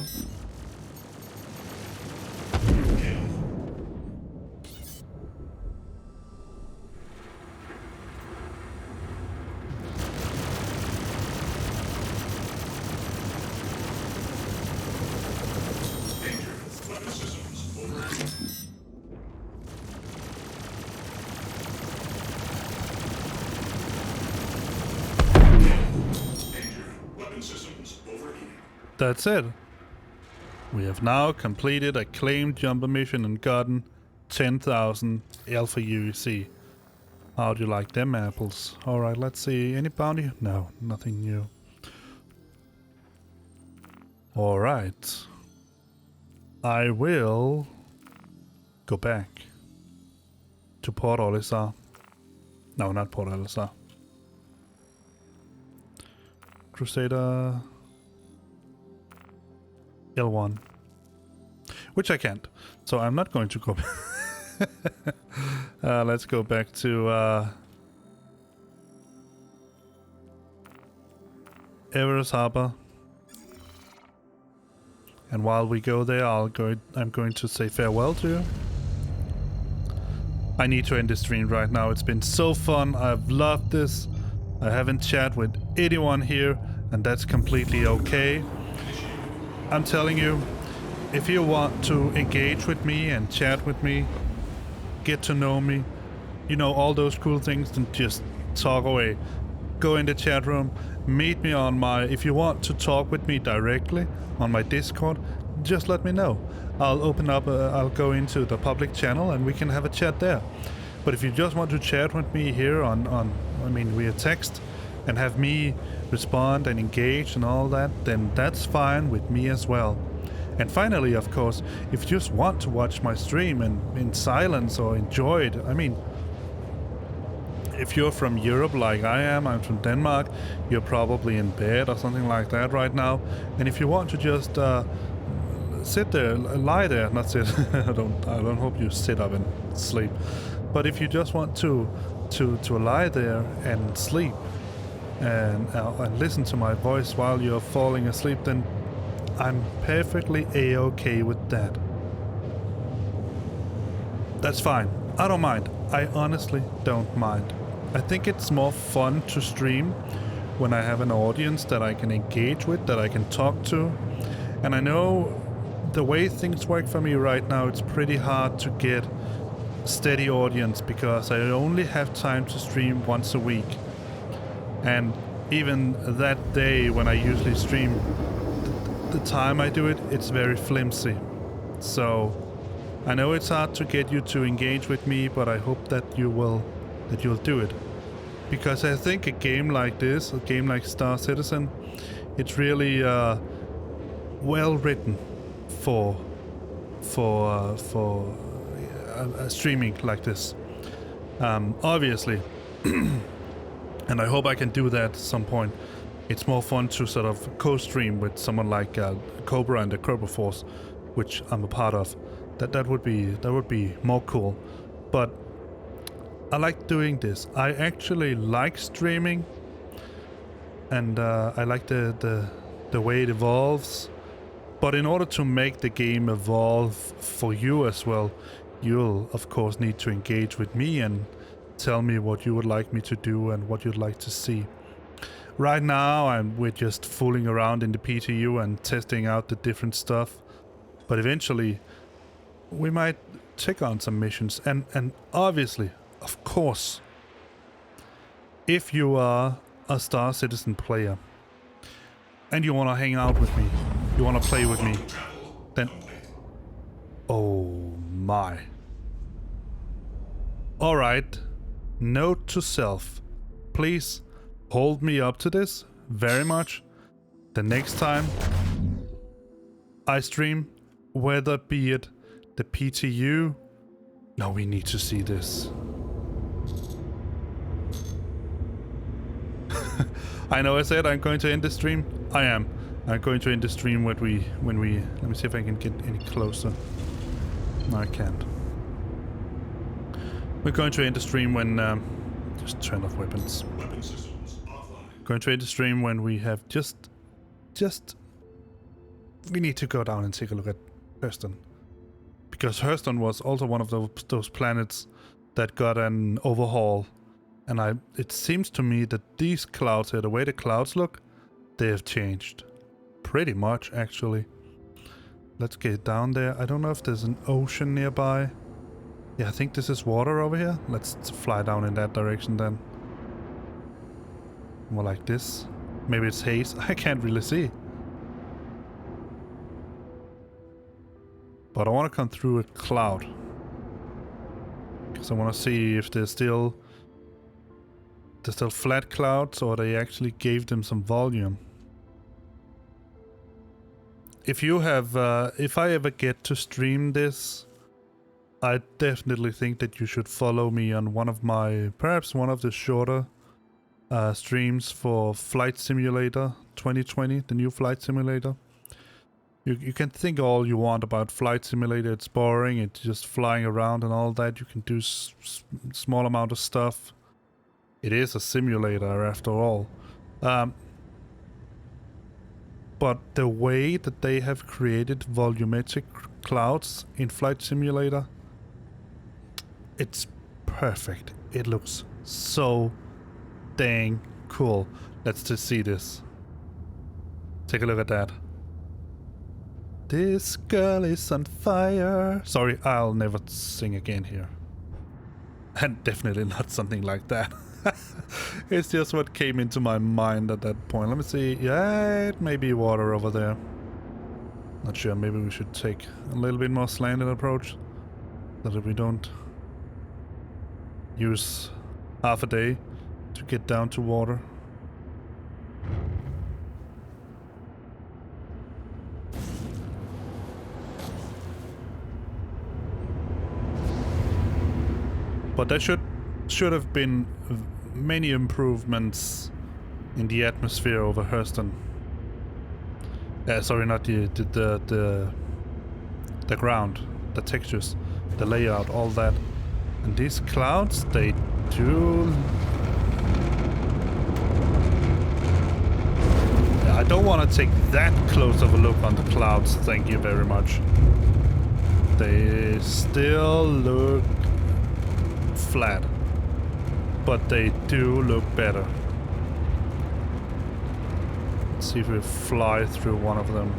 Kill. Danger. Weapon systems overheating. Danger. Weapon systems overheating. That's it. We have now completed a claimed jumper mission and gotten 10,000 Alpha UEC. How do you like them apples? Alright, let's see. Any bounty? No, nothing new. Alright. I will go back to Port Olisar. No, not Port Olisar. Crusader L1. Which I can't. So I'm not going to go back. Let's go back to Everest Harbor. And while we go there, I'm going to say farewell to you. I need to end the stream right now. It's been so fun. I've loved this. I haven't chatted with anyone here, and that's completely okay. I'm telling you, if you want to engage with me and chat with me, get to know me, you know, all those cool things, then just talk away. Go in the chat room, meet me on my, if you want to talk with me directly on my Discord, just let me know. I'll open up, I'll go into the public channel and we can have a chat there. But if you just want to chat with me here on via text and have me respond and engage and all that, then that's fine with me as well. And finally, of course, if you just want to watch my stream in silence or enjoy it, I mean, if you're from Europe like I am, I'm from Denmark, you're probably in bed or something like that right now. And if you want to just sit there, lie there, not sit, I don't hope you sit up and sleep. But if you just want to lie there and sleep and listen to my voice while you're falling asleep, then I'm perfectly a-okay with that. That's fine. I don't mind. I honestly don't mind. I think it's more fun to stream when I have an audience that I can engage with, that I can talk to. And I know the way things work for me right now, it's pretty hard to get steady audience because I only have time to stream once a week. And even that day when I usually stream, the time I do it, it's very flimsy. So I know it's hard to get you to engage with me, but I hope that you'll do it. Because I think a game like this, a game like Star Citizen, it's really well written for streaming like this. Obviously, and I hope I can do that at some point. It's more fun to sort of co-stream with someone like Cobra and the Cobra Force, which I'm a part of. That would be more cool. But I like doing this. I actually like streaming, and I like the way it evolves. But in order to make the game evolve for you as well, you'll of course need to engage with me and tell me what you would like me to do and what you'd like to see. Right now, we're just fooling around in the PTU and testing out the different stuff. But eventually, we might take on some missions. And obviously, of course, if you are a Star Citizen player and you want to hang out with me, you want to play with me, then... Oh my. Alright. Note to self. Please hold me up to this very much. The next time I stream, whether be it the PTU... No, we need to see this. I know I said I'm going to end the stream. I am. I'm going to end the stream when we... Let me see if I can get any closer. No, I can't. We're going to end the stream when... just turn off weapons. Weapon systems offline. Going to end the stream when we have just... We need to go down and take a look at Hurston. Because Hurston was also one of those planets that got an overhaul. And it seems to me that these clouds here, the way the clouds look, they have changed. Pretty much, actually. Let's get down there. I don't know if there's an ocean nearby. Yeah, I think this is water over here. Let's fly down in that direction then. More like this. Maybe it's haze. I can't really see. But I want to come through a cloud. Because I want to see if there's still flat clouds or they actually gave them some volume. If you have, if I ever get to stream this, I definitely think that you should follow me on perhaps one of the shorter streams for Flight Simulator 2020, the new Flight Simulator. You can think all you want about Flight Simulator. It's boring. It's just flying around and all that. You can do small amount of stuff. It is a simulator after all. But the way that they have created volumetric clouds in Flight Simulator, it's perfect. It looks so dang cool. Let's just see this. Take a look at that. This girl is on fire. Sorry, I'll never sing again here. And definitely not something like that. It's just what came into my mind at that point. Let me see. Yeah, it may be water over there. Not sure. Maybe we should take a little bit more slanted approach so that we don't use half a day to get down to water. But there should have been many improvements in the atmosphere over Hurston. Sorry, not the ground, the textures, the layout, all that. And these clouds, they do... Yeah, I don't want to take that close of a look on the clouds, thank you very much. They still look flat, but they do look better. Let's see if we fly through one of them.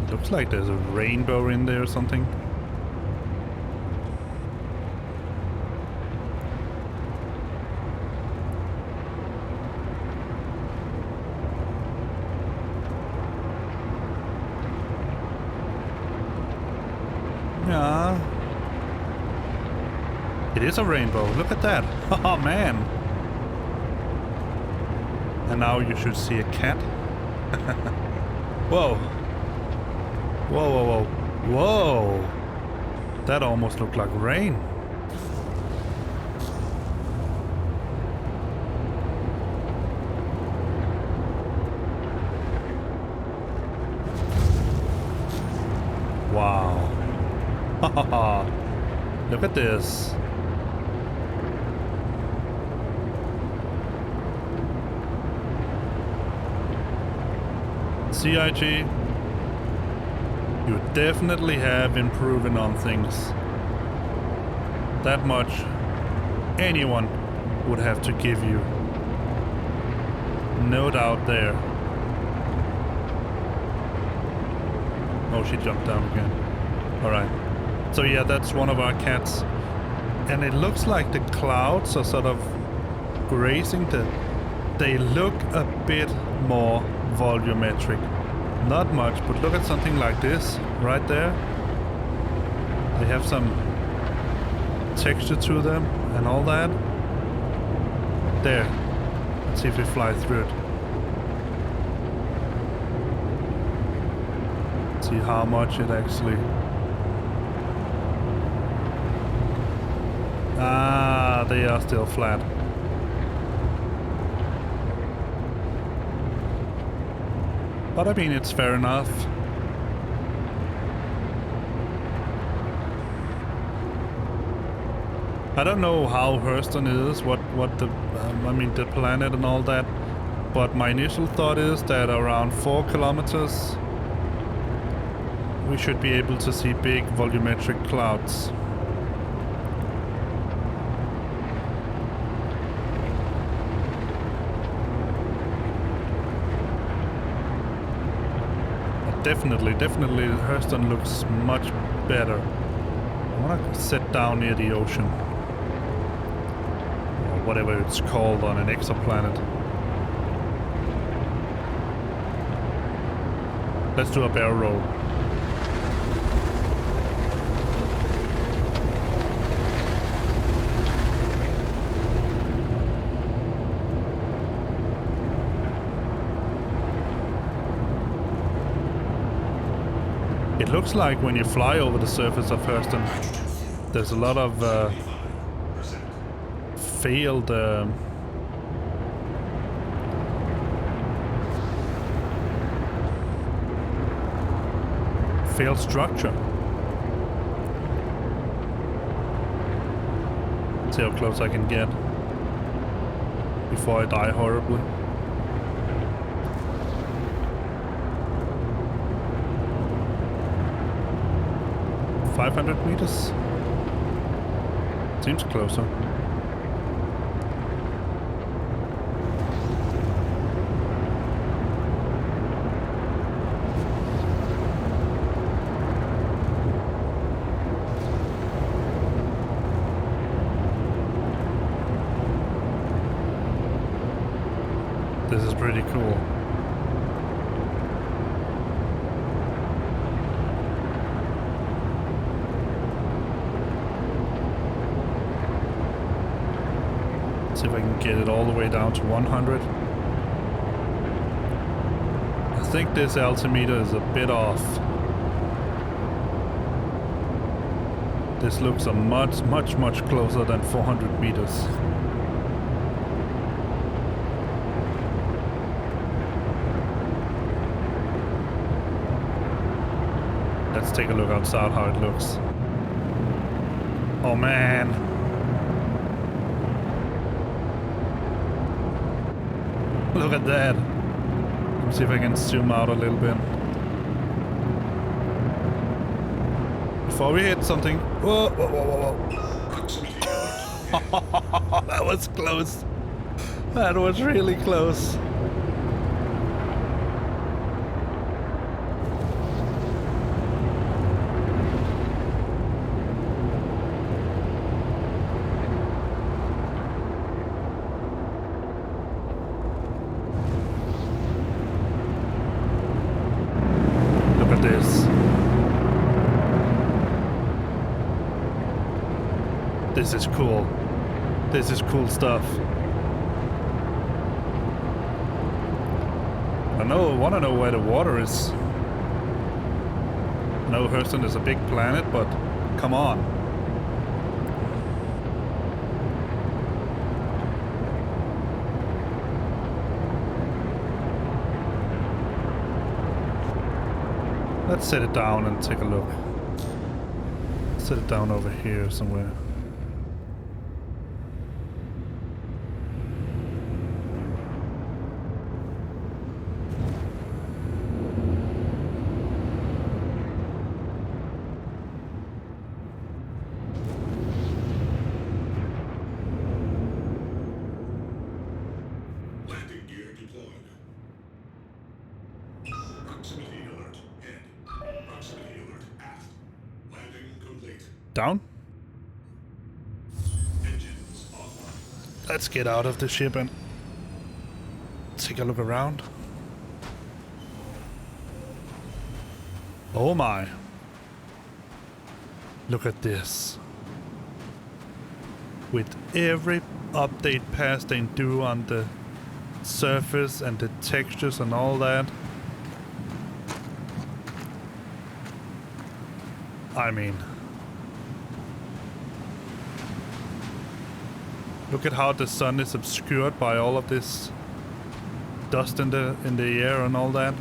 Looks like there's a rainbow in there or something. Yeah. It is a rainbow. Look at that. Oh man. And now you should see a cat. Whoa. Whoa, whoa, whoa. Whoa. That almost looked like rain. Wow. Look at this. CIG, you definitely have improving on things. That much anyone would have to give you. No doubt there. Oh, she jumped down again. Alright. So yeah, that's one of our cats. And it looks like the clouds are sort of grazing the... They look a bit more volumetric. Not much, but look at something like this right there. They have some texture to them and all that. There. Let's see if we fly through it. See how much it actually... Ah, they are still flat. But I mean, it's fair enough. I don't know how Hurston is, what the, I mean, the planet and all that. But my initial thought is that around 4 kilometers, we should be able to see big volumetric clouds. Definitely, Hurston looks much better. I want to sit down near the ocean. Or whatever it's called on an exoplanet. Let's do a barrel roll. It looks like when you fly over the surface of Hurston, there's a lot of failed failed structure. See how close I can get before I die horribly. 500 meters. Seems closer. This is pretty cool. See if I can get it all the way down to 100. I think this altimeter is a bit off. This looks a much closer than 400 meters. Let's take a look outside how it looks. Oh man. Look at that. Let me see if I can zoom out a little bit. Before we hit something. Whoa, whoa, whoa, whoa. That was close. That was really close. This is cool. This is cool stuff. I want to know where the water is. I know Hurston is a big planet, but come on. Let's set it down and take a look. Set it down over here somewhere. Landing gear deployed. Down? Engines online. Let's get out of the ship and take a look around. Oh my. Look at this. With every update patch they do on the surface and the textures and all that. I mean, look at how the sun is obscured by all of this dust in the air and all that.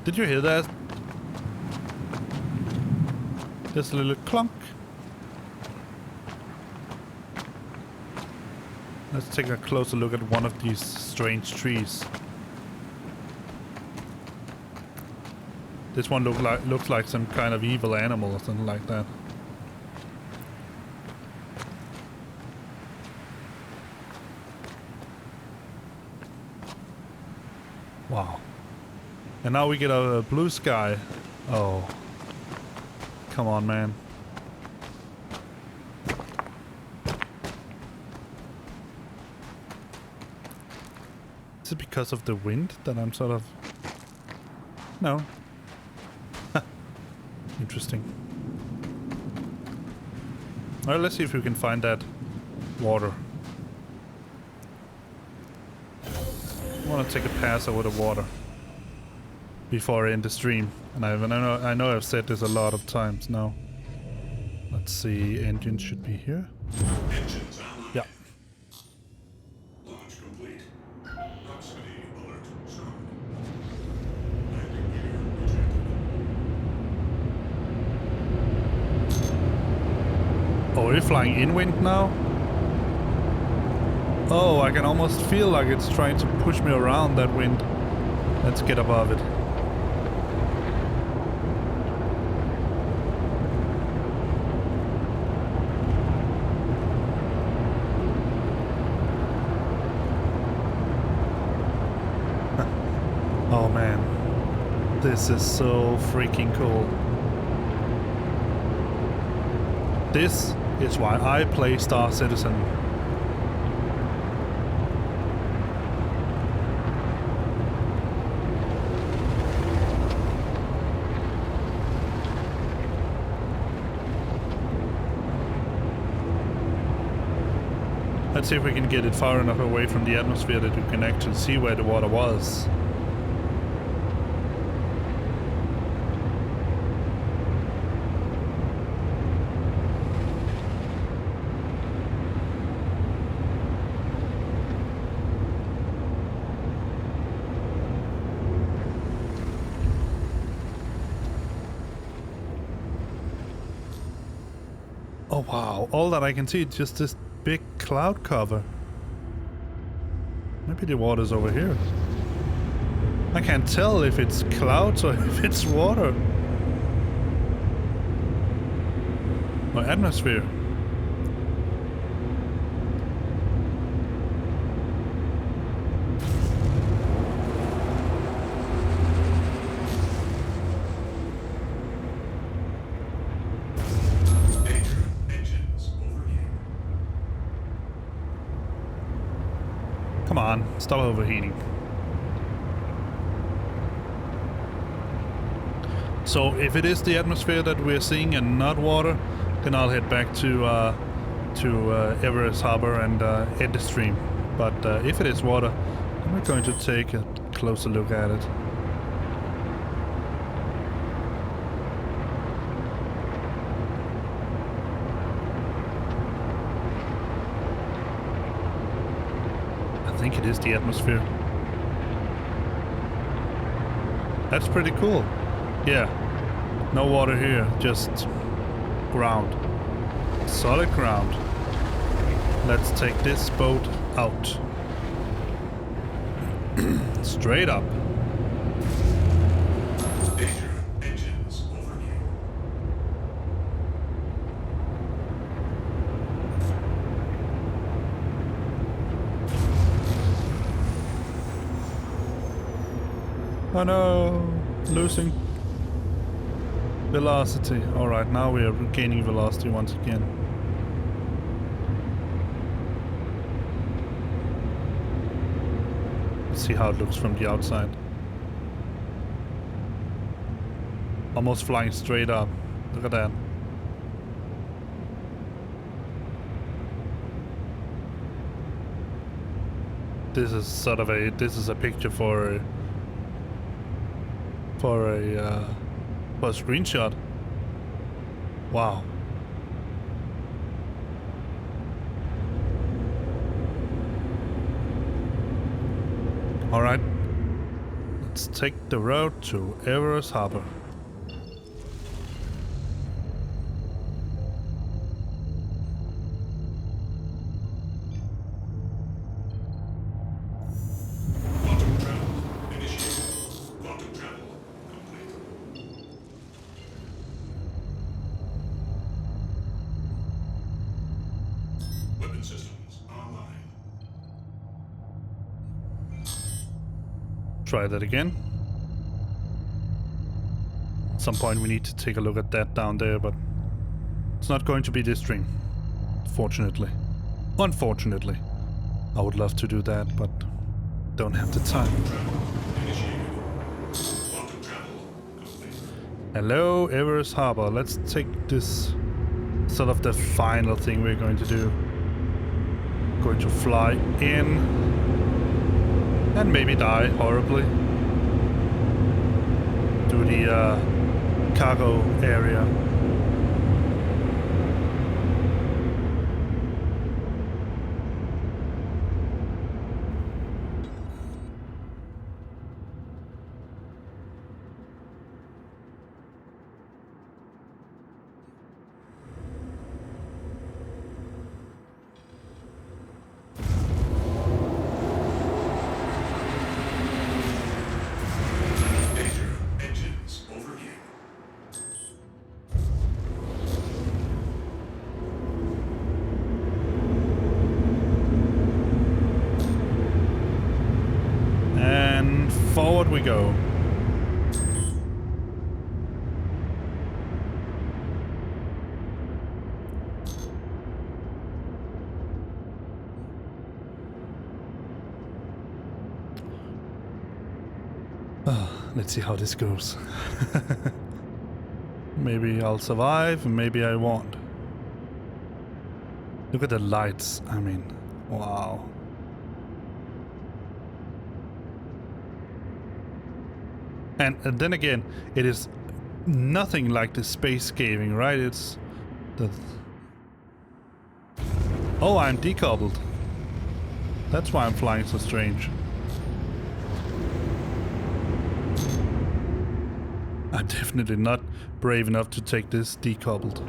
Did you hear that? There's a little clunk. Let's take a closer look at one of these strange trees. This one looks like some kind of evil animal or something like that. Wow. And now we get a blue sky. Oh. Come on, man. Is it because of the wind that I'm sort of... No. Interesting. Alright, let's see if we can find that water. I want to take a pass over the water before I end the stream. And I know I've said this a lot of times now. Let's see, engines should be here. Engines online. Yeah. Launch complete. Proximity alert started. Landing gear ejected. Oh, are we flying in wind now? Oh, I can almost feel like it's trying to push me around that wind. Let's get above it. Oh man, this is so freaking cool. This is why I play Star Citizen. Let's see if we can get it far enough away from the atmosphere that we can actually see where the water was. Oh wow, all that I can see is just this big cloud cover. Maybe the water's over here. I can't tell if it's clouds or if it's water. Or atmosphere. Come on, stop overheating. So if it is the atmosphere that we're seeing and not water, then I'll head back to Everest Harbor and end the stream. But if it is water, then we're going to take a closer look at it. I think it is the atmosphere. That's pretty cool. Yeah, no water here, just ground. Solid ground. Let's take this boat out. Straight up. Danger. Engines overview. Oh no! Losing velocity. Alright, now we are gaining velocity once again. Let's see how it looks from the outside. Almost flying straight up. Look at that. This is sort of a picture for a screenshot. Wow. All right. Let's take the road to Everest Harbor. Quantum travel initiated. Quantum travel complete. Weapon systems online. Try that again. At some point we need to take a look at that down there, but it's not going to be this stream. Fortunately. Unfortunately. I would love to do that, but don't have the time. Initiated. Quantum travel complete. Hello, Everest Harbor. Let's take this sort of the final thing we're going to do. Going to fly in and maybe die horribly to the cargo area. Danger. Engines overheating. And forward we go. Let's see how this goes. Maybe I'll survive, maybe I won't. Look at the lights. I mean, wow. And then again, it is nothing like the space gaming, right? It's the... Oh, I'm decoupled. That's why I'm flying so strange. I'm definitely not brave enough to take this decoupled.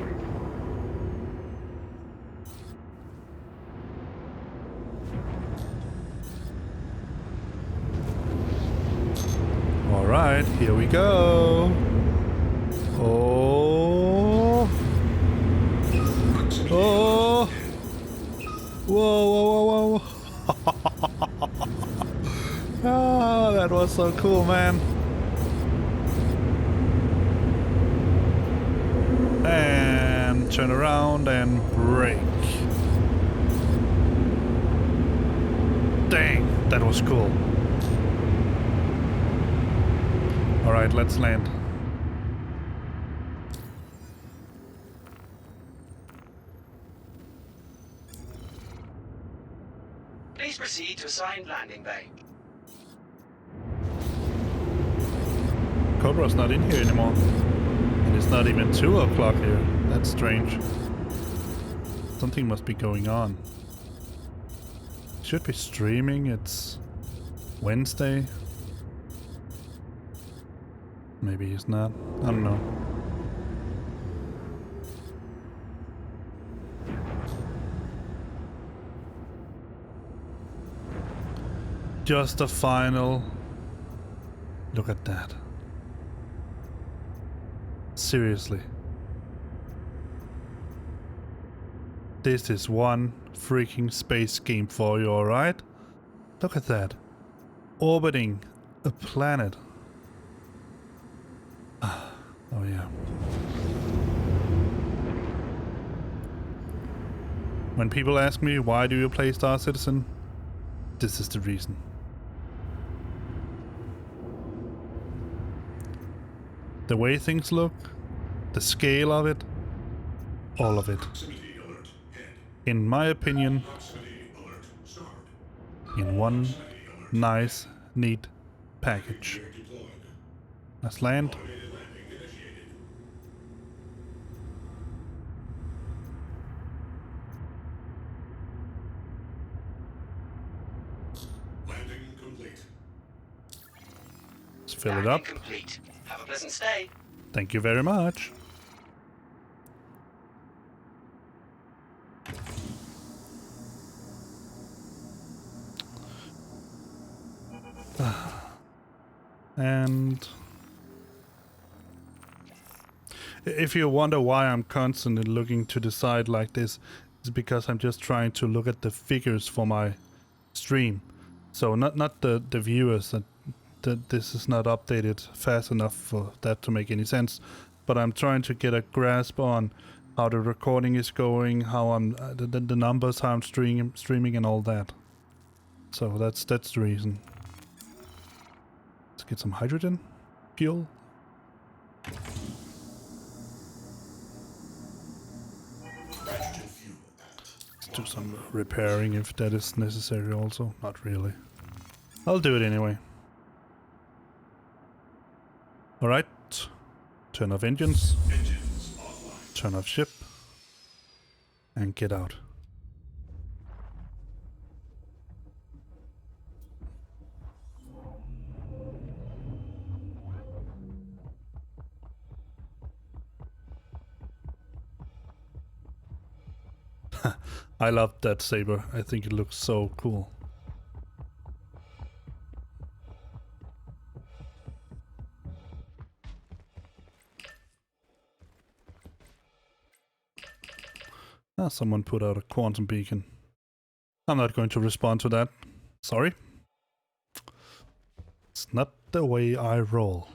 Alright, here we go. Oh. Oh. Whoa, whoa, whoa, whoa. Ah, that was so cool, man. And turn around and brake. Dang, that was cool. Alright, let's land. Please proceed to assigned landing bay. Cobra's not in here anymore. And it's not even 2 o'clock here. That's strange. Something must be going on. Should be streaming. It's Wednesday. Maybe he's not. I don't know. Just a final. Look at that. Seriously. This is one freaking space game for you, alright? Look at that. Orbiting a planet. When people ask me, why do you play Star Citizen? This is the reason. The way things look, the scale of it, all of it. Proximity alert. Head. In my opinion, Proximity alert. Start. in one Proximity alert. nice, neat package. Gear deployed. Let's land. Automated landing initiated. Landing complete. Let's fill it Landing up. complete. Have a pleasant stay. Thank you very much. And if you wonder why I'm constantly looking to the side like this, it's because I'm just trying to look at the figures for my stream. So not the viewers, that this is not updated fast enough for that to make any sense, but I'm trying to get a grasp on how the recording is going, how I'm the numbers, how I'm streaming and all that. So that's the reason. Let's get some hydrogen fuel. Hydrogen fuel at. Let's do some repairing if that is necessary also. Not really. I'll do it anyway. Alright. Turn off engines. Engines offline. Turn off ship. And get out. I love that saber. I think it looks so cool. Ah, someone put out a quantum beacon. I'm not going to respond to that. Sorry. It's not the way I roll.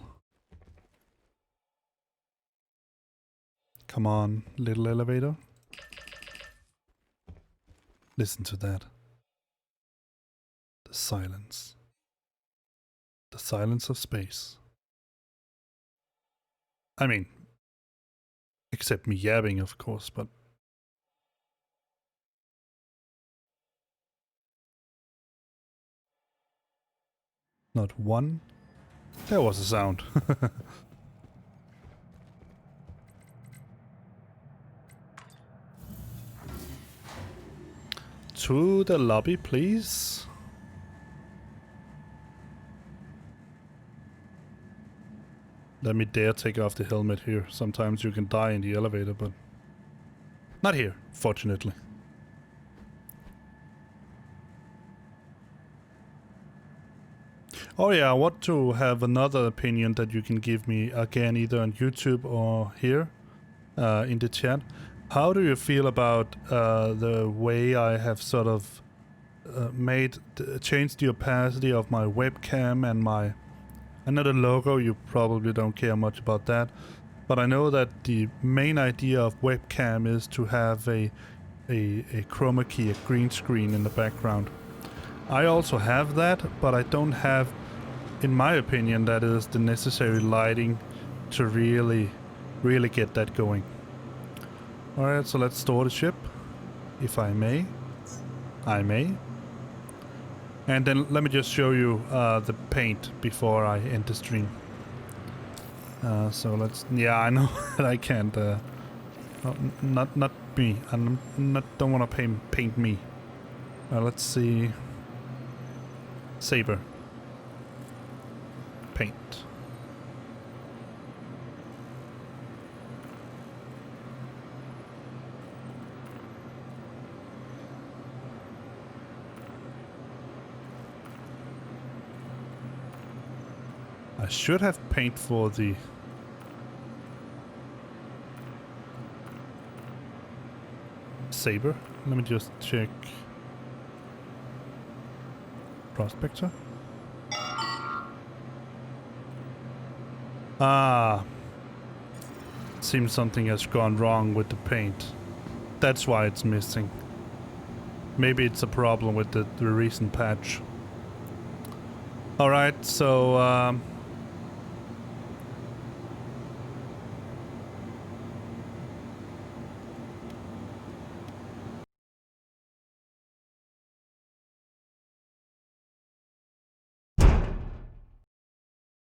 Come on, little elevator. Listen to that. The silence. The silence of space. I mean, except me yabbing, of course, but not one. There was a sound. To the lobby, please. Let me dare take off the helmet here. Sometimes you can die in the elevator, but not here, fortunately. Oh yeah, I want to have another opinion that you can give me again, either on YouTube or here in the chat. How do you feel about the way I have sort of changed the opacity of my webcam and my... I know the logo, you probably don't care much about that, but I know that the main idea of webcam is to have a chroma key, a green screen in the background. I also have that, but I don't have, in my opinion, that is the necessary lighting to really get that going. Alright, so let's store the ship, if I may. I may. And then let me just show you the paint before I end the stream. So let's... Yeah, I know that I can't... not me. I'm not... Don't want to paint me. Let's see... Saber. Paint. I should have paint for the Saber. Let me just check. Prospector. Ah. Seems something has gone wrong with the paint. That's why it's missing. Maybe it's a problem with the recent patch. Alright, so I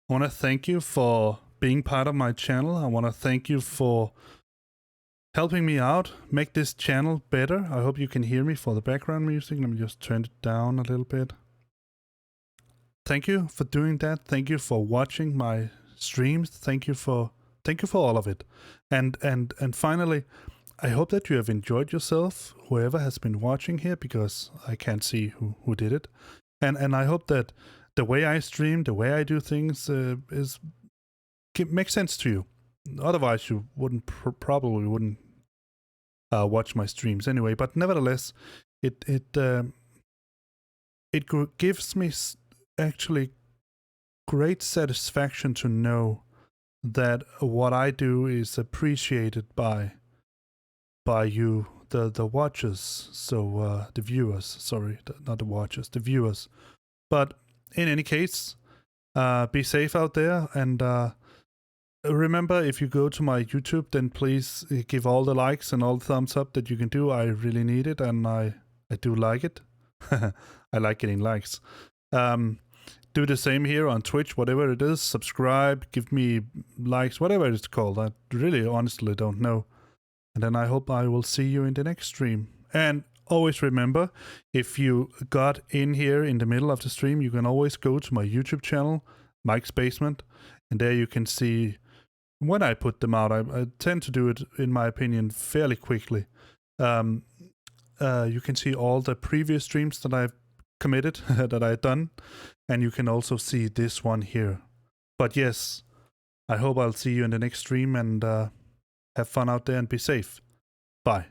want to thank you for being part of my channel. I want to thank you for helping me out, make this channel better. I hope you can hear me for the background music. Let me just turn it down a little bit. Thank you for doing that. Thank you for watching my streams. Thank you for all of it. And finally, I hope that you have enjoyed yourself, whoever has been watching here, because I can't see who did it. And I hope that the way I stream, the way I do things makes sense to you. Otherwise, you wouldn't probably wouldn't watch my streams anyway. But nevertheless, it gives me actually great satisfaction to know that what I do is appreciated by you, the watchers. So the viewers. Sorry, not the watchers, the viewers. But in any case, be safe out there, and remember, if you go to my YouTube, then please give all the likes and all the thumbs up that you can do. I really need it, and I do like it. I like getting likes. Do the same here on Twitch, whatever it is. Subscribe, give me likes, whatever it's called. I really honestly don't know. And then I hope I will see you in the next stream. And always remember, if you got in here in the middle of the stream, you can always go to my YouTube channel, Mike's Basement, and there you can see when I put them out. I tend to do it, in my opinion, fairly quickly. You can see all the previous streams that I've committed, that I've done, and you can also see this one here. But yes, I hope I'll see you in the next stream, and have fun out there and be safe. Bye.